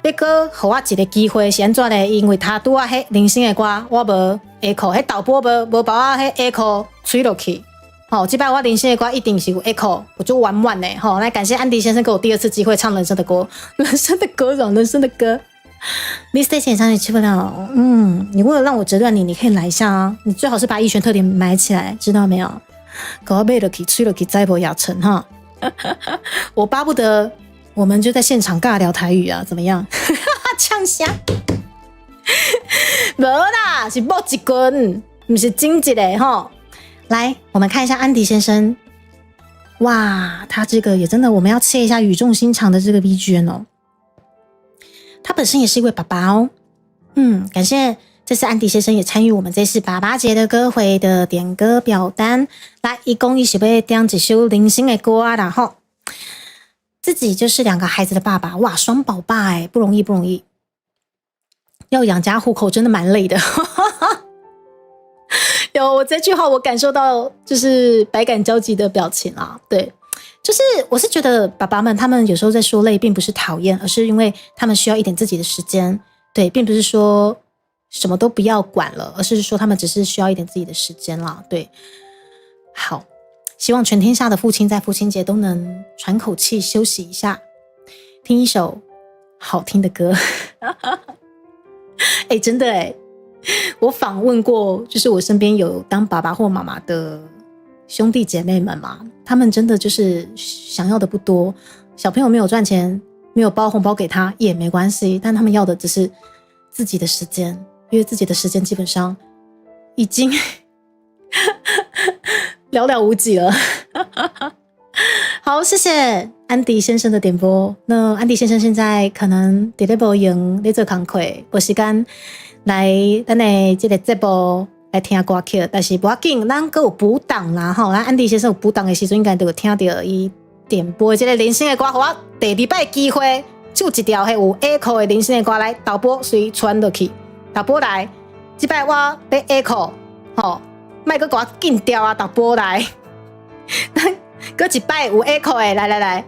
要搁给我一个机会，是安怎呢？因为他拄啊迄零星的歌，我无下课，迄导播无把我迄下课吹落去。好，这摆我零星的歌一定是有下课，我就玩玩呢。好，来感谢安迪先生给我第2次机会唱人生的歌，人生的歌，人生的歌。你 stage 演唱也去不了，你为了让我折断你，你可以来一下啊！你最好是把一拳特点买起来，知道没有？搞到背了去，吹了去，再不雅成哈！我巴不得我们就在现场尬聊台语啊，怎么样？呛虾？没啦，是爆一棍，不是经济嘞哈！来，我们看一下安迪先生，哇，他这个也真的，我们要切一下语重心长的这个 BGM 哦。他本身也是一位爸爸哦，感谢这次安迪先生也参与我们这次爸爸节的歌会的点歌表单，来，一共一起要点一首零星的歌啊，然后自己就是2个孩子的爸爸，哇，双宝爸哎，不容易，要养家糊口真的蛮累的，有我这句话我感受到就是百感交集的表情啊，对。就是我是觉得爸爸们他们有时候在说累并不是讨厌，而是因为他们需要一点自己的时间，对，并不是说什么都不要管了，而是说他们只是需要一点自己的时间啦，对。好，希望全天下的父亲在父亲节都能喘口气休息一下，听一首好听的歌。真的我访问过就是我身边有当爸爸或妈妈的兄弟姐妹们嘛，他们真的就是想要的不多，小朋友没有赚钱，没有包红包给他也没关系，但他们要的只是自己的时间，因为自己的时间基本上已经寥寥无几了。好，谢谢安迪先生的点播。那安迪先生现在可能在无用在做工课，无时间来咱的这个节目来听歌曲，但是不要紧，咱还有补档啦吼。咱安迪先生有补档的时阵，应该就有听到伊点播的这个零星的歌，给我第2摆机会，就一条迄有 echo 的零星的歌来导播随传落去。导播来，这摆我要 echo 吼，莫搁给我紧调啊！导播来，搁一摆有 echo 的，来，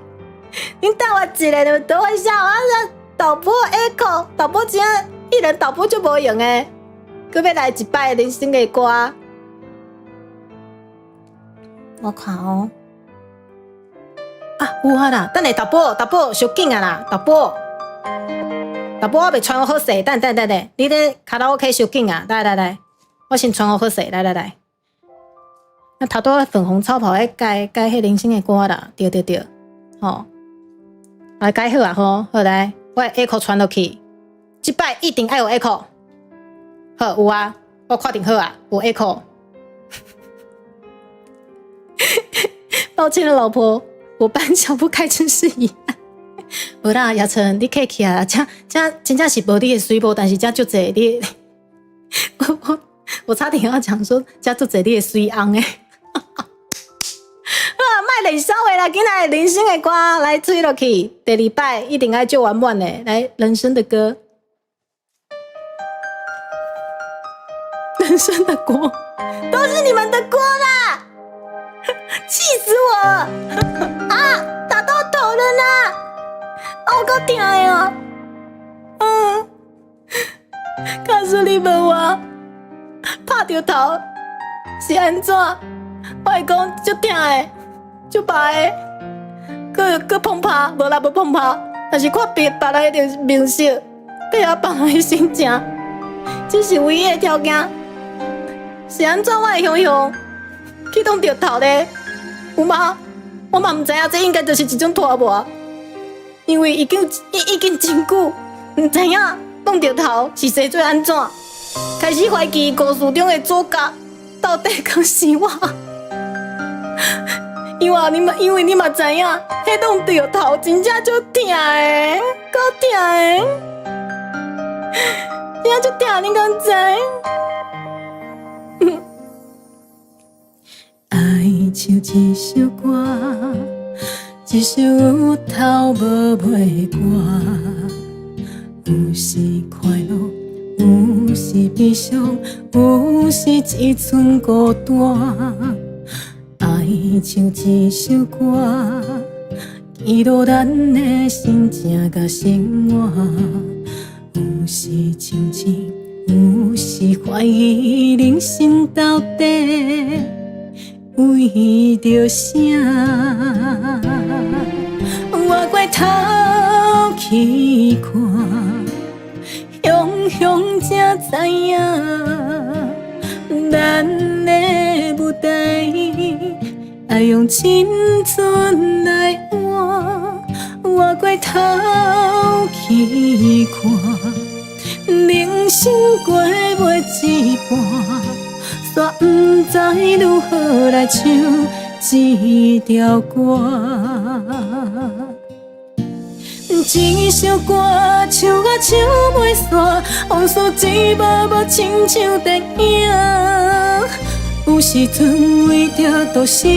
恁等我一下，你们等我一下，我要导播 echo， 导播今天一人导播就无用诶。搁要来一摆零星的歌，我看哦，有啊啦，等下导播小紧啊啦，导播我未传我好势，等，你咧卡拉 OK 小紧啊，来，我先传我好势，来，那头拄粉红超跑改迄零星的歌啦，对，吼，来改好啊吼，好来，我 echo 传落去，这摆一定要有 echo。好，有啊，我确定好啊，有 echo，抱歉了，老婆，我搬脚步开真是遗憾。无啦，亚成，你客气啊，这真正是无你的水波，但是这就这你的，我差点要讲说，这就这你的水翁诶。啊，卖冷笑话啦，今仔人生的歌来吹落去，第2摆一定爱就完满的，来人生的歌，人生的锅都是你们的锅啦，气死我了！啊，打到头了啦！我够痛的哦，告诉你们我拍到头是安怎？我会讲足痛的。就白的，搁碰拍，无啦无碰拍，但是看别人迄条面色，配合别人的心情，这是唯一的条件。是安怎我会雄雄去动着头咧？有吗？我嘛唔知影，这应该就是一种拖磨，因为已经真久，唔知影动着头是谁做安怎，开始怀疑故事中的主角到底可是我。因为你嘛知影，迄动着头真正就痛诶，够痛诶，真正就痛，你敢知？爱像一首歌，一首有头无尾歌，有时快乐，有时悲伤，有时一寸孤单。爱像一首歌，记录咱的心情甲生活，有时清醒，有时怀疑人生到底为着啥？我回头去看，雄雄才知影，咱的舞台。爱用青春来换，我回头去看，人生过袂一半，煞不知如何来唱一条歌。一首歌唱啊唱袂煞，往事一幕幕亲像电影。有时阵为着度生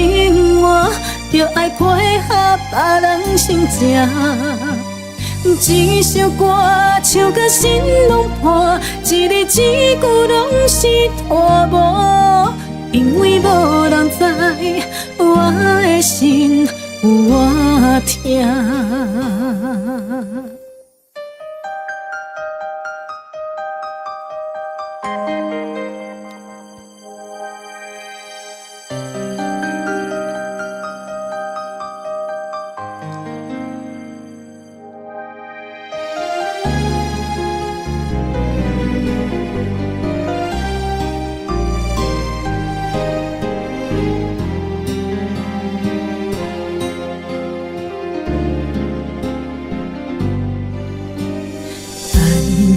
活，着爱配合别人心情。一首歌唱甲心拢破，一字一句拢是拖磨。因为无人知我的心有偌痛。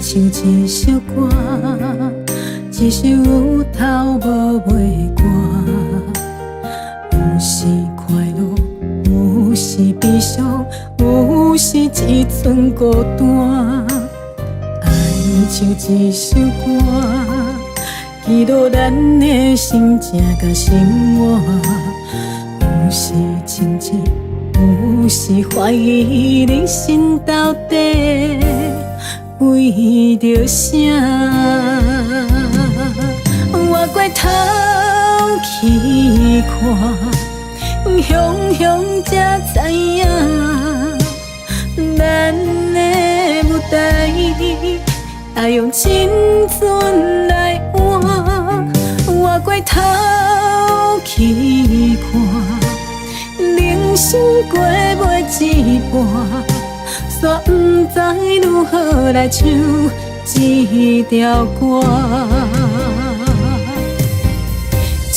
像一首歌，一首有头无尾歌，有时快乐，有时悲伤，有时一寸孤单。爱像一首歌，记录咱的心情甲生活，有时清醒，有时怀疑人生到底为着啥？我回头去看，雄雄才知影，咱的舞台爱用青春来换。我回头去看，人生过袂一半。煞不知如何来唱一条歌。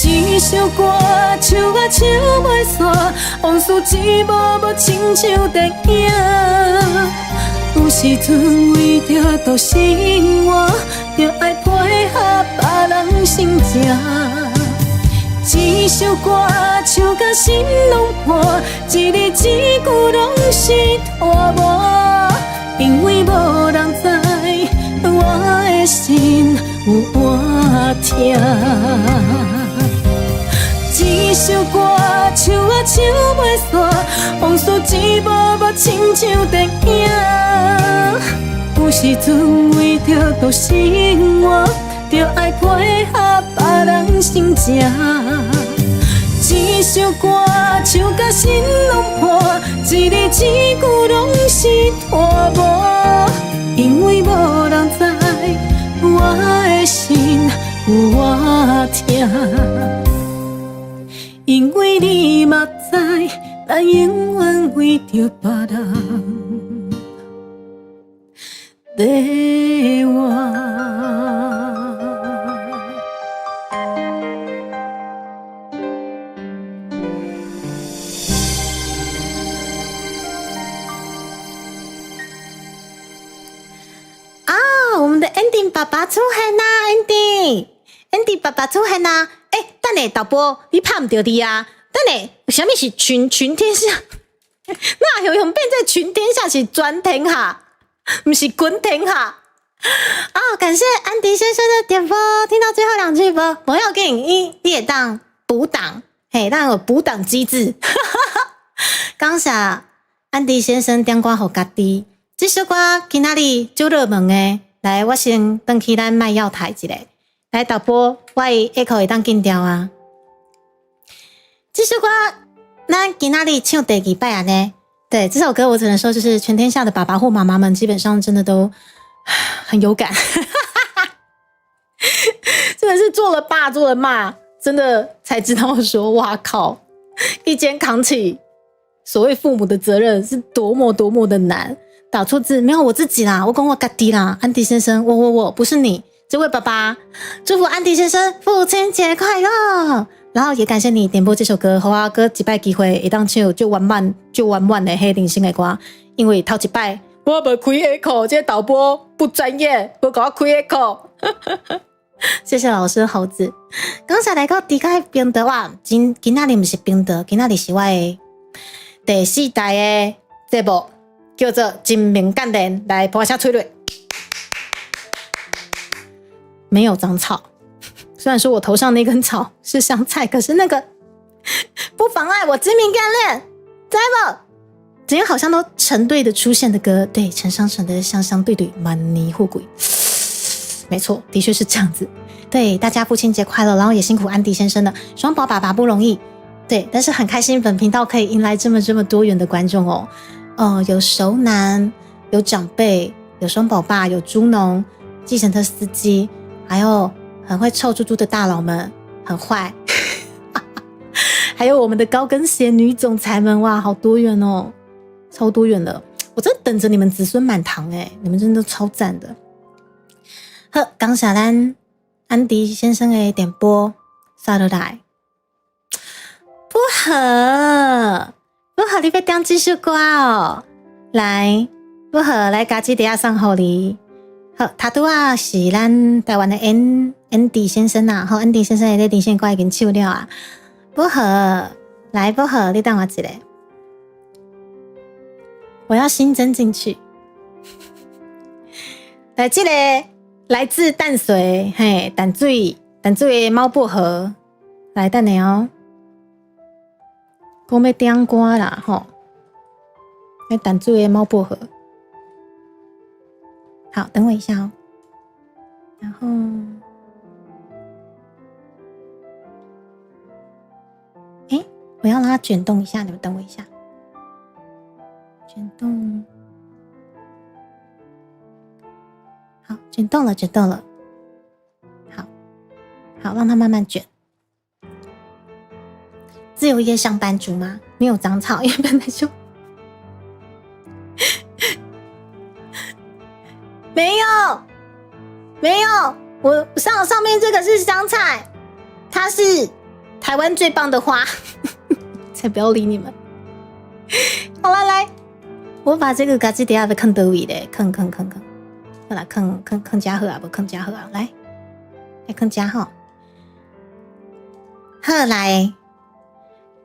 一首歌唱啊唱袂煞，往事一幕幕亲像电影。有时阵为着度生活，着爱配合别人心情。一首歌唱甲心拢破，一字一句拢是拖磨，因为无人知我的心有偌痛。一首歌唱啊唱袂煞，往事一幕幕亲像电影，有时阵为着度生活，就爱配合别人心情。一首歌唱甲心拢破，一字一句拢是拖磨，因为无人知我的心有偌痛。因为你嘛知，咱永远为着别人在活。我们的 ending 爸爸出现啦 ，ending 爸爸出现啦！等下导播，你拍唔到你啊？等下，什么是群天下？那游泳变在群天下是全天下，不是滚天下。感谢安迪先生的点播，听到最后两句不？不要紧，你也当补档，当有补档机制。感谢安迪先生点歌给家己，这首歌今仔日最热门的。来，我先回去咱卖药台一下。来，导播，我的 echo 会当紧调啊。这首歌，咱今仔日唱第2摆啊呢。对，这首歌我只能说，就是全天下的爸爸或妈妈们，基本上真的都很有感。真的是做了爸，做了妈，真的才知道说，哇靠，一肩扛起所谓父母的责任是多么多么的难。打错字没有我自己啦，我讲我家己啦，安迪先生，我不是你，这位爸爸，祝福安迪先生父亲节快乐。然后也感谢你点播这首歌，好啊，哥几摆机会会当唱就完满的黑灵星的歌，因为头一摆我没开 echo， 这导播不专业，不给我开 echo。谢谢老师猴子，刚才来到第个冰德哇，今仔日不是冰德，今仔日是我的第4代的节目。叫做真名干练，来播下催泪。没有长草，虽然说我头上那根草是香菜，可是那个不妨碍我真名干练，知不？今天好像都成对的出现的歌，对，成双成对的香香对对，满泥护鬼，没错，的确是这样子。对，大家父亲节快乐，然后也辛苦安迪先生的双宝爸爸不容易，对，但是很开心本频道可以迎来这么多元的观众哦。有熟男，有长辈，有双宝爸，有猪农，计程车司机，还有很会臭猪猪的大佬们，很坏，还有我们的高跟鞋女总裁们，哇，好多元哦，超多元的，我真的等着你们子孙满堂你们真的超赞的。好，感谢咱安迪先生的点播，撒落来，不好。不好，你要点这首歌哦！来，不好，来家己底下送给你。好，他拄啊是咱台湾的Andy 先生啊，好，Andy 先生的连线歌已经唱了啊。不好，来不好，你等我一下，我要新增进去。来，这个来自淡水，淡水的猫薄荷，来等你哦。讲要点歌啦，吼！要淡水的猫薄荷，好，等我一下哦。然后，我要让它卷动一下，你们等我一下，卷动，好，卷动了，好，让它慢慢卷。自由业上班族吗？没有长草，因为本来就没有。我上面这个是香菜，它是台湾最棒的花，才不要理你们。好了，来，我把这个嘎吱底下的坑得位嘞，坑，好啦，坑加好啊，不坑加好啊，来坑加好。好来，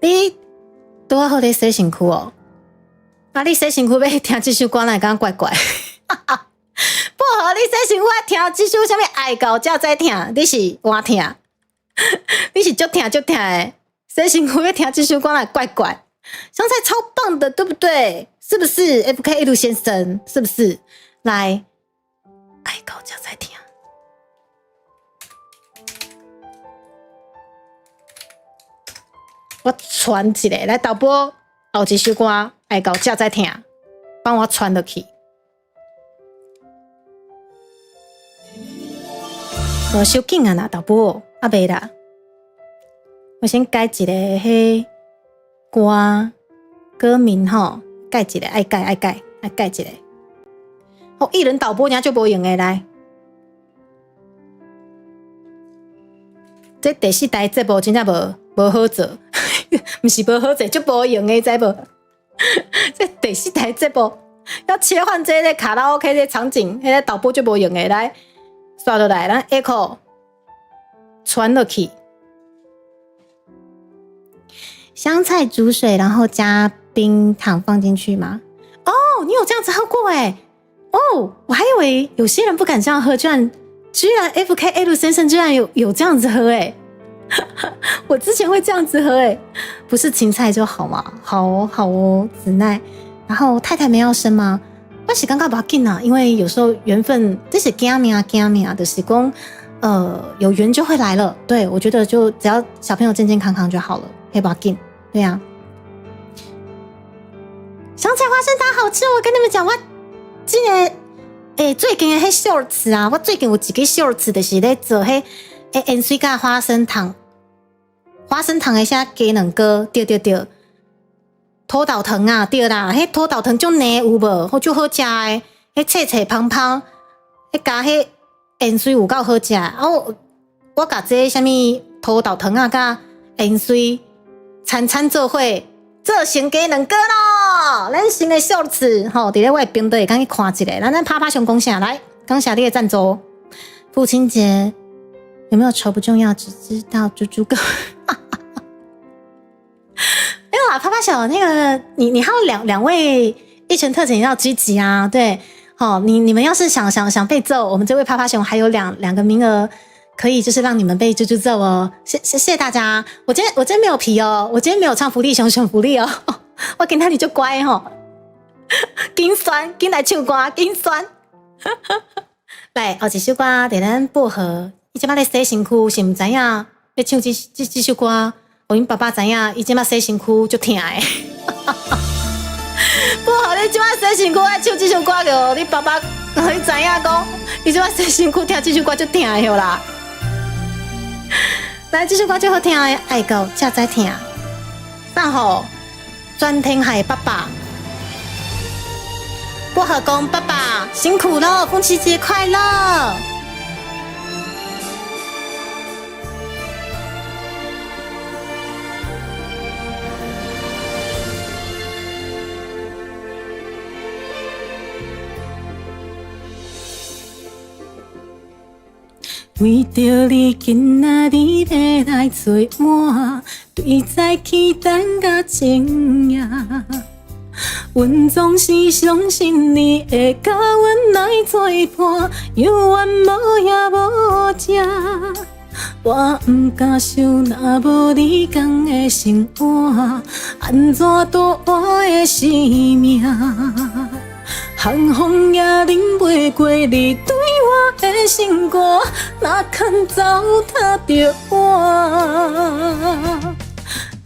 你拄好咧洗身躯哦。啊，你洗身躯要听这首歌，来感觉怪怪。不好，你洗身躯爱听这首什么爱到才在听，你是晚听，你是足听的。洗身躯要听这首歌，来怪怪。香菜超棒的，对不对？是不是 ？FK 路先生，是不是？来，爱到才在听。我传一个来导播，后一首歌爱到才在听，帮我传落去。我小紧啊啦，导播啊袂啦，我先改一个迄歌名吼，改一个爱改一个。哦，艺人导播人就无用的来。这第4台节目真正无好做，不是无好做，就无用的，知无？这第4台节目要切换这个卡拉 OK 的场景，迄个导播就无用的来，刷落来，咱 echo 传落去。香菜煮水，然后加冰糖放进去吗？哦，你有这样子喝过哎？哦，我还以为有些人不敢这样喝，居然 FKL 先生居然有这样子喝哎！我之前会这样子喝哎，不是芹菜就好嘛？好哦，子奈。然后太太没要生吗？我是刚刚不要紧啊，因为有时候缘分这是惊命的是讲，有缘就会来了。对，我觉得就只要小朋友健健康康就好了，可以不要紧。对啊，香菜花生糖好吃，我跟你们讲，我今年最近的迄 shorts 啊，我最近有一个 shorts 就是咧做迄盐水甲花生糖的啥鸡卵糕，对，土豆糖啊，对啦，迄土豆糖种黏有无？好就好食的，迄脆胖胖，迄加迄盐水有够好食。我甲这啥物土豆糖啊，甲盐水。餐做伙做成鸡卵糕咯，咱新的小吃吼，伫咧我的频道会敢去看一下。咱啪熊讲啥来？感谢你的赞助。父亲节有没有仇不重要，只知道猪猪狗。没有啦，啪熊那个你还有两位一拳特警要积极啊，对，好，你们要是想被揍，我们这位啪熊还有两个名额。可以，就是让你们被猪猪揍哦！谢谢大家。我今天没有皮哦，我今天没有唱福利熊福利哦。我今天你就乖吼、哦，紧酸，紧来唱歌，紧酸。来，后一首歌伫咱薄荷，伊即摆咧洗身躯，是毋知影要唱这首歌，互因爸爸知影，伊即摆洗身躯就疼诶。薄荷，你即摆洗身躯爱唱这首歌着，你爸爸互你知影讲，伊即摆洗身躯听这首歌就疼诶啦。来，这首歌最好听的，爱到才在听。送互全天下的爸爸，薄荷公爸爸辛苦了，父亲节快乐！为着你今仔日要来做满，对在期待甲情夜。阮总是相信你会甲阮来作伴，有缘无也无正。我毋敢想，若无你讲的生活，安怎度我的生命？寒风也淋袂过你对我的心肝，哪肯糟蹋着我？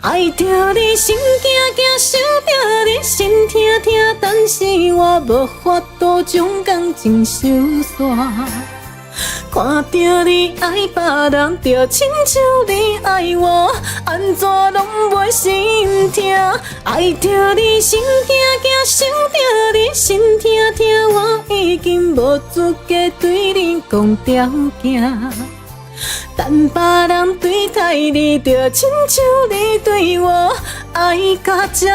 爱着你心惊惊，想着你心痛痛，但是我无法度将感情收煞。看着你爱别人，就亲像你爱我，安怎拢袂心痛？爱着你心惊惊，想着你心痛痛，我已经无资格对你讲条件。但别人对待你，就亲像你对我，爱到才知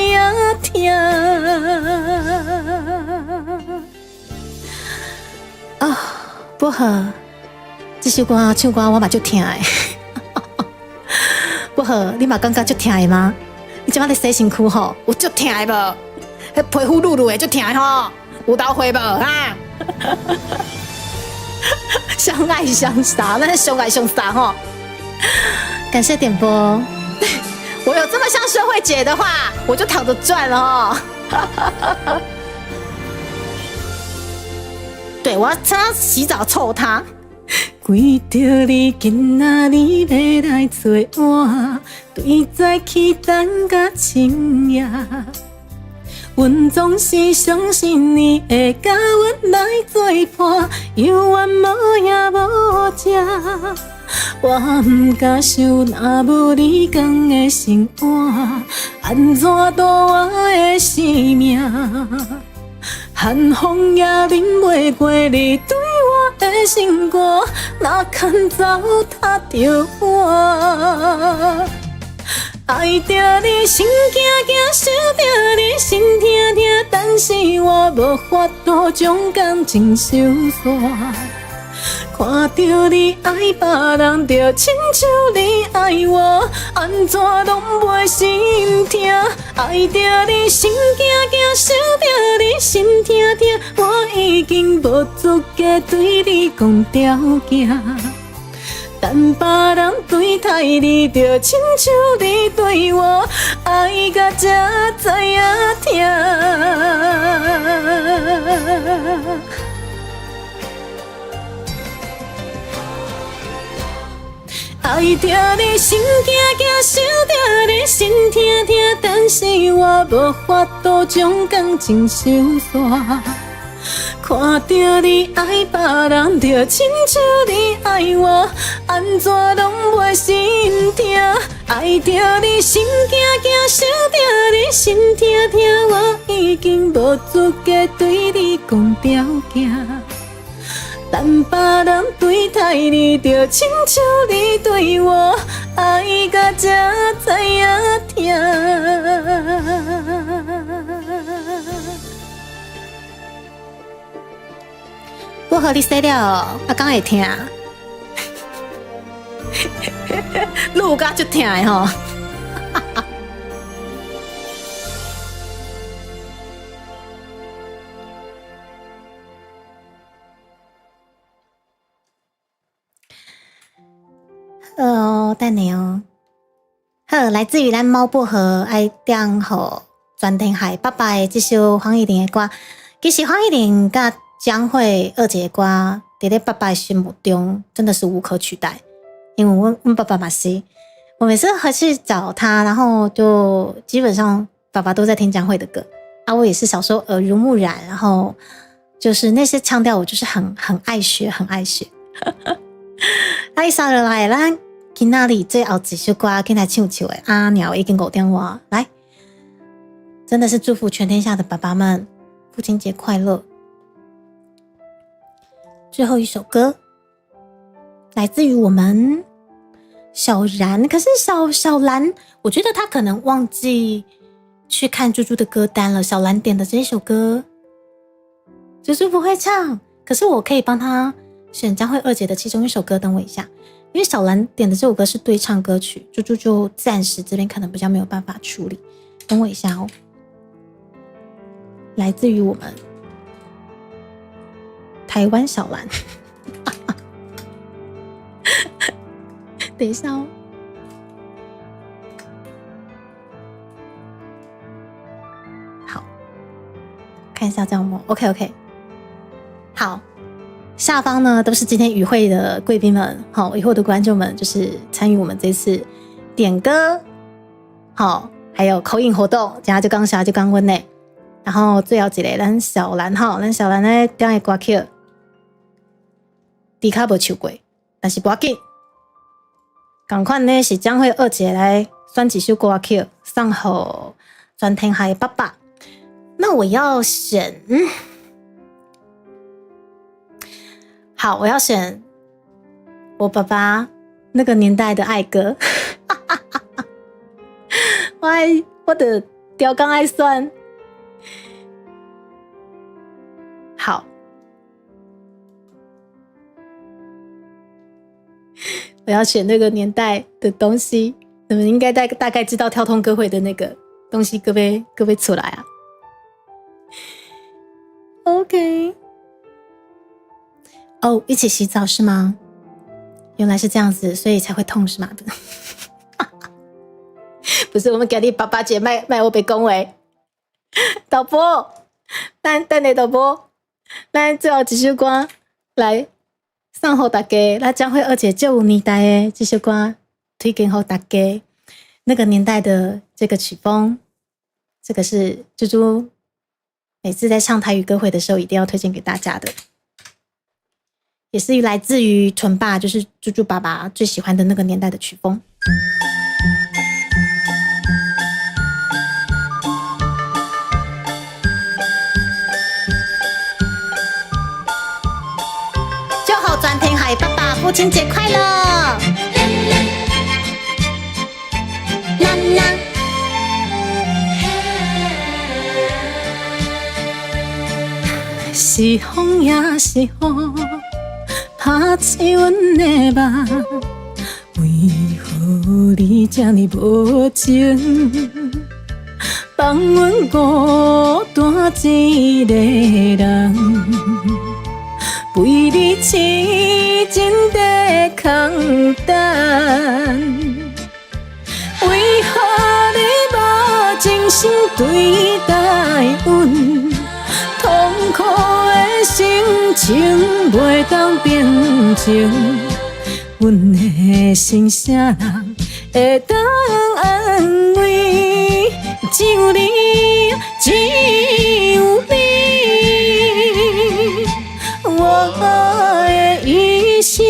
影疼。薄荷，这首歌唱歌我嘛就听的。不好，你嘛感觉足痛的吗？你即摆咧洗身躯吼，有足痛的无？迄皮肤露露的足痛的吼，有斗火无啊？相爱相杀，那是相爱相杀吼。感谢点播，我有这么像社会姐的话，我就躺着赚了哦。对，我要趁他洗澡臭他。为着你今仔日要来做我，对早起等甲深夜，阮总是相信你会甲阮来作伴，犹原无影无迹。我毋敢想，若无你讲的生活，安怎度我的生命？寒风也忍袂过你对我的心肝，哪堪糟蹋着我？爱着你心惊惊，想着你心痛痛，但是我无法度将感情收煞。看着你爱别人，就亲像你爱我，安怎拢袂心痛？爱着你心惊惊，想着你心痛痛，我已经无资格对你讲条件。但别人对待你，就亲像你对我，爱到这知影痛。爱着你心惊惊，想着你心痛痛，但是我无法度将感情收煞。看着你爱别人，就亲像你爱我，安怎拢袂心痛？爱着你心惊惊，想着你心痛痛，我已经无资格对你讲条件。但别人对待你，就亲像你对我，爱到这知影痛。薄荷你洗了，阿刚会痛，路甲就痛的吼。等你哦。好，来自于咱猫薄荷爱点吼专听海爸爸的这首黄义玲的歌。其实黄义玲甲江蕙二姐的歌，在咧爸爸的心目中真的是无可取代。因为我爸爸嘛是，我每次回去找他，然后就基本上爸爸都在听江蕙的歌啊。我也是小时候耳濡目染，然后就是那些腔调，我就是很爱学，很爱学。啊，伊杀落来，咱今仔日最后一首歌，跟来唱唱的阿鸟已经5点话，来，真的是祝福全天下的爸爸们，父亲节快乐。最后一首歌，来自于我们小然，可是小兰，我觉得他可能忘记去看猪猪的歌单了。小兰点的这一首歌，猪猪不会唱，可是我可以帮他选江蕙二姐的其中一首歌，等我一下，因为小兰点的这首歌是对唱歌曲，猪猪就暂时这边可能比较没有办法处理，等我一下哦。来自于我们台湾小兰，等一下哦。好，看一下这样吗 ？OK， 好。下方呢都是今天与会的贵宾们，好，与会的观众们，就是参与我们这次点歌，好，还有口音活动，等下就刚下就刚问呢。然后最后一个咱小兰哈，咱小兰呢点的歌曲，迪卡无唱过，但是不要紧，赶快呢是江蕙二姐来选几首歌曲送给专听海爸爸。那我要选，好，我要选我爸爸那个年代的爱歌。我的调刚爱酸。好，我要选那个年代的东西。你们应该大概知道跳通歌会的那个东西，各位出来啊。OK， 哦，一起洗澡是吗？原来是这样子，所以才会痛是吗？不是，我们给你爸爸姐卖我被恭维。导播，等下导播，咱最后一首歌来送给大家，那江蕙二姐旧年代的这首歌推荐给大家。那个年代的这个曲风，这个是猪猪每次在唱台语歌会的时候一定要推荐给大家的，也是来自于纯爸，就是猪猪爸爸最喜欢的那个年代的曲风。就好转天海爸爸父亲节快乐！啦啦，是风也是雨，拍醒阮的梦。为何你这呢无情，放阮孤单一个人？为你痴情在空等。为何你无真心对待阮？痛苦的心情袂当平静，阮的心啥人会当安慰？只有你，只有你，我的一心，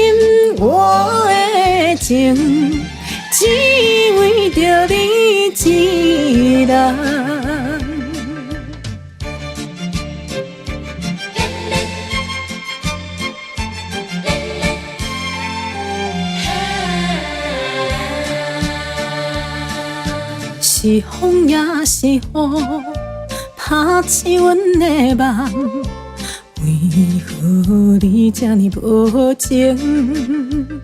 我的情。只为着你一人，是风也是雨，拍醒阮的梦。为何你这呢无情？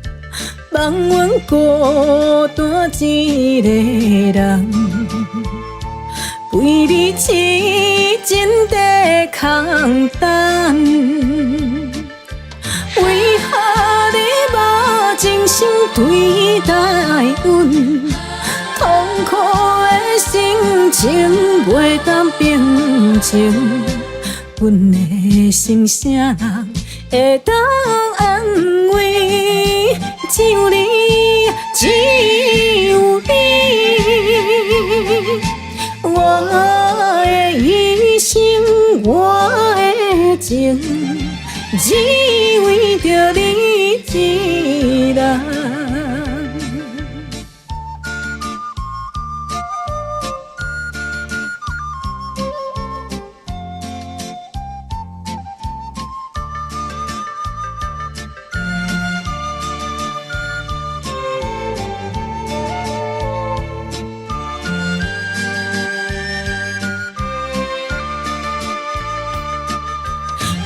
放阮孤单一个人，为你痴情在空等。为何你无真心对待阮？痛苦的心情袂当平静，阮的心啥人会当安慰？只有你，只有你，我的一心，我的情，只为着你一人。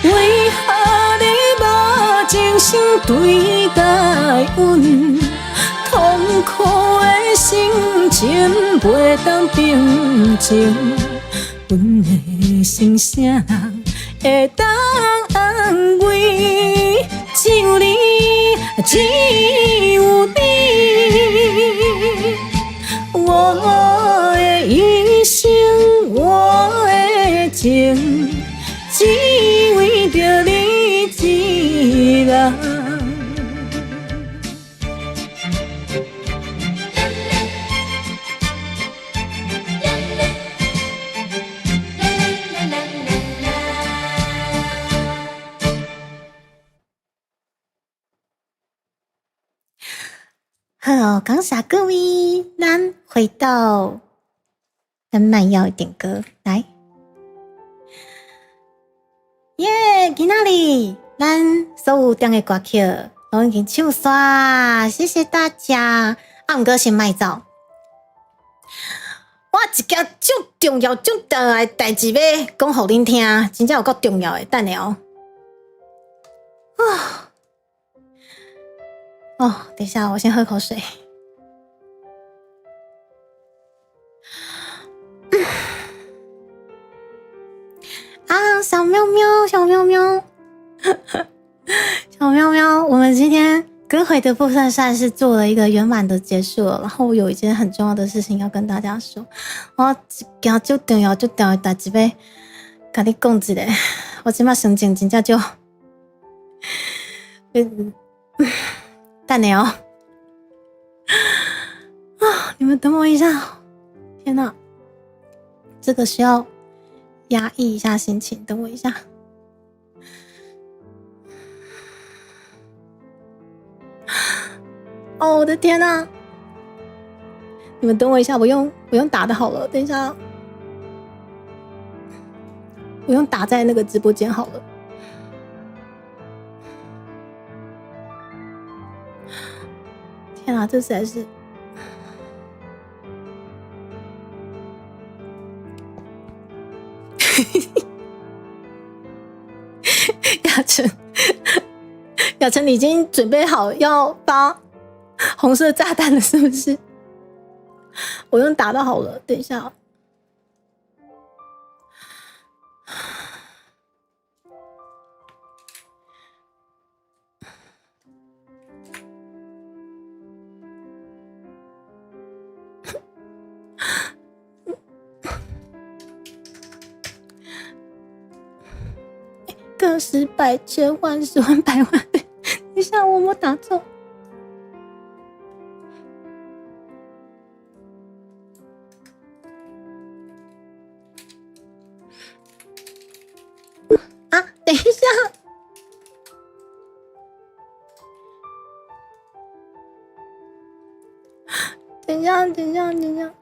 为何你无真心对待阮？痛苦的心情袂当平静，阮的心啥人会当安慰？只有你，只有你，我的一生，我的情。只为着你一人。好，感谢各位，咱回到跟慢要点歌来。耶！今仔日咱所有点的歌曲都已经唱煞，谢谢大家。毋过先卖走，我一件最重要的代志要讲互恁听，真正有够重要的，等下哦。等一下，我先喝口水。小喵喵，小喵喵，小喵喵，我们今天歌会的部分算是做了一个圆满的结束了。然后我有一件很重要的事情要跟大家说，我今就重要的代志要跟你讲一下。我今麦心情真正就，等你哦。啊！你们等我一下，天哪，这个需要压抑一下心情，等我一下。哦，我的天哪！你们等我一下，我用打的好了，等一下，我用打在那个直播间好了。天哪，这实在是。雅晨，你已经准备好要发红色炸弹了，是不是？我用打的好了，等一下哦。个十百千万十万百万，等一下我没打错。啊，等一下，等一下，等一下，等一下，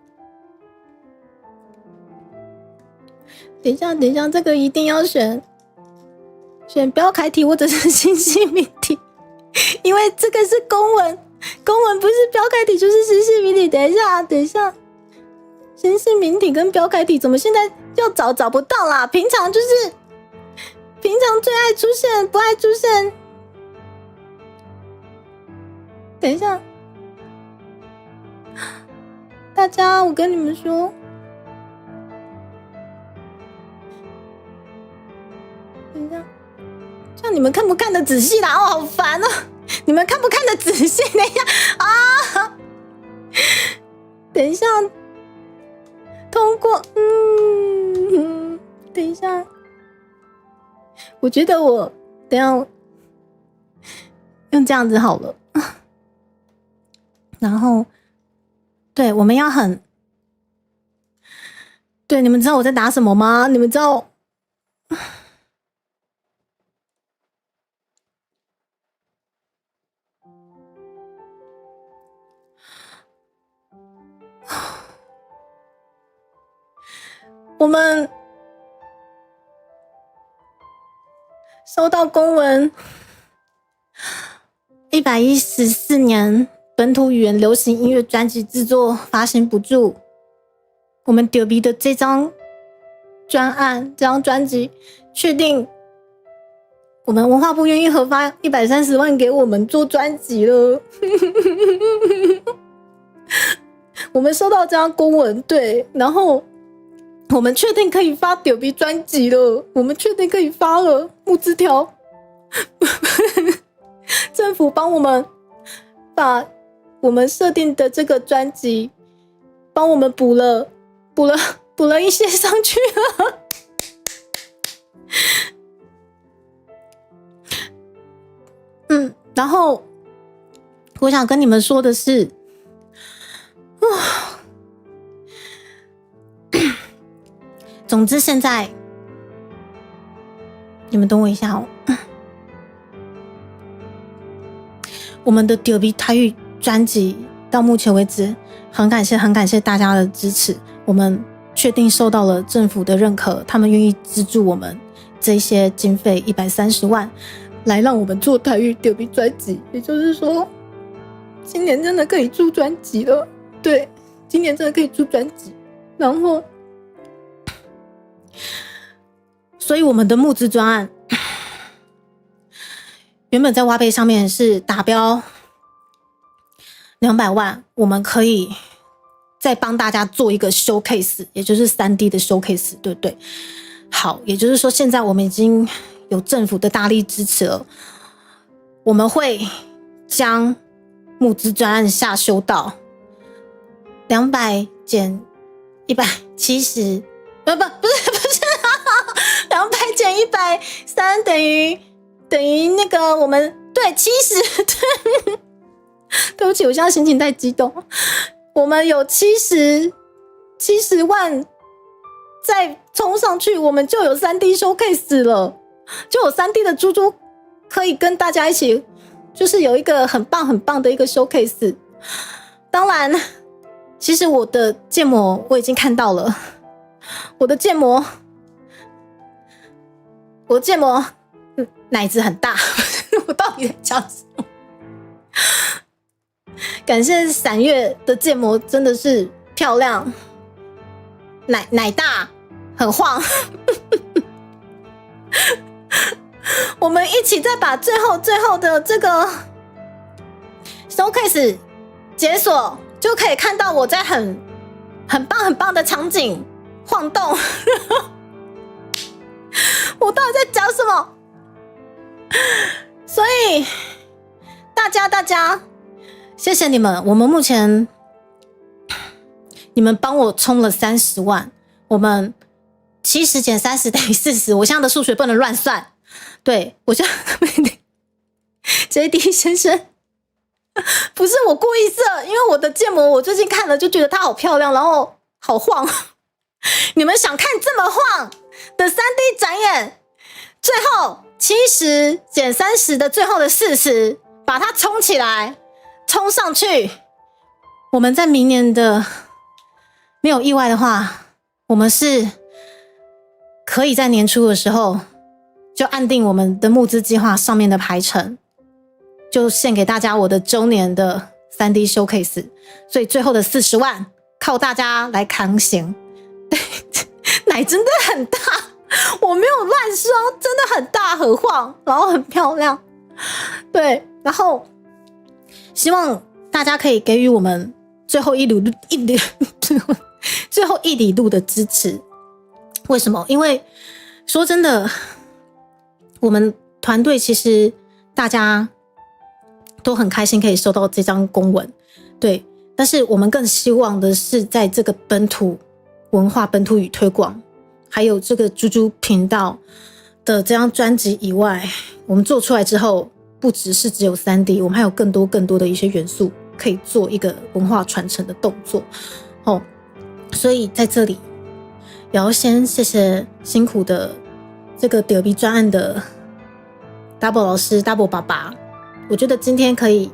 等一下，等一下，这个一定要选标楷体或者是新细明体，因为这个是公文，公文不是标楷体就是新细明体。等一下，等一下，新细明体跟标楷体怎么现在要找不到啦？平常最爱出现，不爱出现。等一下，大家，我跟你们说。等一下。这样你们看不看得仔细啦？哦，好烦哦！你们看不看得仔细？等一下啊！等一下，通过。等一下，我觉得我等一下用这样子好了。然后，对，我们要很对，你们知道我在打什么吗？你们知道？我们收到公文，114年本土语言流行音乐专辑制作发行补助，我们丢逼的这张专案，这张专辑确定，我们文化部愿意核发130万给我们做专辑了。我们收到这张公文，对，然后。我们确定可以发丢逼专辑了，我们确定可以发了募资条，政府帮我们把我们设定的这个专辑帮我们补了一些上去了。然后我想跟你们说的是，总之，现在你们等我一下哦。我们的丢逼台语专辑到目前为止，很感谢大家的支持。我们确定受到了政府的认可，他们愿意资助我们这些经费130万，来让我们做台语丢逼专辑。也就是说，今年真的可以出专辑了。对，今年真的可以出专辑，然后。所以我们的募资专案原本在挖贝上面是达标200万，我们可以再帮大家做一个 showcase， 也就是 3D 的 showcase， 对不对？好，也就是说现在我们已经有政府的大力支持了，我们会将募资专案下修到200减170，不是200减130等于那个我们对70，对不起，我现在心情太激动，我们有70万再冲上去，我们就有3D showcase 了，就有3D 的猪猪可以跟大家一起，就是有一个很棒很棒的一个 showcase。当然，其实我的建模我已经看到了，我的建模奶子很大，我到底在讲什么？感谢闪月的建模真的是漂亮，奶大很晃。我们一起再把最后的这个 showcase 解锁，就可以看到我在很棒的场景晃动。我到底在讲什么？所以大家谢谢你们，我们目前你们帮我充了30万，我们70减30等于40，我现在的数学不能乱算。对，我现在JD 先生不是我故意设，因为我的建模我最近看了就觉得它好漂亮，然后好晃。你们想看这么晃的 3D 展演，最后70减30的最后的40，把它冲起来，冲上去。我们在明年的没有意外的话，我们是可以在年初的时候就按定我们的募资计划上面的排程，就献给大家我的周年的 3D showcase。 所以最后的40万靠大家来扛行。对，奶真的很大，我没有乱说，真的很大很晃，然后很漂亮。对，然后希望大家可以给予我们最后一里路的支持。为什么？因为说真的，我们团队其实大家都很开心可以收到这张公文，对，但是我们更希望的是在这个本土文化、本土语推广，还有这个猪猪频道的这张专辑以外，我们做出来之后，不只是只有 3D， 我们还有更多的一些元素可以做一个文化传承的动作。所以在这里也要先谢谢辛苦的这个丢逼专案的 Double 老师、Double 爸爸。我觉得今天可以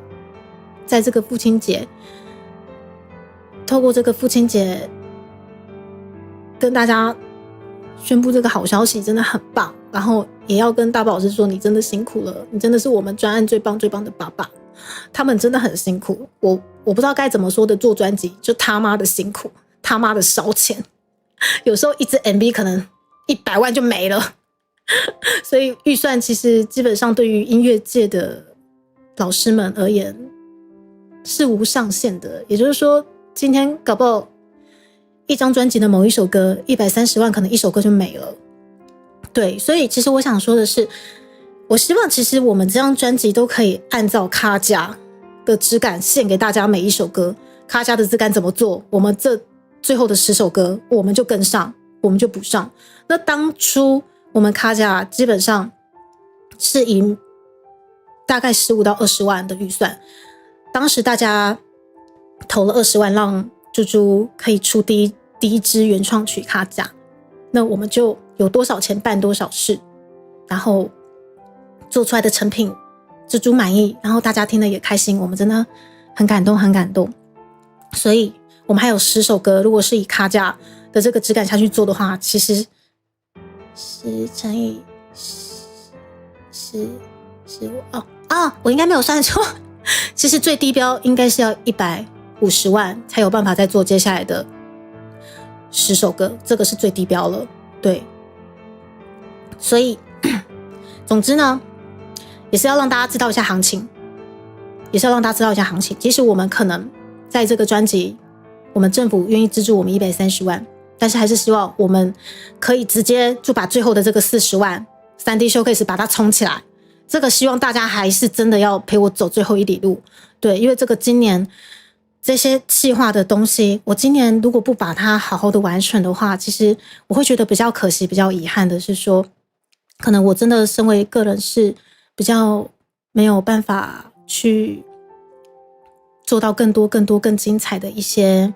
在这个父亲节，透过这个父亲节跟大家宣布这个好消息，真的很棒。然后也要跟大宝老师说，你真的辛苦了，你真的是我们专案最棒的爸爸。他们真的很辛苦，我不知道该怎么说的，做专辑就他妈的辛苦，他妈的烧钱，有时候一支 MV 可能100万就没了。所以预算其实基本上对于音乐界的老师们而言是无上限的。也就是说，今天搞不好一张专辑的某一首歌130万，可能一首歌就没了。对，所以其实我想说的是，我希望其实我们这张专辑都可以按照卡加的质感献给大家每一首歌。卡加的质感怎么做，我们这最后的10首歌我们就跟上，我们就补上。那当初我们卡加基本上是以大概15到20万的预算，当时大家投了20万，让猪猪可以出第一支原创曲卡加，那我们就有多少钱办多少事，然后做出来的成品猪猪满意，然后大家听了也开心，我们真的很感动。所以我们还有10首歌，如果是以卡加的这个质感下去做的话，其实10乘以10我应该没有算错，其实最低标应该是要150万才有办法再做接下来的10首歌，这个是最低标了。对，所以总之呢，也是要让大家知道一下行情，即使我们可能在这个专辑，我们政府愿意资助我们130万，但是还是希望我们可以直接就把最后的这个40万 3D Showcase 把它冲起来。这个希望大家还是真的要陪我走最后一里路。对，因为这个今年这些企划的东西，我今年如果不把它好好的完成的话，其实我会觉得比较可惜，比较遗憾的是说，可能我真的身为个人是比较没有办法去做到更多更精彩的一些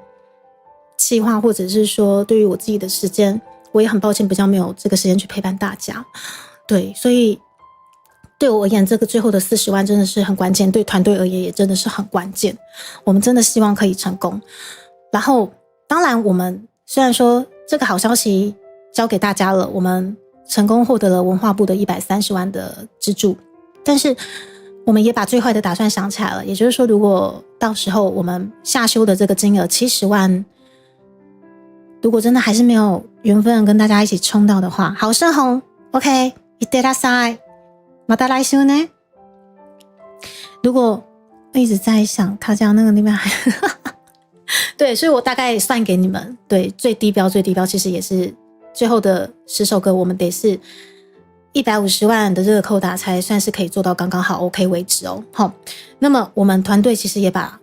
企划，或者是说对于我自己的时间，我也很抱歉比较没有这个时间去陪伴大家。对，所以对我而言，这个最后的40万真的是很关键，对团队而言也真的是很关键。我们真的希望可以成功。然后当然我们虽然说这个好消息交给大家了，我们成功获得了文化部的130万的资助，但是我们也把最坏的打算想起来了，也就是说如果到时候我们下修的这个金额70万，如果真的还是没有缘分跟大家一起冲到的话，好盛红 OK いってらっしゃいまた来週ね。如果一直在想他家那个那边还对，所以我大概算给你们，对，最低标其实也是最后的10首歌，我们得是150万的这个扣打才算是可以做到刚刚好 OK 为止哦。好，那么我们团队其实也把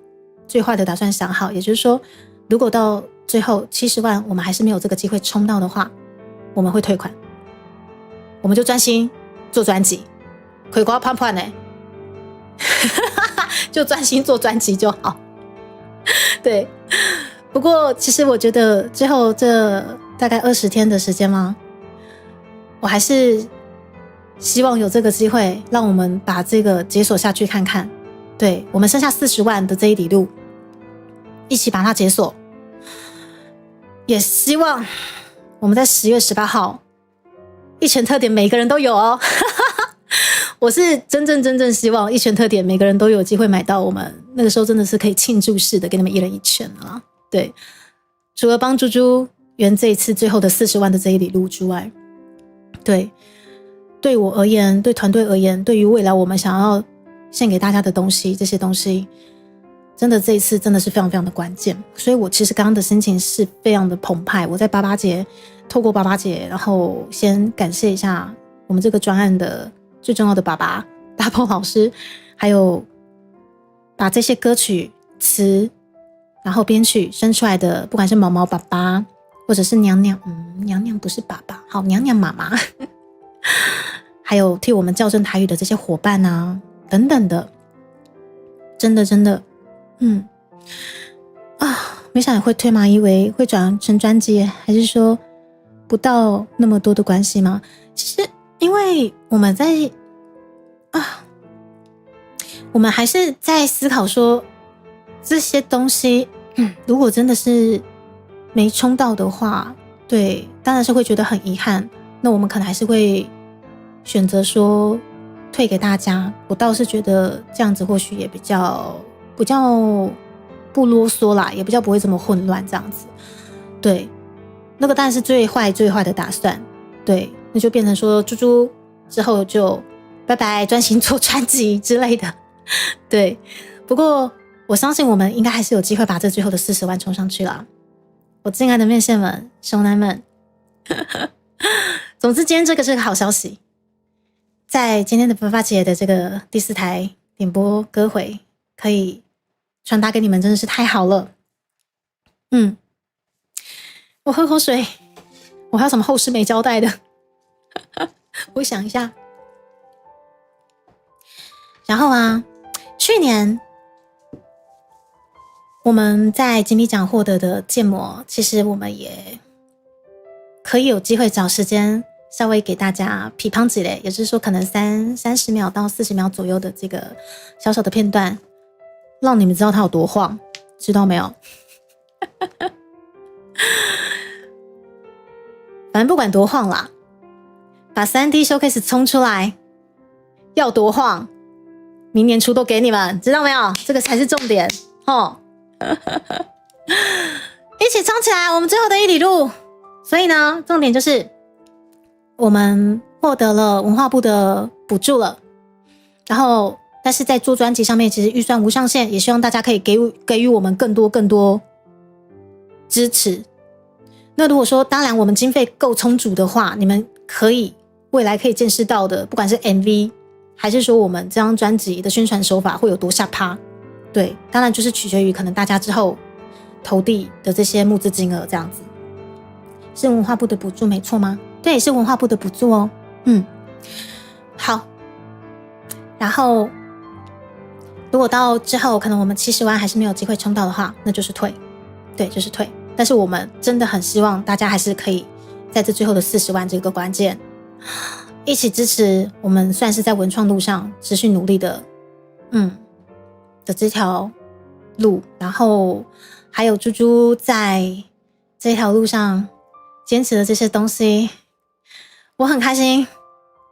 最坏的打算想好，也就是说如果到最后70万我们还是没有这个机会冲到的话，我们会退款，我们就专心做专辑，葵瓜胖胖呢就专心做专辑就好。对，不过其实我觉得最后这大概20天的时间吗，我还是希望有这个机会让我们把这个解锁下去看看。对，我们剩下40万的这一里路一起把它解锁，也希望我们在10月18号一拳特点每个人都有哦我是真正希望一拳特点每个人都有机会买到，我们那个时候真的是可以庆祝式的给你们一人一拳啊。对，除了帮猪猪圆这一次最后的40万的这一里路之外，对我而言，对团队而言，对于未来我们想要献给大家的东西，这些东西真的这一次真的是非常非常的关键。所以我其实刚刚的心情是非常的澎湃，我在88节透过88节，然后先感谢一下我们这个专案的最重要的爸爸大鹏老师，还有把这些歌曲词然后编曲生出来的，不管是毛毛爸爸或者是娘娘娘娘不是爸爸，好，娘娘妈妈还有替我们校正台语的这些伙伴啊等等的，真的没想到会推吗？以为会转成专辑，还是说不到那么多的关系吗？其实因为我们还是在思考说这些东西如果真的是没冲到的话，对，当然是会觉得很遗憾，那我们可能还是会选择说退给大家。我倒是觉得这样子或许也比较不啰嗦啦，也比较不会这么混乱这样子。对，那个当然是最坏的打算。对，那就变成说猪猪之后就拜拜，专心做专辑之类的。对，不过我相信我们应该还是有机会把这最后的40万冲上去啦。我敬爱的面线们、熊男们总之今天这个是个好消息，在今天的88节的这个第4台点播歌回可以传达给你们，真的是太好了。我喝口水，我还有什么后事没交代的我想一下。然后去年我们在金米奖获得的建模，其实我们也可以有机会找时间稍微给大家批判几类，也就是说可能30秒到40秒左右的这个小小的片段，让你们知道它有多晃，知道没有反正不管多晃啦，把 3D Showcase 冲出来要多晃，明年初都给你们，知道没有？这个才是重点一起冲起来，我们最后的一里路。所以呢，重点就是我们获得了文化部的补助了，然后但是在做专辑上面其实预算无上限，也希望大家可以给予我们更多支持。那如果说当然我们经费够充足的话，你们可以未来可以见识到的，不管是 MV 还是说我们这张专辑的宣传手法会有多下趴，对，当然就是取决于可能大家之后投递的这些募资金额这样子。是文化部的补助没错吗？对，是文化部的补助哦。好，然后如果到之后可能我们70万还是没有机会冲到的话，那就是退，对，就是退。但是我们真的很希望大家还是可以在这最后的40万这个关键一起支持我们，算是在文创路上持续努力的这条路。然后还有猪猪在这条路上坚持的这些东西，我很开心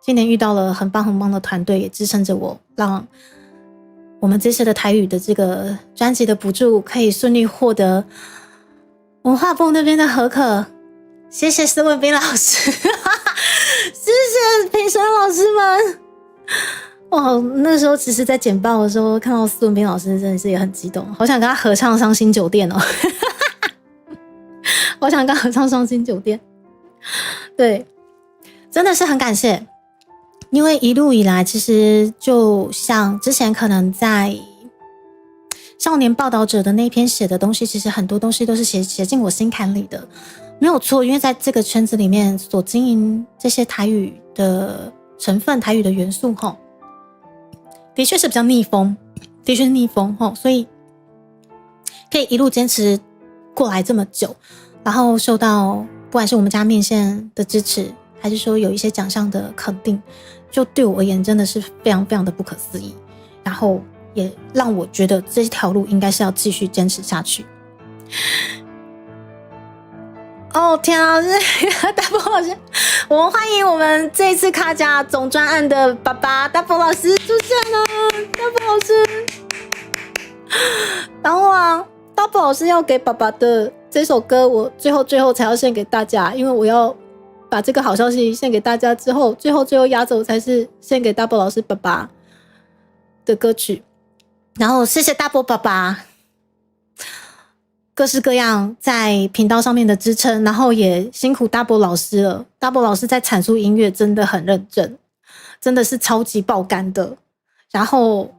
今年遇到了很棒很棒的团队，也支撑着我，让我们这次的台语的这个专辑的补助可以顺利获得文化部那边的核可。谢谢施文彬老师谢谢评审老师们。哇，那时候其实在简报的时候看到施文彬老师真的是也很激动，好想跟他合唱伤心酒店哦好想跟他合唱伤心酒店。对，真的是很感谢，因为一路以来其实就像之前可能在少年报道者的那篇写的东西，其实很多东西都是写进我心坎里的，没有错。因为在这个圈子里面所经营这些台语的成分、台语的元素的确是比较逆风，的确是逆风所以可以一路坚持过来这么久，然后受到不管是我们家面线的支持，还是说有一些奖项的肯定，就对我而言真的是非常非常的不可思议，然后也让我觉得这条路应该是要继续坚持下去。哦天啊，大波老师，我们欢迎我们这一次卡甲总专案的爸爸大波老师出现了。大波老师，然后大波老师要给爸爸的这首歌，我最后才要献给大家，因为我要把这个好消息献给大家之后，最后压轴才是献给大波老师爸爸的歌曲。然后谢谢大波爸爸各式各样在频道上面的支撑，然后也辛苦大波老师了。大波老师在阐述音乐真的很认真，真的是超级爆肝的。然后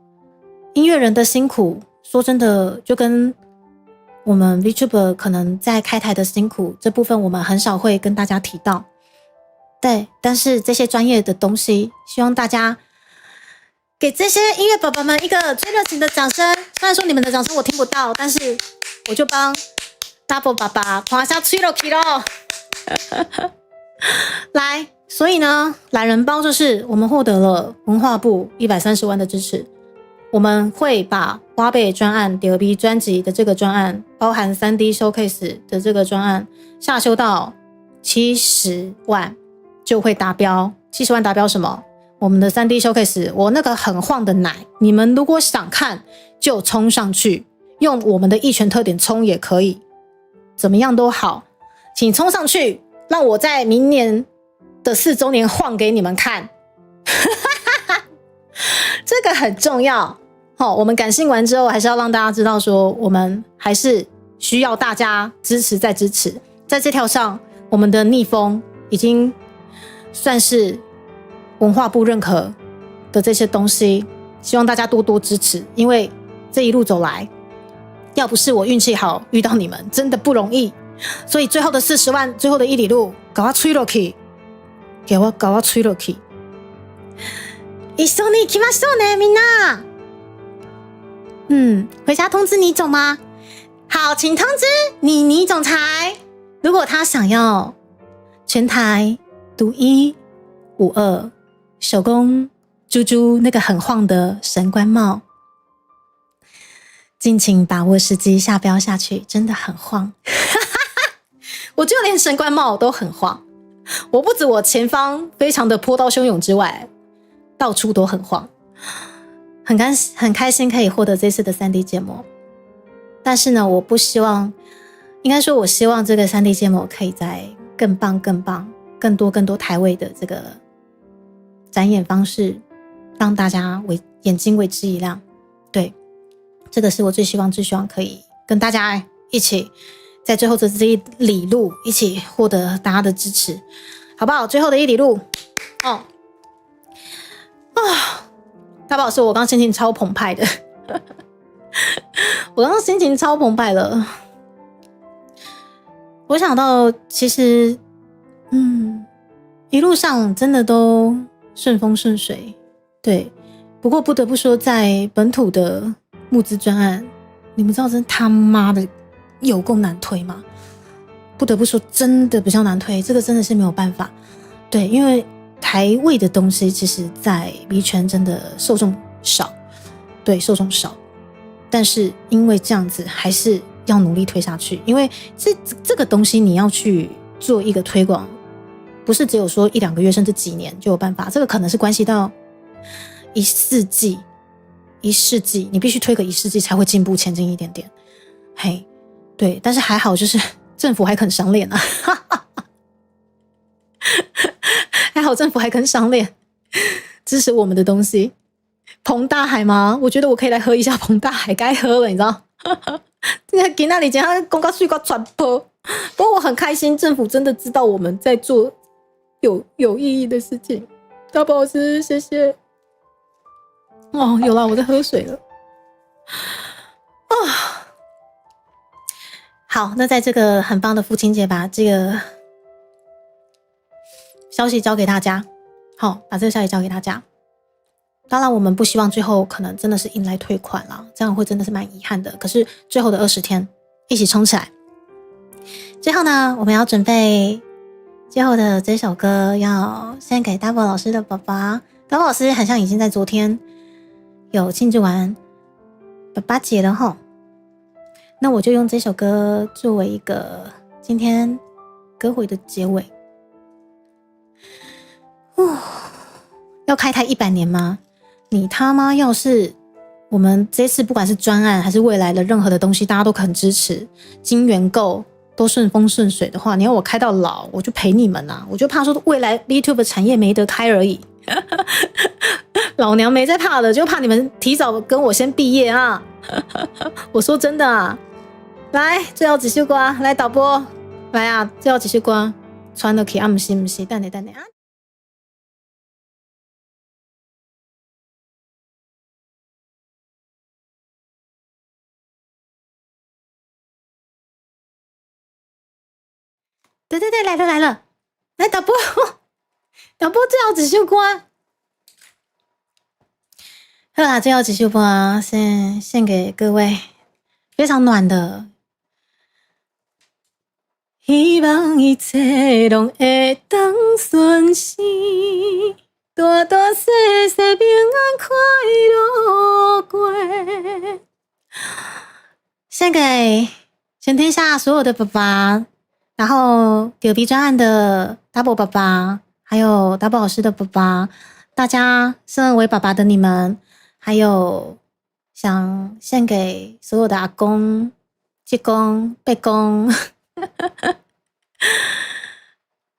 音乐人的辛苦，说真的就跟我们 VTuber 可能在开台的辛苦这部分我们很少会跟大家提到，对，但是这些专业的东西，希望大家给这些音乐宝宝们一个最热情的掌声。虽然说你们的掌声我听不到，但是我就帮 Double 爸爸夸下吹了气咯来，所以呢，懒人包就是我们获得了文化部130万的支持，我们会把挖贝专案、第二 B 专辑的这个专案，包含 3D Showcase 的这个专案下修到70万就会达标。70万达标什么？我们的 3D Showcase， 我那个很晃的奶，你们如果想看就冲上去，用我们的一拳特点冲也可以，怎么样都好，请冲上去，让我在明年的4周年晃给你们看这个很重要我们感性完之后，还是要让大家知道说，我们还是需要大家支持再支持。在这条上，我们的逆风已经算是文化部认可的这些东西，希望大家多多支持，因为这一路走来，要不是我运气好遇到你们，真的不容易。所以最后的40万，最后的1里路，给我吹落去，给我吹落去。一緒に行きましょうね，みんな。回家通知倪总吗？好，请通知倪总裁，如果他想要全台独一无二手工猪猪那个很晃的神官帽，敬请把握时机下标下去，真的很晃我就连神官帽都很晃，我不止我前方非常的波涛汹涌之外，到处都很晃，很开心可以获得这次的 3D 建模。但是呢，我不希望，应该说我希望这个 3D 建模可以在更棒更多台位的这个展演方式，让大家眼睛为之一亮。对，这个是我最希望可以跟大家一起在最后这一里路一起获得大家的支持，好不好？最后的一里路大宝老师，我刚刚心情超澎湃的我刚刚心情超澎湃了。我想到其实一路上真的都顺风顺水，对。不过不得不说，在本土的募资专案，你们知道真他妈的有够难推吗？不得不说，真的比较难推，这个真的是没有办法。对，因为台位的东西，其实在币圈真的受众少，对，受众少。但是因为这样子，还是要努力推下去，因为这个东西你要去做一个推广，不是只有说1-2个月甚至几年就有办法，这个可能是关系到1世纪，你必须推个1世纪才会进步前进一点点。嘿，对，但是还好，就是政府还肯赏脸啊，还好政府还肯赏脸，支持我们的东西。彭大海吗？我觉得我可以来喝一下彭大海，该喝了，你知道？今那里讲他公告税告传播，不过我很开心，政府真的知道我们在做有意义的事情。大宝老师，谢谢。有啦，我在喝水了。好，那在这个很棒的父亲节，把这个消息交给大家。好，把这个消息交给大家。当然我们不希望最后可能真的是硬来退款啦，这样会真的是蛮遗憾的。可是最后的20天一起冲起来。最后呢，我们要准备最后的这首歌，要献给 Double 老师的爸爸。Double 老师好像已经在昨天有庆祝完爸爸节了齁，那我就用这首歌作为一个今天歌会的结尾。要开台100年吗？你他妈要是我们这次不管是专案还是未来的任何的东西，大家都肯支持，金源够，都顺风顺水的话，你要我开到老，我就陪你们啊！我就怕说未来 YouTube 产业没得开而已。老娘没在怕的，就怕你们提早跟我先毕业啊！我说真的啊，来，最后几首歌，来导播，来啊，最后几首歌，传落去啊，不是，等下啊。对，来了，来导播最后几首歌。好啦，最后几首歌献给各位，非常暖的。希望一切拢会当顺心，大大小小平安快乐过。献给全天下所有的爸爸。然后丢币专案的 Double 爸爸，还有 Double 老师的爸爸，大家身为爸爸的你们，还有想献给所有的阿公、舅公、伯公，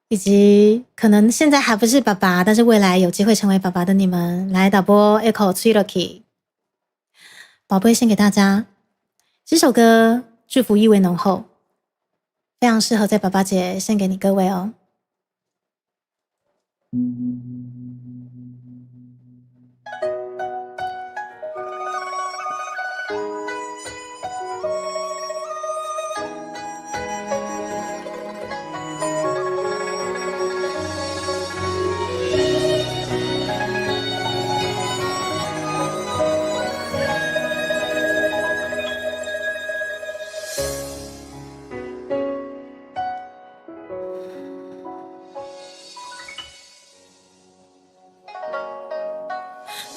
以及可能现在还不是爸爸，但是未来有机会成为爸爸的你们，来导播 Echo Trilogy， 宝贝献给大家。这首歌祝福意味浓厚。非常适合在爸爸节献给你各位哦。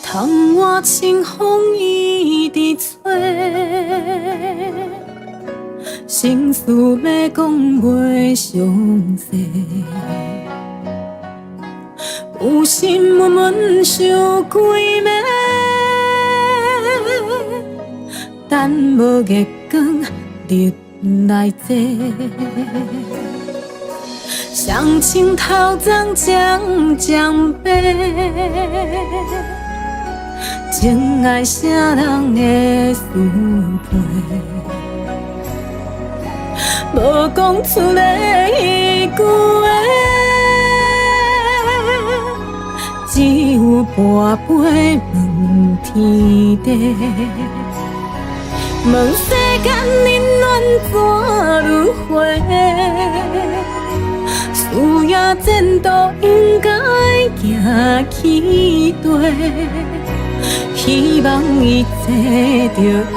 窗外清风一直吹，心事要讲袂详细，有心闷闷想几暝，等无月光日来坐，双亲头鬃渐渐白。情爱啥人的思陪，无讲出来迄句话，只有跋杯问天地，问世间冷暖怎轮回，需要前途应该行起地。希望一切就会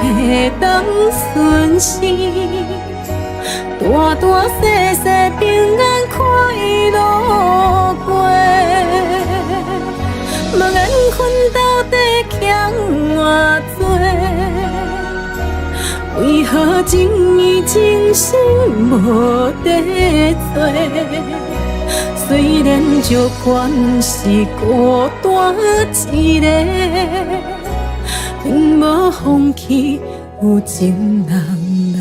当顺心，大大细细平安快乐过。无缘分到底欠偌多，为何情义真心无地做？虽然石悬是孤单一个。并无放弃，有情人来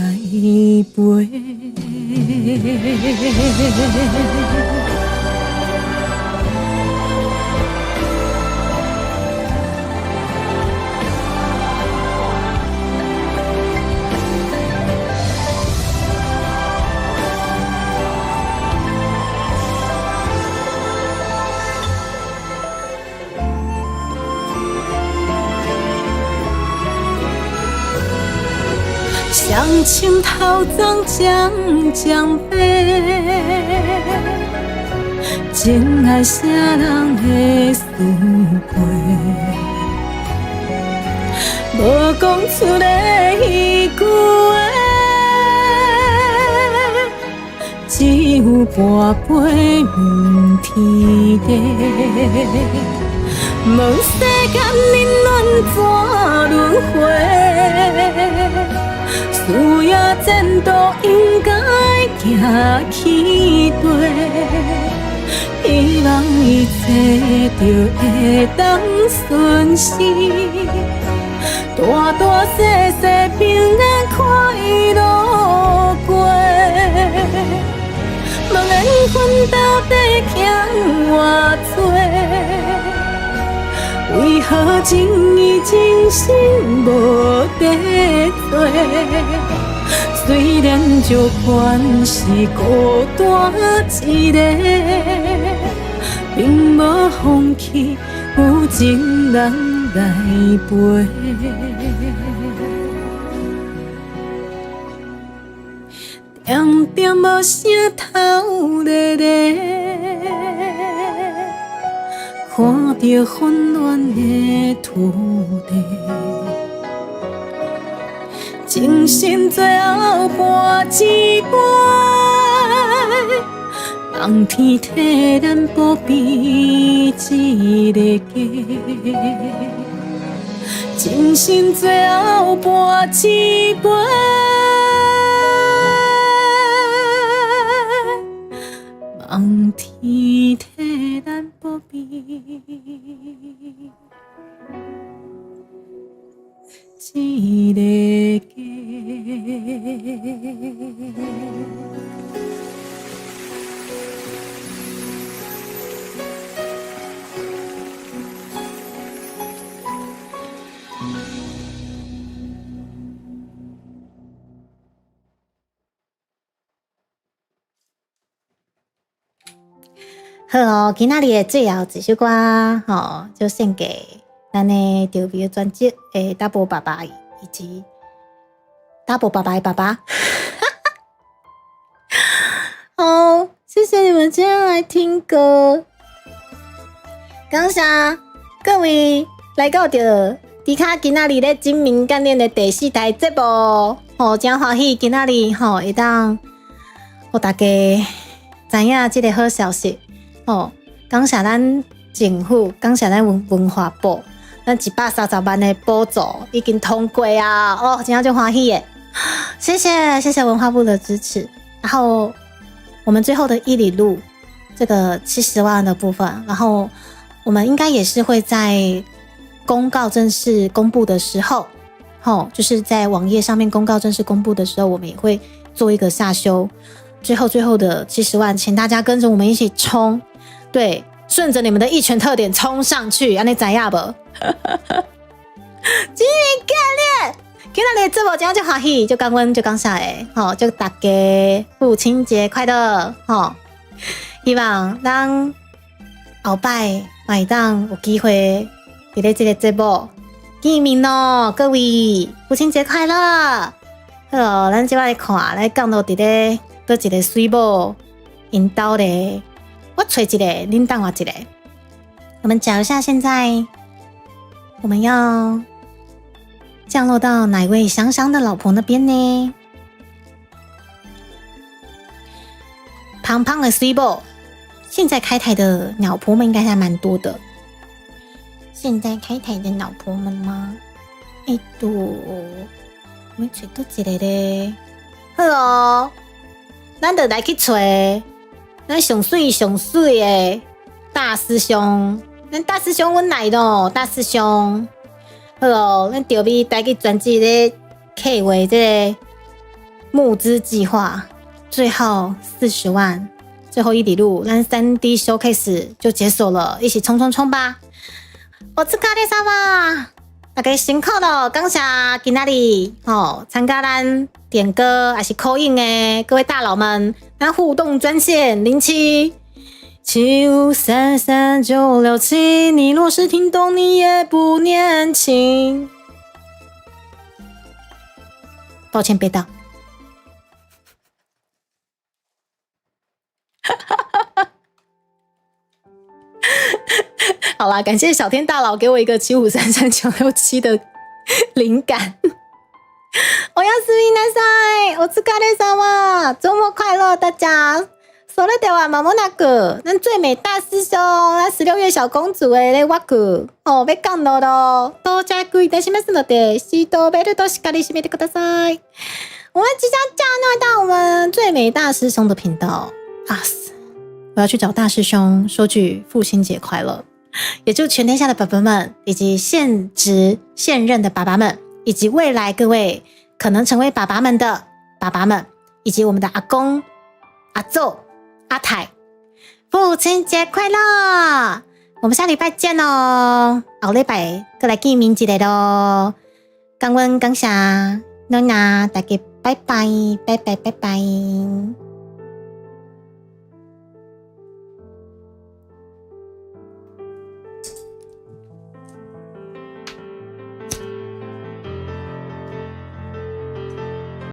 陪。相亲头鬃将将飞，情爱啥人会输陪？无讲出来迄句话，只有跋杯问天地，问世间冷暖怎轮回？需要前途应该行起地，希望一切就会当顺心，大大细细平安快乐过。无缘分到底欠偌多？为何情义真心无地做？虽然石悬是孤单一个，并无放弃，有情人来陪。点点无声头咧咧。看着混乱的土地，情深最后搬一杯，望天替咱保庇一个家。情深最后搬一杯，望天替咱保庇一个家。好哦，今仔日的最后一首歌，就献给咱的特别专辑的 Double 爸爸以及 Double 爸爸的爸爸。好，谢谢你们今天来听歌。感谢各位来到着迪卡今仔日咧精明干练的第4台节目，真欢喜今仔日会当互大家知影这个好消息。感谢咱政府，感谢咱文化部，咱130万的补助已经通过啊！真就欢喜耶！谢谢文化部的支持。然后我们最后的1里路这个70万的部分，然后我们应该也是会在公告正式公布的时候，就是在网页上面公告正式公布的时候，我们也会做一个下修。最后的70万，请大家跟着我们一起冲。对，顺着你们的一拳特点冲上去，安尼知影无？精明干练，今仔日节目真正就欢喜，就感恩就感谢诶，吼，祝大家父亲节快乐，吼！希望咱后摆会当有机会伫咧这个节目见面咯，各位父亲节快乐！好，咱即摆来看，来讲到伫咧倒一个水某因兜咧，我找一个，恁等我一个。我们讲一下，现在我们要降落到哪位香香的老婆那边呢？胖胖的水某，现在开台的鸟婆们应该还蛮多的。现在开台的鸟婆们吗？我们找到一个咧。好哦，咱就来去找咱上水的大师兄。咱大师兄，阮来咯，大师兄。好哦，咱调比带去专辑咧客为这个募资计划，最后40万，最后一里路，咱3D showcase 就解锁了，一起冲冲冲吧！我是卡列萨嘛，大家辛苦了，感谢今仔日参加咱点歌还是 call in 的各位大佬们，咱互动专线0775339667，你若是听懂，你也不年轻。抱歉，别到。好啦，感谢小天大佬给我一个7533967的灵感。おやすみなさい，お疲れ様，周末快乐，大家。それでは間もなく，咱最美大师兄，咱16月小公主的咧枠要降落咯。到着いたしますので、シートベルトしっかり締めてください。我们即将降落到我们最美大师兄的频道。我要去找大师兄说句父亲节快乐，也祝全天下的爸爸们，以及现职现任的爸爸们，以及未来各位可能成为爸爸们的爸爸们，以及我们的阿公、阿祖、阿太，父亲节快乐！我们下礼拜见哦，后礼拜再来见面一下咯。感恩感谢，大家拜拜拜拜拜拜。